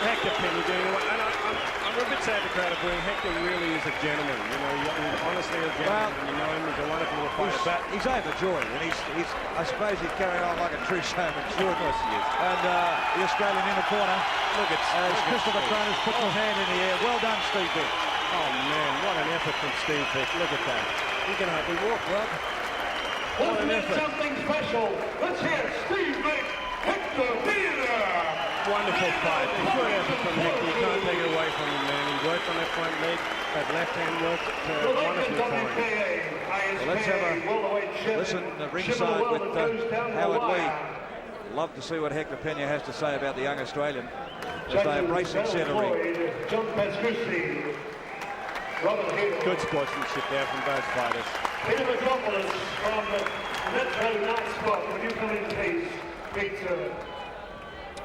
Hector Penna doing it. And I'm a bit sad to crowd of booing. Hector really is a gentleman. You know, he's honestly a gentleman. And you know him, he's a wonderful little fighter. But he's overjoyed, and he's I suppose he's carrying on like a true showman. Sure, of course he is. And the Australian in the corner. Look at Christopher Cronus puts his hand in the air. Well done, Steve Vick. Oh man, what an effort from Steve Vick. Look at that. He can hardly walk, Rob. What an effort. Something special. Let's hear Steve Vick, Hector Penna. Wonderful fight. Good effort from Hector. You can't take it away from him, man. He worked on that front leg. That left hand worked wonderfully for him. Well, let's have a listen ringside with Howard Lee. Love to see what Hector Penna has to say about the young Australian as they embrace in centre ring. Good sportsmanship there from both fighters. Peter McLaughlin from Metro Night Spot. Will you come in, please? Victor.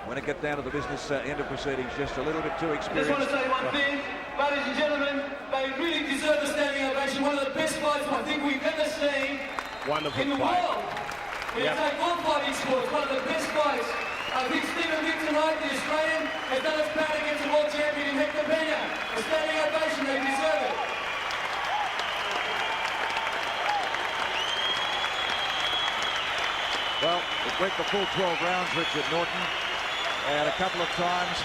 When it gets down to the business end of proceedings, just a little bit too I experienced. just want to say one thing, ladies and gentlemen, they really deserve a standing ovation. One of the best fights I think we've ever seen in the world. When you take all fighting sports, one of the best fights. I think Stephen Vick tonight, the Australian, has done his part against the world champion in Hector Penna. A standing ovation, they deserve it. Well, it went the full 12 rounds, Richard Norton, and a couple of times.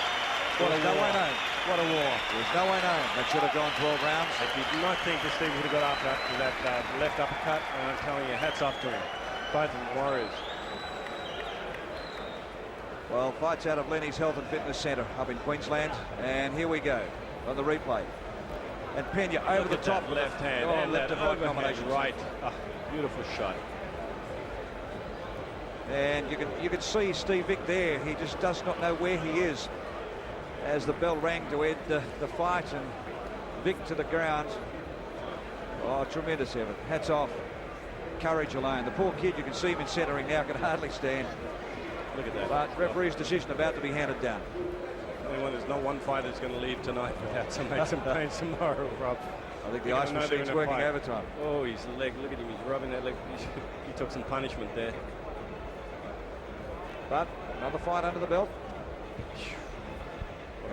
There's no way known. What a war. There's no way known. That should have gone 12 rounds. I did not think that Steve would have got after that left uppercut, and I'm telling you, hats off to him. Both of them warriors. Well, fights out of Lenny's Health and Fitness Centre up in Queensland, and here we go on the replay. And Penna over the top with left hand and left that and right overhand combination. right. Oh, beautiful shot. And you can see Steve Vick there. He just does not know where he is as the bell rang to end the fight, and Vick to the ground. Oh, tremendous effort. Hats off. Courage alone. The poor kid, you can see him in centering now, can hardly stand. Look at that. But referee's decision about to be handed down. There's not one fighter that's going to leave tonight without some pain tomorrow, Rob. I think the ice machine's working overtime. Oh, his leg. Look at him. He's rubbing that leg. He took some punishment there. But another fight under the belt.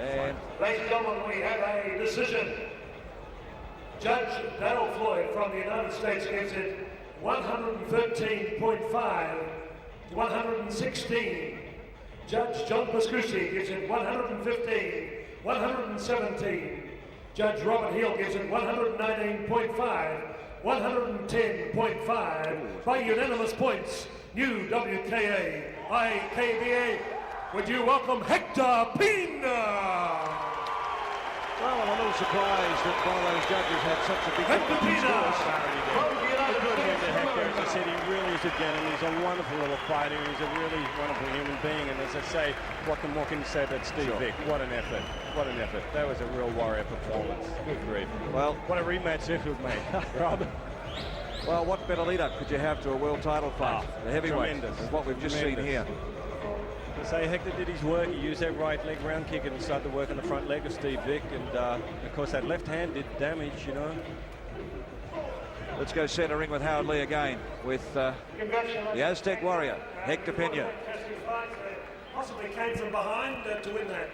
And ladies and gentlemen, we have a decision. Judge Darrell Floyd from the United States gives it 113.5 to 116. Judge John Pascucci gives it 115, 117. Judge Robert Hill gives it 119.5, 110.5 by unanimous points. New WKA IKBA. Would you welcome Hector Penna? Well, I'm a little surprised that one of those judges had such a big Hector Penna. Good hand to Hector. As I said, he really is a gentleman. He's a wonderful little fighter. He's a really wonderful human being. And as I say, what more can you say about Steve Vick? What an effort. What an effort. That was a real warrior performance. Good grief. Well, what a rematch it would make, Rob. Well, what better lead-up could you have to a world title fight? The heavyweight, is what we've just seen here. To say Hector did his work. He used that right leg round kick and started to work on the front leg of Steve Vick. And, of course, that left hand did damage, you know. Let's go centre ring with Howard Lee again with the Aztec warrior, Hector Penna. Possibly came from behind to win that.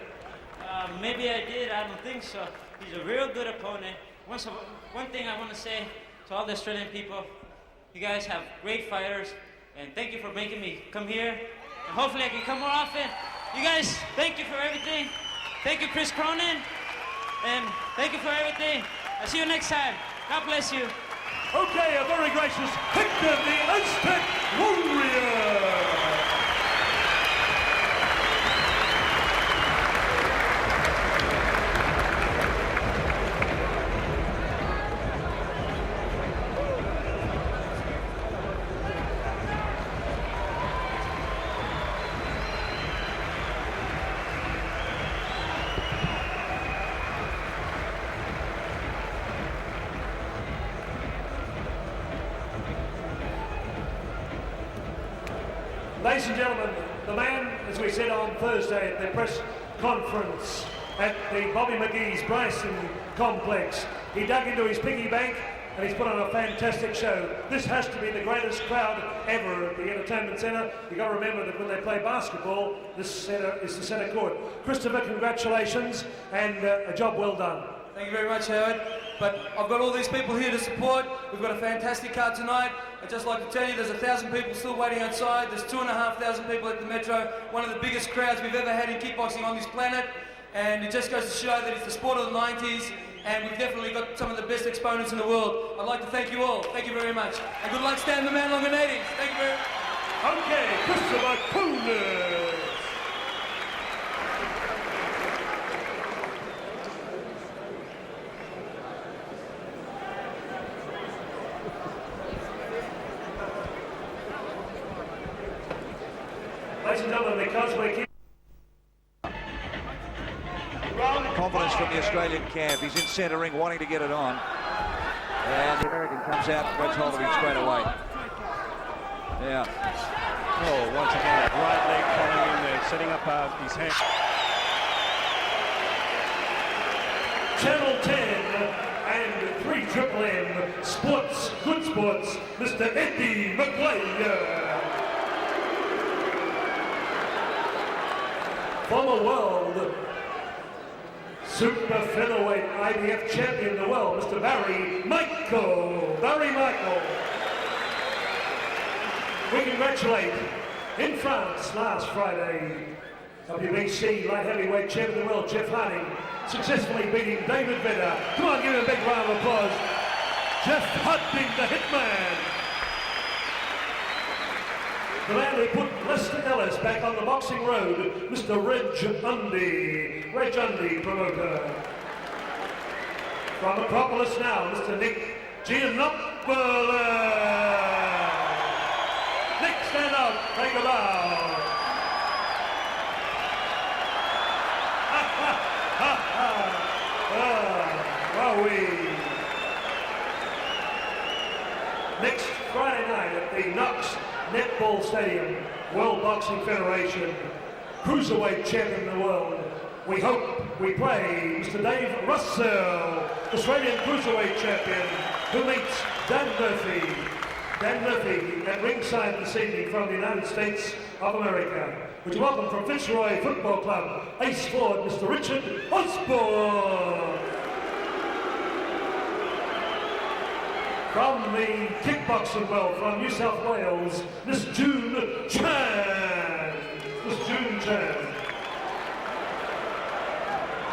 Maybe I did. I don't think so. He's a real good opponent. One thing I want to say to all the Australian people, you guys have great fighters, and thank you for making me come here. And hopefully I can come more often. You guys, thank you for everything. Thank you, Chris Cronin, and thank you for everything. I'll see you next time. God bless you. Okay, a very gracious Hector the Aztec Warrior. Ladies and gentlemen, the man, as we said on Thursday at the press conference at the Bobby McGee's Bryson complex, he dug into his piggy bank and he's put on a fantastic show. This has to be the greatest crowd ever at the entertainment centre. You've got to remember that when they play basketball, this centre is the centre court. Christopher, congratulations, and a job well done. Thank you very much, Howard. But I've got all these people here to support. We've got a fantastic card tonight. I'd just like to tell you there's 1,000 people still waiting outside. There's 2,500 people at the Metro. One of the biggest crowds we've ever had in kickboxing on this planet. And it just goes to show that it's the sport of the 90s, and we've definitely got some of the best exponents in the world. I'd like to thank you all. Thank you very much. And good luck, Stan the Man Longinidis. Thank you very much. Okay, Christopher Coolness. Ladies and gentlemen, because we keep... Confidence from the Australian camp. He's in centre ring, wanting to get it on. And the American comes out and grabs hold of him straight away. Yeah. Oh, once again, right leg following in there, setting up his hand. Channel 10 and 3 Triple M Sports, Good Sports, Mr. Eddie McLeod. Former world super featherweight IBF champion of the world, Mr. Barry Michael. We congratulate, in France last Friday, WBC light heavyweight champion of the world, Jeff Harding, successfully beating David Vedder. Come on, give him a big round of applause. Jeff Harding, the Hitman. The man who put Lester Ellis back on the boxing road, Mr. Reg Undy, promoter. From Metropolis now, Mr. Nick Giannopoulos. Nick, stand up, take a bow. Wowee. Next Friday night at the Knox Netball Stadium, World Boxing Federation, cruiserweight champion of the world. We hope, we pray, Mr. Dave Russell, Australian cruiserweight champion, who meets Dan Murphy. Dan Murphy at ringside this evening from the United States of America. Would you welcome from Fitzroy Football Club, Ace Ford, Mr. Richard Osborne. From the kickboxing world, from New South Wales, Miss June Chan.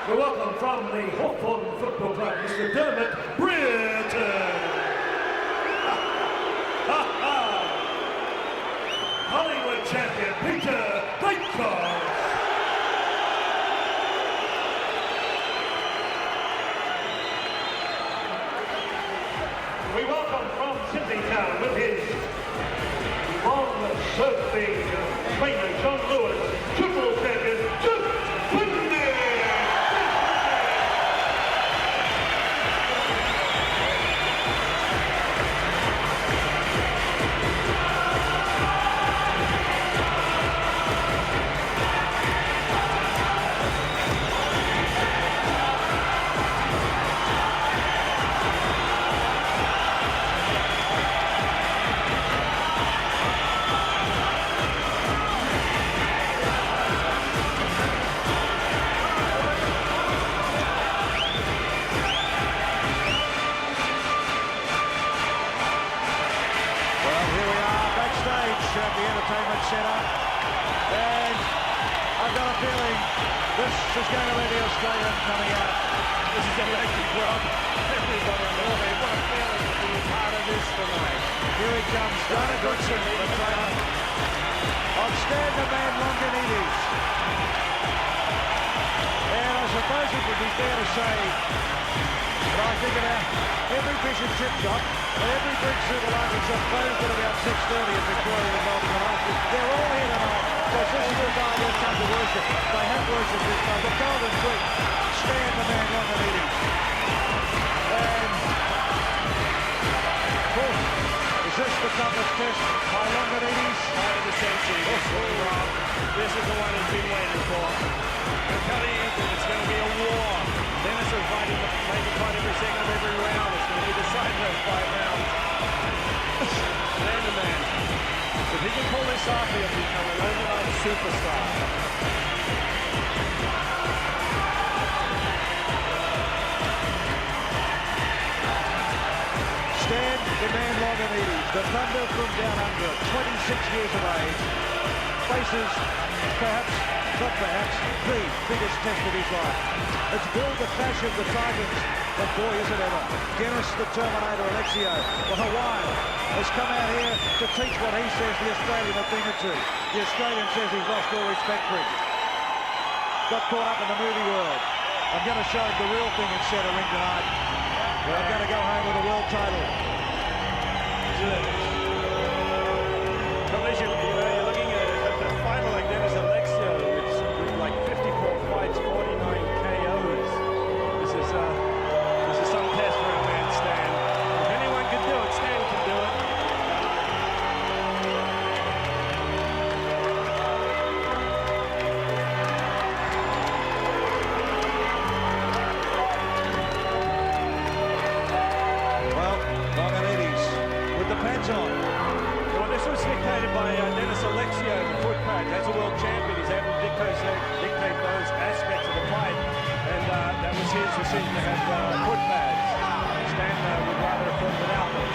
We welcome from the Hawthorn Football Club, Mr. Dermot Britton. Hollywood champion, Peter Hedgecock. We welcome from Sydney Town with his long-serving trainer, John Lewis, triple champion, Jeff Penna. Centre, and I've got a feeling this is going to be the Australian coming out. This is electric, Rob. Everybody on the way. What a feeling to be part of this tonight. Here he comes, Donna Goodson, the trainer of Stan the Man Longinidis. And I suppose it would be fair to say that I think about every fish and chip shop and every big supermarket shop closed at about 6:30 in Victoria and Melbourne tonight. They're all here tonight because this is the time they've come to worship. They have worshipped this time. The Golden Greek, Stan the Man Longinidis. And of course, is this the toughest test by Longinidis? Fight of the century. This is the one he's been waiting for. They're coming in, it's going to be a war. Dennis is fighting, making fight every second of every round. It's going to be decided by Safi have become an overnight superstar. Stan the man Longinidis, the thunder from down under, 26 years of age, faces perhaps, not perhaps, the biggest test of his life. It's Bill the Clash of the Titans, but boy is it ever. Dennis the Terminator Alexio, the Hawaiian, has come out here to teach what he says the Australian have been into. The Australian says he's lost all respect for him. Got caught up in the movie world. I'm going to show him the real thing in centre ring tonight. I'm going to go home with a world title. Collision, you know, you're looking at a fighter like Dennis Alexio with like 54 fights, 49 KOs. This is some test for a man, Stan. If anyone can do it, Stan can do it. Well, Longinidis with the pads on. Well, this was dictated by Dennis Alexio, the foot pad. As a world champion, he's able to dictate those aspects of the fight, and that was his decision to have foot pads. Stan would rather have gone without them.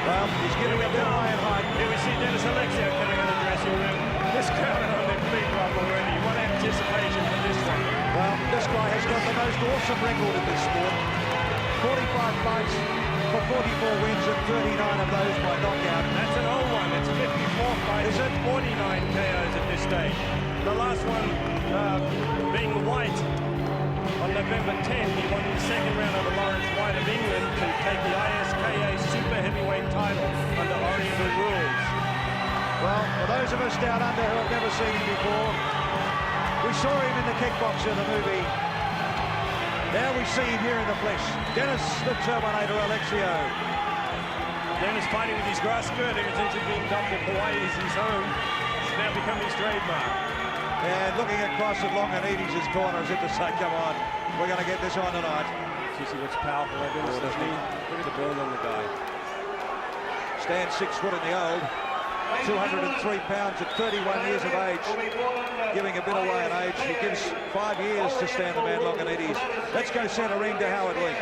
Well, he's giving a bit of high and height. Here we see Dennis Alexio coming out of the dressing room. This crowd are on their feet up already. What anticipation for this one? Well, this guy has got the most awesome record in this sport. 45 fights for 44 wins and 39 of those by knockout. That's an old one. It's 54 fights. Is it 49 KOs at this stage? The last one being White on November 10. He won the second round over Lawrence White of England to take the ISKA super heavyweight title under Oriental rules. Well, for those of us down under who have never seen him before, we saw him in the Kickboxer, the movie. Now we see him here in the flesh. Dennis the Terminator Alexio. Dennis fighting with his grass skirt ever since he's been dubbed that Hawaii is his home. It's now become his trademark. And looking across at Longinidis' corner as if to say, come on, we're going to get this on tonight. See what's powerful over him. Look at the build on the guy. Stands 6 foot in the old. 203 pounds at 31 years of age, giving a bit away in age. He gives 5 years to Stan the man Longinidis. Let's go centre ring to Howard Lee.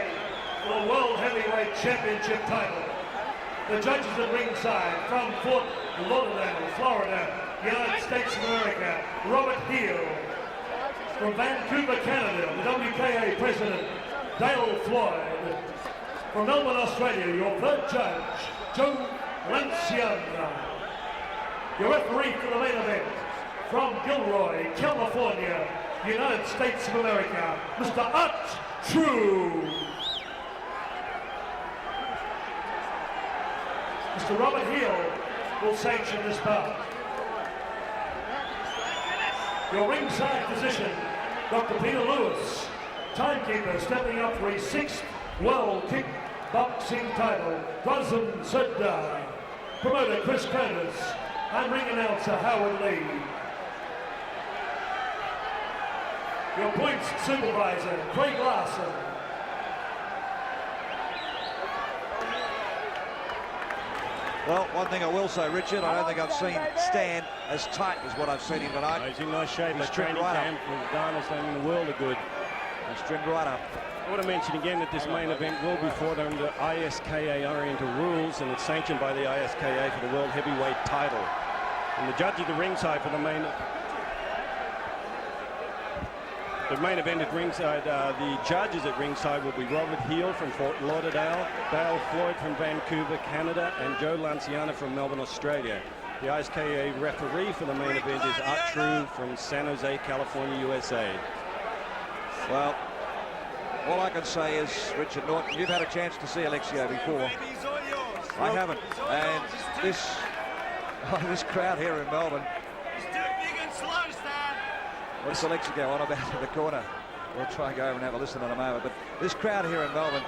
For the World Heavyweight Championship title, the judges at ringside from Fort Lauderdale, Florida, United States of America, Robert Heel. From Vancouver, Canada, the WKA President, Dale Floyd. From Melbourne, Australia, your third judge, Joe Lanciano. Your referee for the main event, from Gilroy, California, United States of America, Mr. Art True. Mr. Robert Heel will sanction this bout. Your ringside physician, Dr. Peter Lewis, timekeeper stepping up for his 6th World Kickboxing title, Razan Sedda. Promoter Chris Curtis. I'm ring announcer Howard Lee. Your points supervisor, Craig Larson. Well, one thing I will say, Richard, I don't think I've seen Stan as tight as what I've seen him tonight. He's in nice shape. He's Like trimmed training right camp up. with Dana's done the world of good. He's trimmed right up. I want to mention again that this main event will be fought under ISKA Oriental rules, and it's sanctioned by the ISKA for the World Heavyweight title. And the judge at the ringside for the main event at ringside, the judges at ringside will be Robert Heel from Fort Lauderdale, Dale Floyd from Vancouver, Canada, and Joe Lanciano from Melbourne, Australia. The ISKA referee for the main event is Art True from San Jose, California, USA. Well, all I can say is, Richard Norton, you've had a chance to see Alexio before. I haven't. And this crowd here in Melbourne. What's Alexio on about in the corner? We'll try and go over and have a listen in a moment. But this crowd here in Melbourne,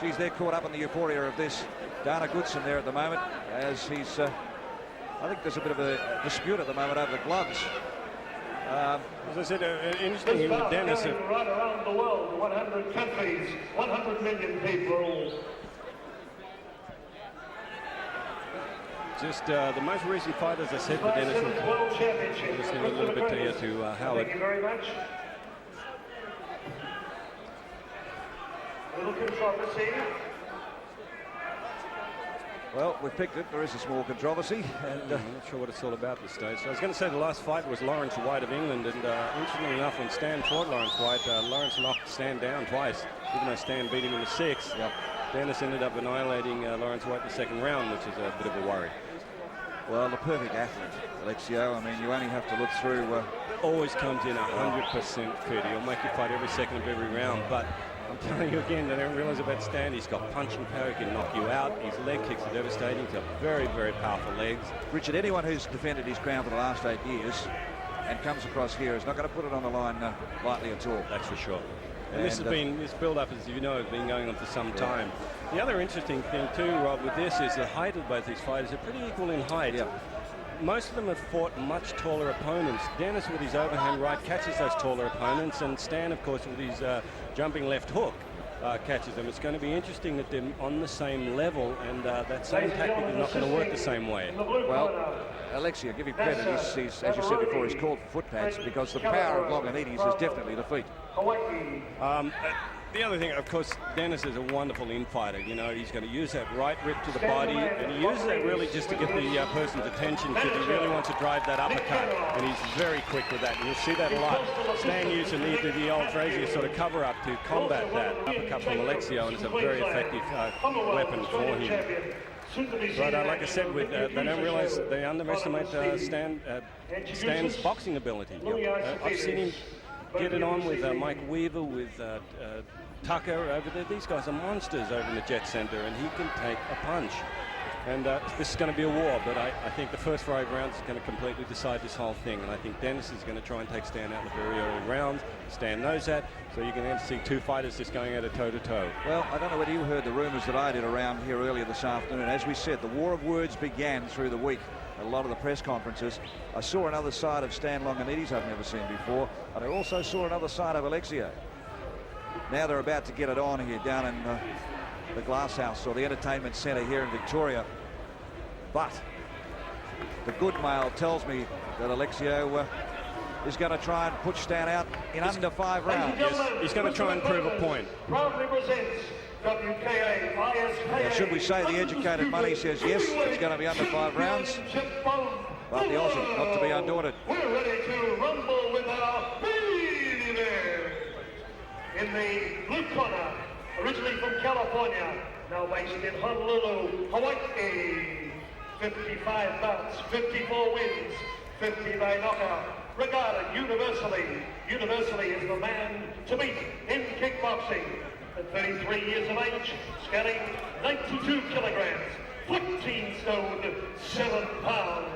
geez, they're caught up in the euphoria of this. Dana Goodson there at the moment, as he's, I think there's a bit of a dispute at the moment over the gloves. As I said, interesting here with Dennis. Right around the world, 100 countries, 100 million people. Just the most recent fight, as I said, for Dennis. Listening a little bit here to Howard. Thank you very much. A little controversy. Well, we've picked it. There is a small controversy. And I'm not sure what it's all about at this stage. So I was going to say the last fight was Lawrence White of England. And interestingly enough, when Stan fought Lawrence White, Lawrence knocked Stan down twice, even though Stan beat him in the 6th. Yep. Dennis ended up annihilating Lawrence White in the 2nd round, which is a bit of a worry. Well, the perfect athlete, Alexio. I mean, you only have to look through... Always comes in 100% fit. He'll make you fight every second of every round. But I'm telling you again, they don't realize about Stan. He's got punching power. He can knock you out. His leg kicks are devastating. He's got very, very powerful legs. Richard, anyone who's defended his crown for the last 8 years and comes across here is not going to put it on the line lightly at all. That's for sure. And this has been, this build-up, as you know, has been going on for some time. The other interesting thing too, Rob, with this is the height of both these fighters are pretty equal in height. Yeah. Most of them have fought much taller opponents. Dennis, with his overhand right, catches those taller opponents, and Stan, of course, with his jumping left hook, catches them. It's going to be interesting that they're on the same level, and that same tactic is not going to work the same way. Well, Alexio, give him credit. He's, as you said before, he's called for foot pads because the power of Longinidis is definitely the feet. The other thing, of course, Dennis is a wonderful infighter. You know, he's going to use that right rip to the body, and he uses that really just to get the person's attention because he really wants to drive that uppercut, and he's very quick with that. And you'll see that a lot. Stan used to need the old Frazier sort of cover-up to combat that uppercut from Alexio, and it's a very effective weapon for him. But like I said, with, they don't realise, they underestimate Stan's boxing ability. I've seen him get it on with Mike Weaver, with Tucker over there. These guys are monsters over in the Jet Centre, and he can take a punch. And this is going to be a war, but I think the first 5 rounds is going to completely decide this whole thing. And I think Dennis is going to try and take Stan out in the very early rounds. Stan knows that, so you're going to see 2 fighters just going at a toe-to-toe. Well, I don't know whether you heard the rumours that I did around here earlier this afternoon. As we said, the war of words began through the week at a lot of the press conferences. I saw another side of Stan Longinidis I've never seen before, and I also saw another side of Alexio. Now they're about to get it on here down in the Glass House, or the Entertainment Centre here in Victoria. But the good mail tells me that Alexio is going to try and put Stan out in under 5 rounds. Yes, he's going to try and prove a point. Proudly presents WKA ISKA. Now, should we say the educated money says yes, it's going to be under 5 rounds? But the Aussie, not to be undaunted. We're ready to rumble with our main event. In the blue corner, originally from California, now based in Honolulu, Hawaii. 55 bouts, 54 wins, 50 by knockout. Regarded universally as the man to beat in kickboxing. At 33 years of age, scanning 92 kilograms, 14 stone, 7 pounds.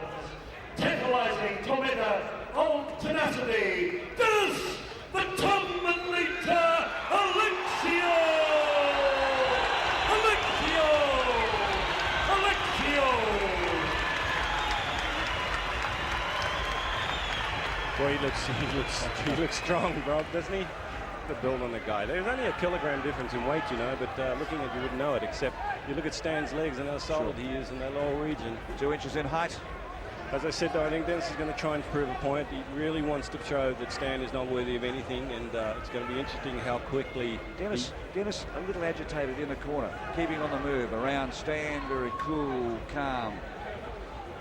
Tantalizing tormentor of tenacity, Dennis the Terminator Alexio! Boy, he looks strong, Rob, doesn't he? The build on the guy. There's only a kilogram difference in weight, you know, but looking at you wouldn't know it, except you look at Stan's legs and how solid he is in that lower region. 2 inches in height. As I said, though, I think Dennis is going to try and prove a point. He really wants to show that Stan is not worthy of anything, and it's going to be interesting how quickly... Dennis a little agitated in the corner, keeping on the move, around Stan, very cool, calm.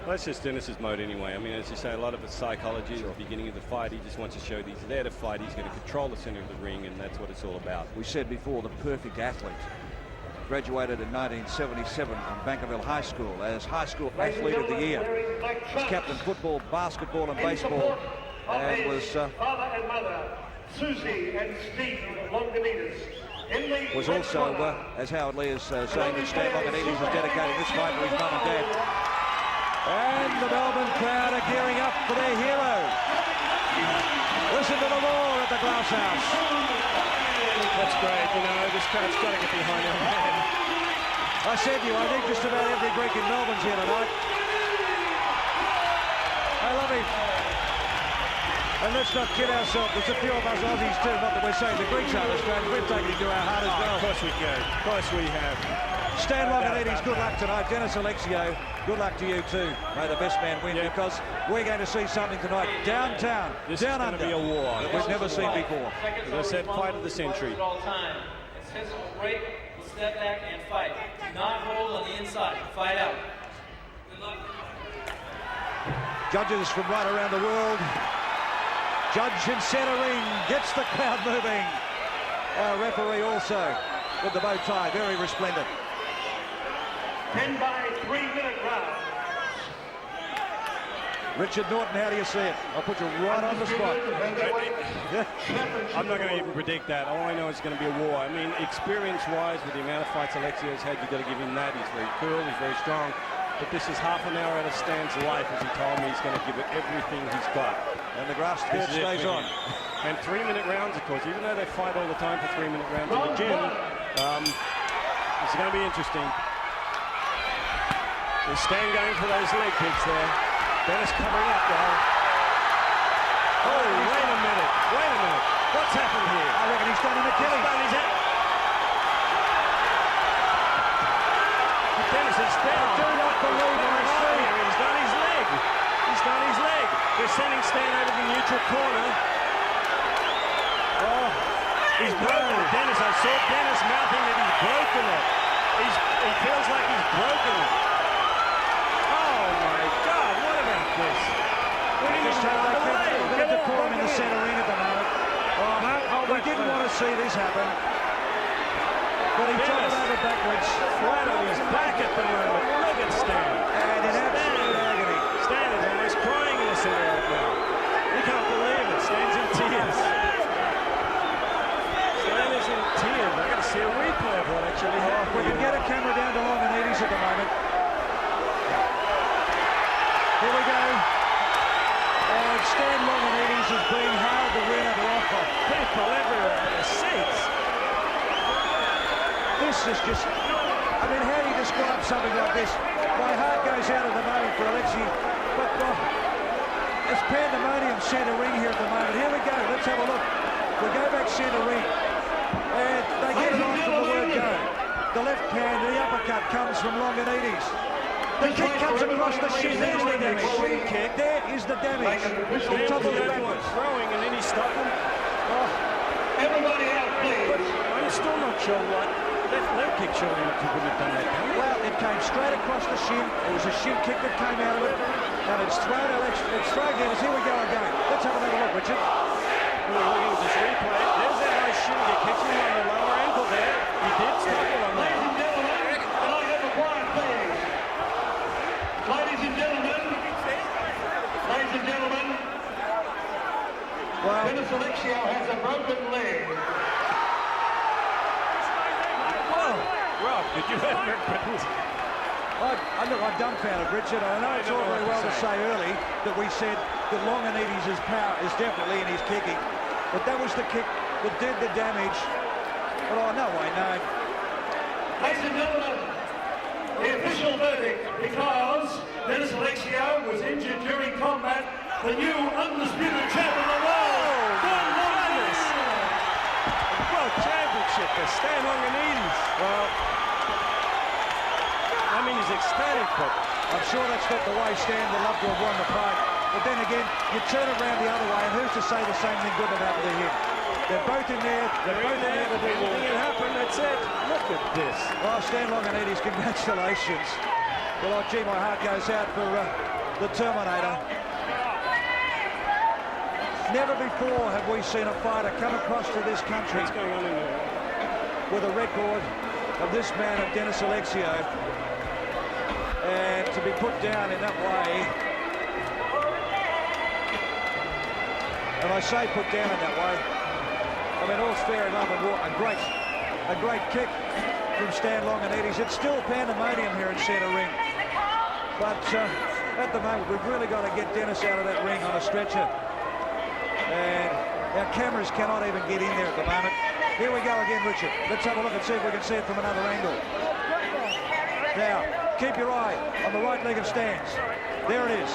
Well, that's just Dennis's mode anyway. I mean, as you say, a lot of it's psychology. At the beginning of the fight, he just wants to show that he's there to fight. He's going to control the center of the ring, and that's what it's all about. We said before, the perfect athlete. Graduated in 1977 from Bankerville High School as High School Athlete of the Year. Was captain football, basketball, and baseball, and was father and mother, Susie and Steve Longinidis. Was also, as Howard Lee is saying, that Stan Longinidis is dedicating this fight to his mum and dad. And the Melbourne crowd are gearing up for their hero. Listen to the roar at the Glass House. That's great, you know, this crowd's got to get behind our man. I said to you, I think just about every Greek in Melbourne's here tonight. I love him. And let's not kid ourselves, there's a few of us Aussies too, not that we're saying the Greeks are Australians, we've taken it to our heart as well. Of course we can, of course we have. Stan Longinidis, good luck tonight. Dennis Alexio, good luck to you too. May the best man win, because we're going to see something tonight downtown, down under, be a war that we've never seen before. As I said, fight of the century. It's his break, step back, and fight. Do not hold on the inside. Fight out. Good luck. Judges from right around the world. Judge in centre ring gets the crowd moving. Our referee also with the bow tie, very resplendent. 10 by 3-minute rounds. Richard Norton, how do you see it? I'll put you right on the spot. I'm not going to even predict that. All I know is it's going to be a war. I mean, experience-wise, with the amount of fights Alexio's had, you've got to give him that. He's very cool, he's very strong. But this is half an hour out of Stan's life, as he told me. He's going to give it everything he's got. And the grass skirt stays on. And 3-minute rounds, of course. Even though they fight all the time for 3-minute rounds in the gym, it's going to be interesting. Is Stan going for those leg kicks there? Dennis covering up though. Oh, wait a minute. What's happened here? I reckon he's done an Achilles. Dennis is down. I do not believe what I see. He's done his leg. They're sending Stan over the neutral corner. Oh, he's broken it. Dennis, I saw Dennis mouthing that he's broken it. He feels like he's broken it. Oh my God, what about this? Just have a bit of decorum in the centre ring at the moment. We didn't want to see this happen. But he jumped over backwards. Flat on his back at the moment. Look at Stan. And in absolute agony. Stan is almost crying in the centre right now. You can't believe it. Stan's in tears. Stan is in tears. I've got to see a replay of what actually happened. We can get a camera down to Longinidis at the moment. Here we go. And Stan Longinidis is being hard to win at offer. People everywhere in the seats. This is just, I mean, how do you describe something like this? My heart goes out at the moment for Alexio, but it's pandemonium centre ring here at the moment. Here we go, let's have a look. We go back centre ring, and they get it on from the word go. The left hand, the uppercut comes from Longinidis. The kick comes across the shin, there's the damage. There is the damage. On top of the backwards. Throwing, and then he stopped him. Everybody out, please. I'm still not sure what. That leg kick surely couldn't have done that. Well, it came straight across the shin. It was a shin kick that came out of it. And it's thrown Dennis. Here we go again. Let's have another look, Richard. We're looking at this replay. There's that nice shin kick. Hits him on the lower ankle there. He did stop it on that. Ladies and gentlemen, can I have a quiet, please? Ladies and gentlemen, well, Dennis Alexio has a broken leg. Rob, did you have I'm dumbfounded, Richard. I know it's all very well to say early that we said that Longinidis' power is definitely in his kicking, but that was the kick that did the damage. But no way, no. Ladies and gentlemen, the official verdict, because Dennis Alexio was injured during combat, the new undisputed champion of the world, Dennis! World Championship for Stan Longinidis. Well, I mean, he's ecstatic, but I'm sure that's not the way Stan would love to have won the fight. But then again, you turn it around the other way, and who's to say the same thing couldn't have happened to him? They're both in there. They're both in there to do anything can happen. That's it. Look at this. Well, Stan Longinidis, congratulations. Well, gee, my heart goes out for the Terminator. Never before have we seen a fighter come across to this country with a record of this man, of Dennis Alexio, and to be put down in that way. And I say put down in that way, I mean, all's fair enough, and a great kick from Stan Longinidis. It's still pandemonium here in centre ring, but at the moment we've really got to get Dennis out of that ring on a stretcher, and our cameras cannot even get in there at the moment. Here we go again, Richard. Let's have a look and see if we can see it from another angle. Now, keep your eye on the right leg of Stan's. There it is,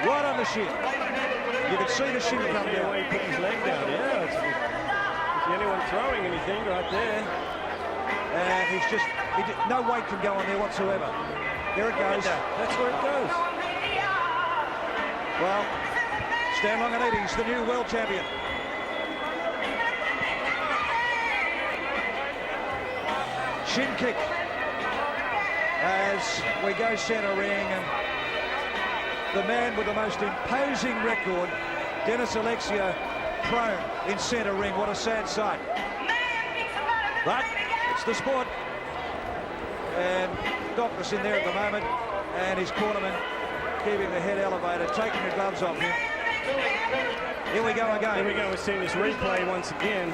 right on the shin. You can see the shin coming down. He put his leg down, yeah. Is anyone throwing anything right there? And he's just No weight can go on there whatsoever. There it goes. That's where it goes. Well, Stan Longinidis, the new world champion. Shin kick as we go centre ring, and the man with the most imposing record, Dennis Alexio, prone in centre ring. What a sad sight. But it's the sport. And Doctor's in there at the moment, and his cornerman keeping the head elevated, taking the gloves off him. Here we go again. Here we go. We're seeing this replay once again.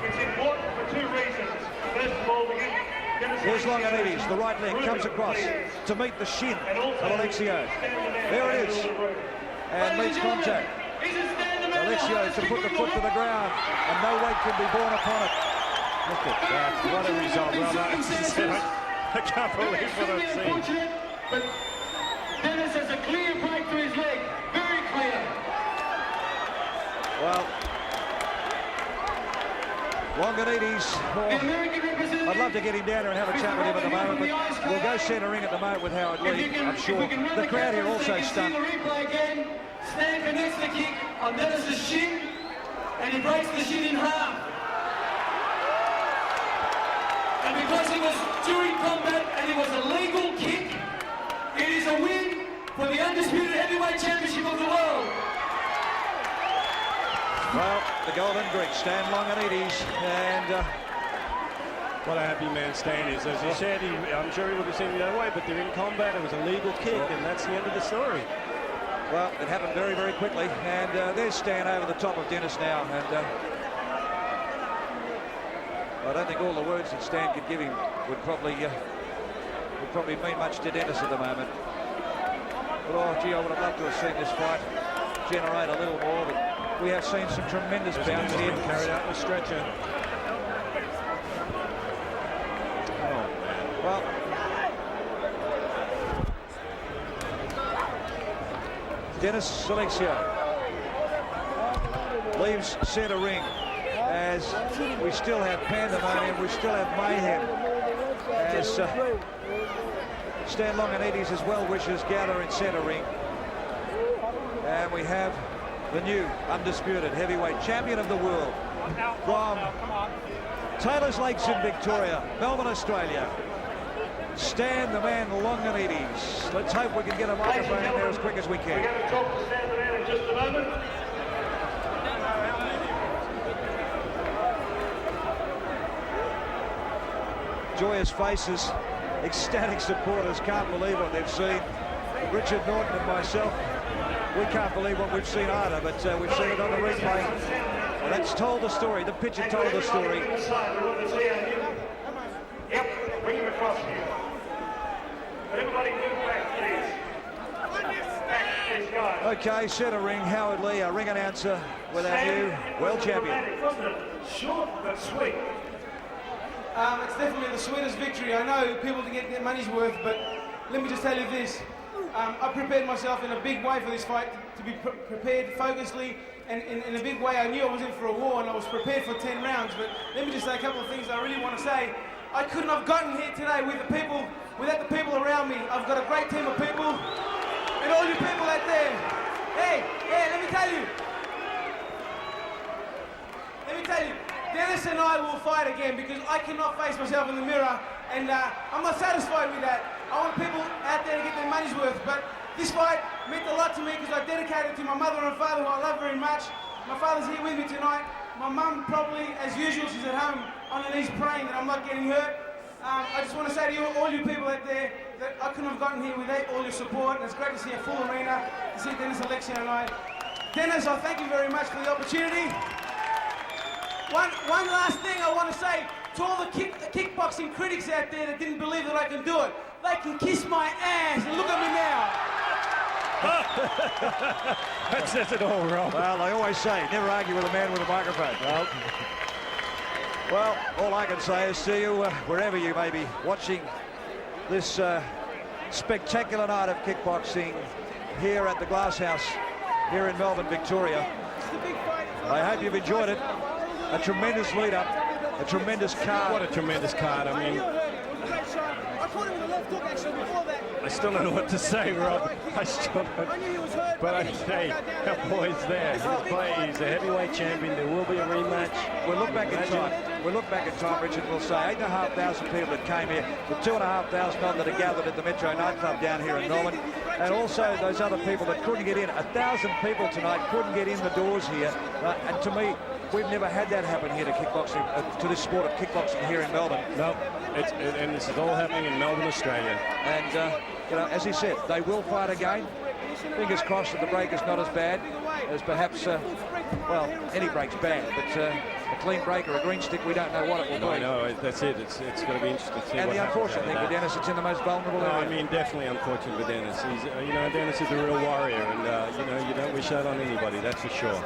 It's important for two reasons. First of all, Here's Longinidis, the right leg comes across to meet the shin of Alexio. There it is, and meets contact. Alexio to put the foot to the ground, and no weight can be borne upon it. Look at that, what a result. Well, I can't believe what I've seen. But Dennis has a clear break to his leg, very clear. Well, Longinidis, I'd love to get him down there and have a chat with him at the moment, but we'll go centre ring at the moment with Howard Lee, I'm sure. The crowd here also stunned. Stan connects the kick on Dennis's shin, and he breaks the shin in half. And because it was during combat and it was a legal kick, it is a win for the undisputed heavyweight championship of the world. Well, the Golden Greek, Stan Longinidis, and what a happy man Stan is. As he said, I'm sure he would have seen it the other way, but they're in combat. It was a legal kick, and that's the end of the story. Well, it happened very, very quickly, and there's Stan over the top of Dennis now, and I don't think all the words that Stan could give him would probably mean much to Dennis at the moment. But oh, gee, I would have loved to have seen this fight generate a little more, but we have seen some tremendous bounce here. Carried out in a stretcher. Oh, man. Well, Dennis Alexio leaves centre ring as we still have pandemonium, we still have mayhem, as Stan Longinidis as well wishes gather in centre ring. And we have the new undisputed heavyweight champion of the world from Taylor's Lakes in Victoria, Melbourne, Australia, Stan the man Longinidis. Let's hope we can get a microphone in there as quick as we can. We're going to talk to Stan the man in just a moment. Joyous faces, ecstatic supporters, can't believe what they've seen. Richard Norton and myself, we can't believe what we've seen either, but we've seen it on the replay. And that's told the story, the picture told the story. Yep, bring him across here. Everybody move back, please. Back, please, guys. Okay, centre ring, Howard Lee, our ring announcer with our new world champion. Short but sweet. It's definitely the sweetest victory. I know people didn't get their money's worth, but let me just tell you this. I prepared myself in a big way for this fight, to be prepared focusedly, and in a big way. I knew I was in for a war, and I was prepared for 10 rounds, but let me just say a couple of things I really want to say. I couldn't have gotten here today with the people, without the people around me. I've got a great team of people, and all you people out there. Hey, let me tell you. Dennis and I will fight again, because I cannot face myself in the mirror, and I'm not satisfied with that. I want people out there to get their money's worth, but this fight meant a lot to me because I dedicated it to my mother and father, who I love very much. My father's here with me tonight. My mum, probably, as usual, she's at home on her knees praying that I'm not getting hurt. I just want to say to you, all you people out there, that I couldn't have gotten here without all your support, and it's great to see a full arena, to see Dennis Alexio and I. Dennis, I thank you very much for the opportunity. One last thing I want to say to all the kickboxing critics out there that didn't believe that I can do it. They can kiss my ass and look at me now. That says it all, Rob. Well, I always say, never argue with a man with a microphone. Well, all I can say is to you, wherever you may be watching this spectacular night of kickboxing here at the Glass House here in Melbourne, Victoria. I hope you've enjoyed it. A tremendous lead-up. a tremendous card. What a tremendous card. I mean, I caught him with a left hook actually before that. I still don't know what to say, Rob. I still don't. I knew he was hurt. But I say, our boy's there. He's a heavyweight champion. There will be a rematch. We'll look back in time. We'll look back in time, Richard. We'll say 8,500 people that came here, the 2,500 odd that are gathered at the Metro nightclub down here in Melbourne, and also those other people that couldn't get in. 1,000 people tonight couldn't get in the doors here, and to me, we've never had that happen here to kickboxing, to this sport of kickboxing here in Melbourne. No, and this is all happening in Melbourne, Australia. And you know, as he said, they will fight again. Fingers crossed that the break is not as bad as perhaps, well, any break's bad, but a clean break or a green stick, we don't know what it will be. No, that's it. It's going to be interesting to see. And what the unfortunate thing happens for Dennis, it's in the most vulnerable area. I mean, definitely unfortunate for Dennis. He's, you know, Dennis is a real warrior, and you know, you don't wish that on anybody. That's for sure.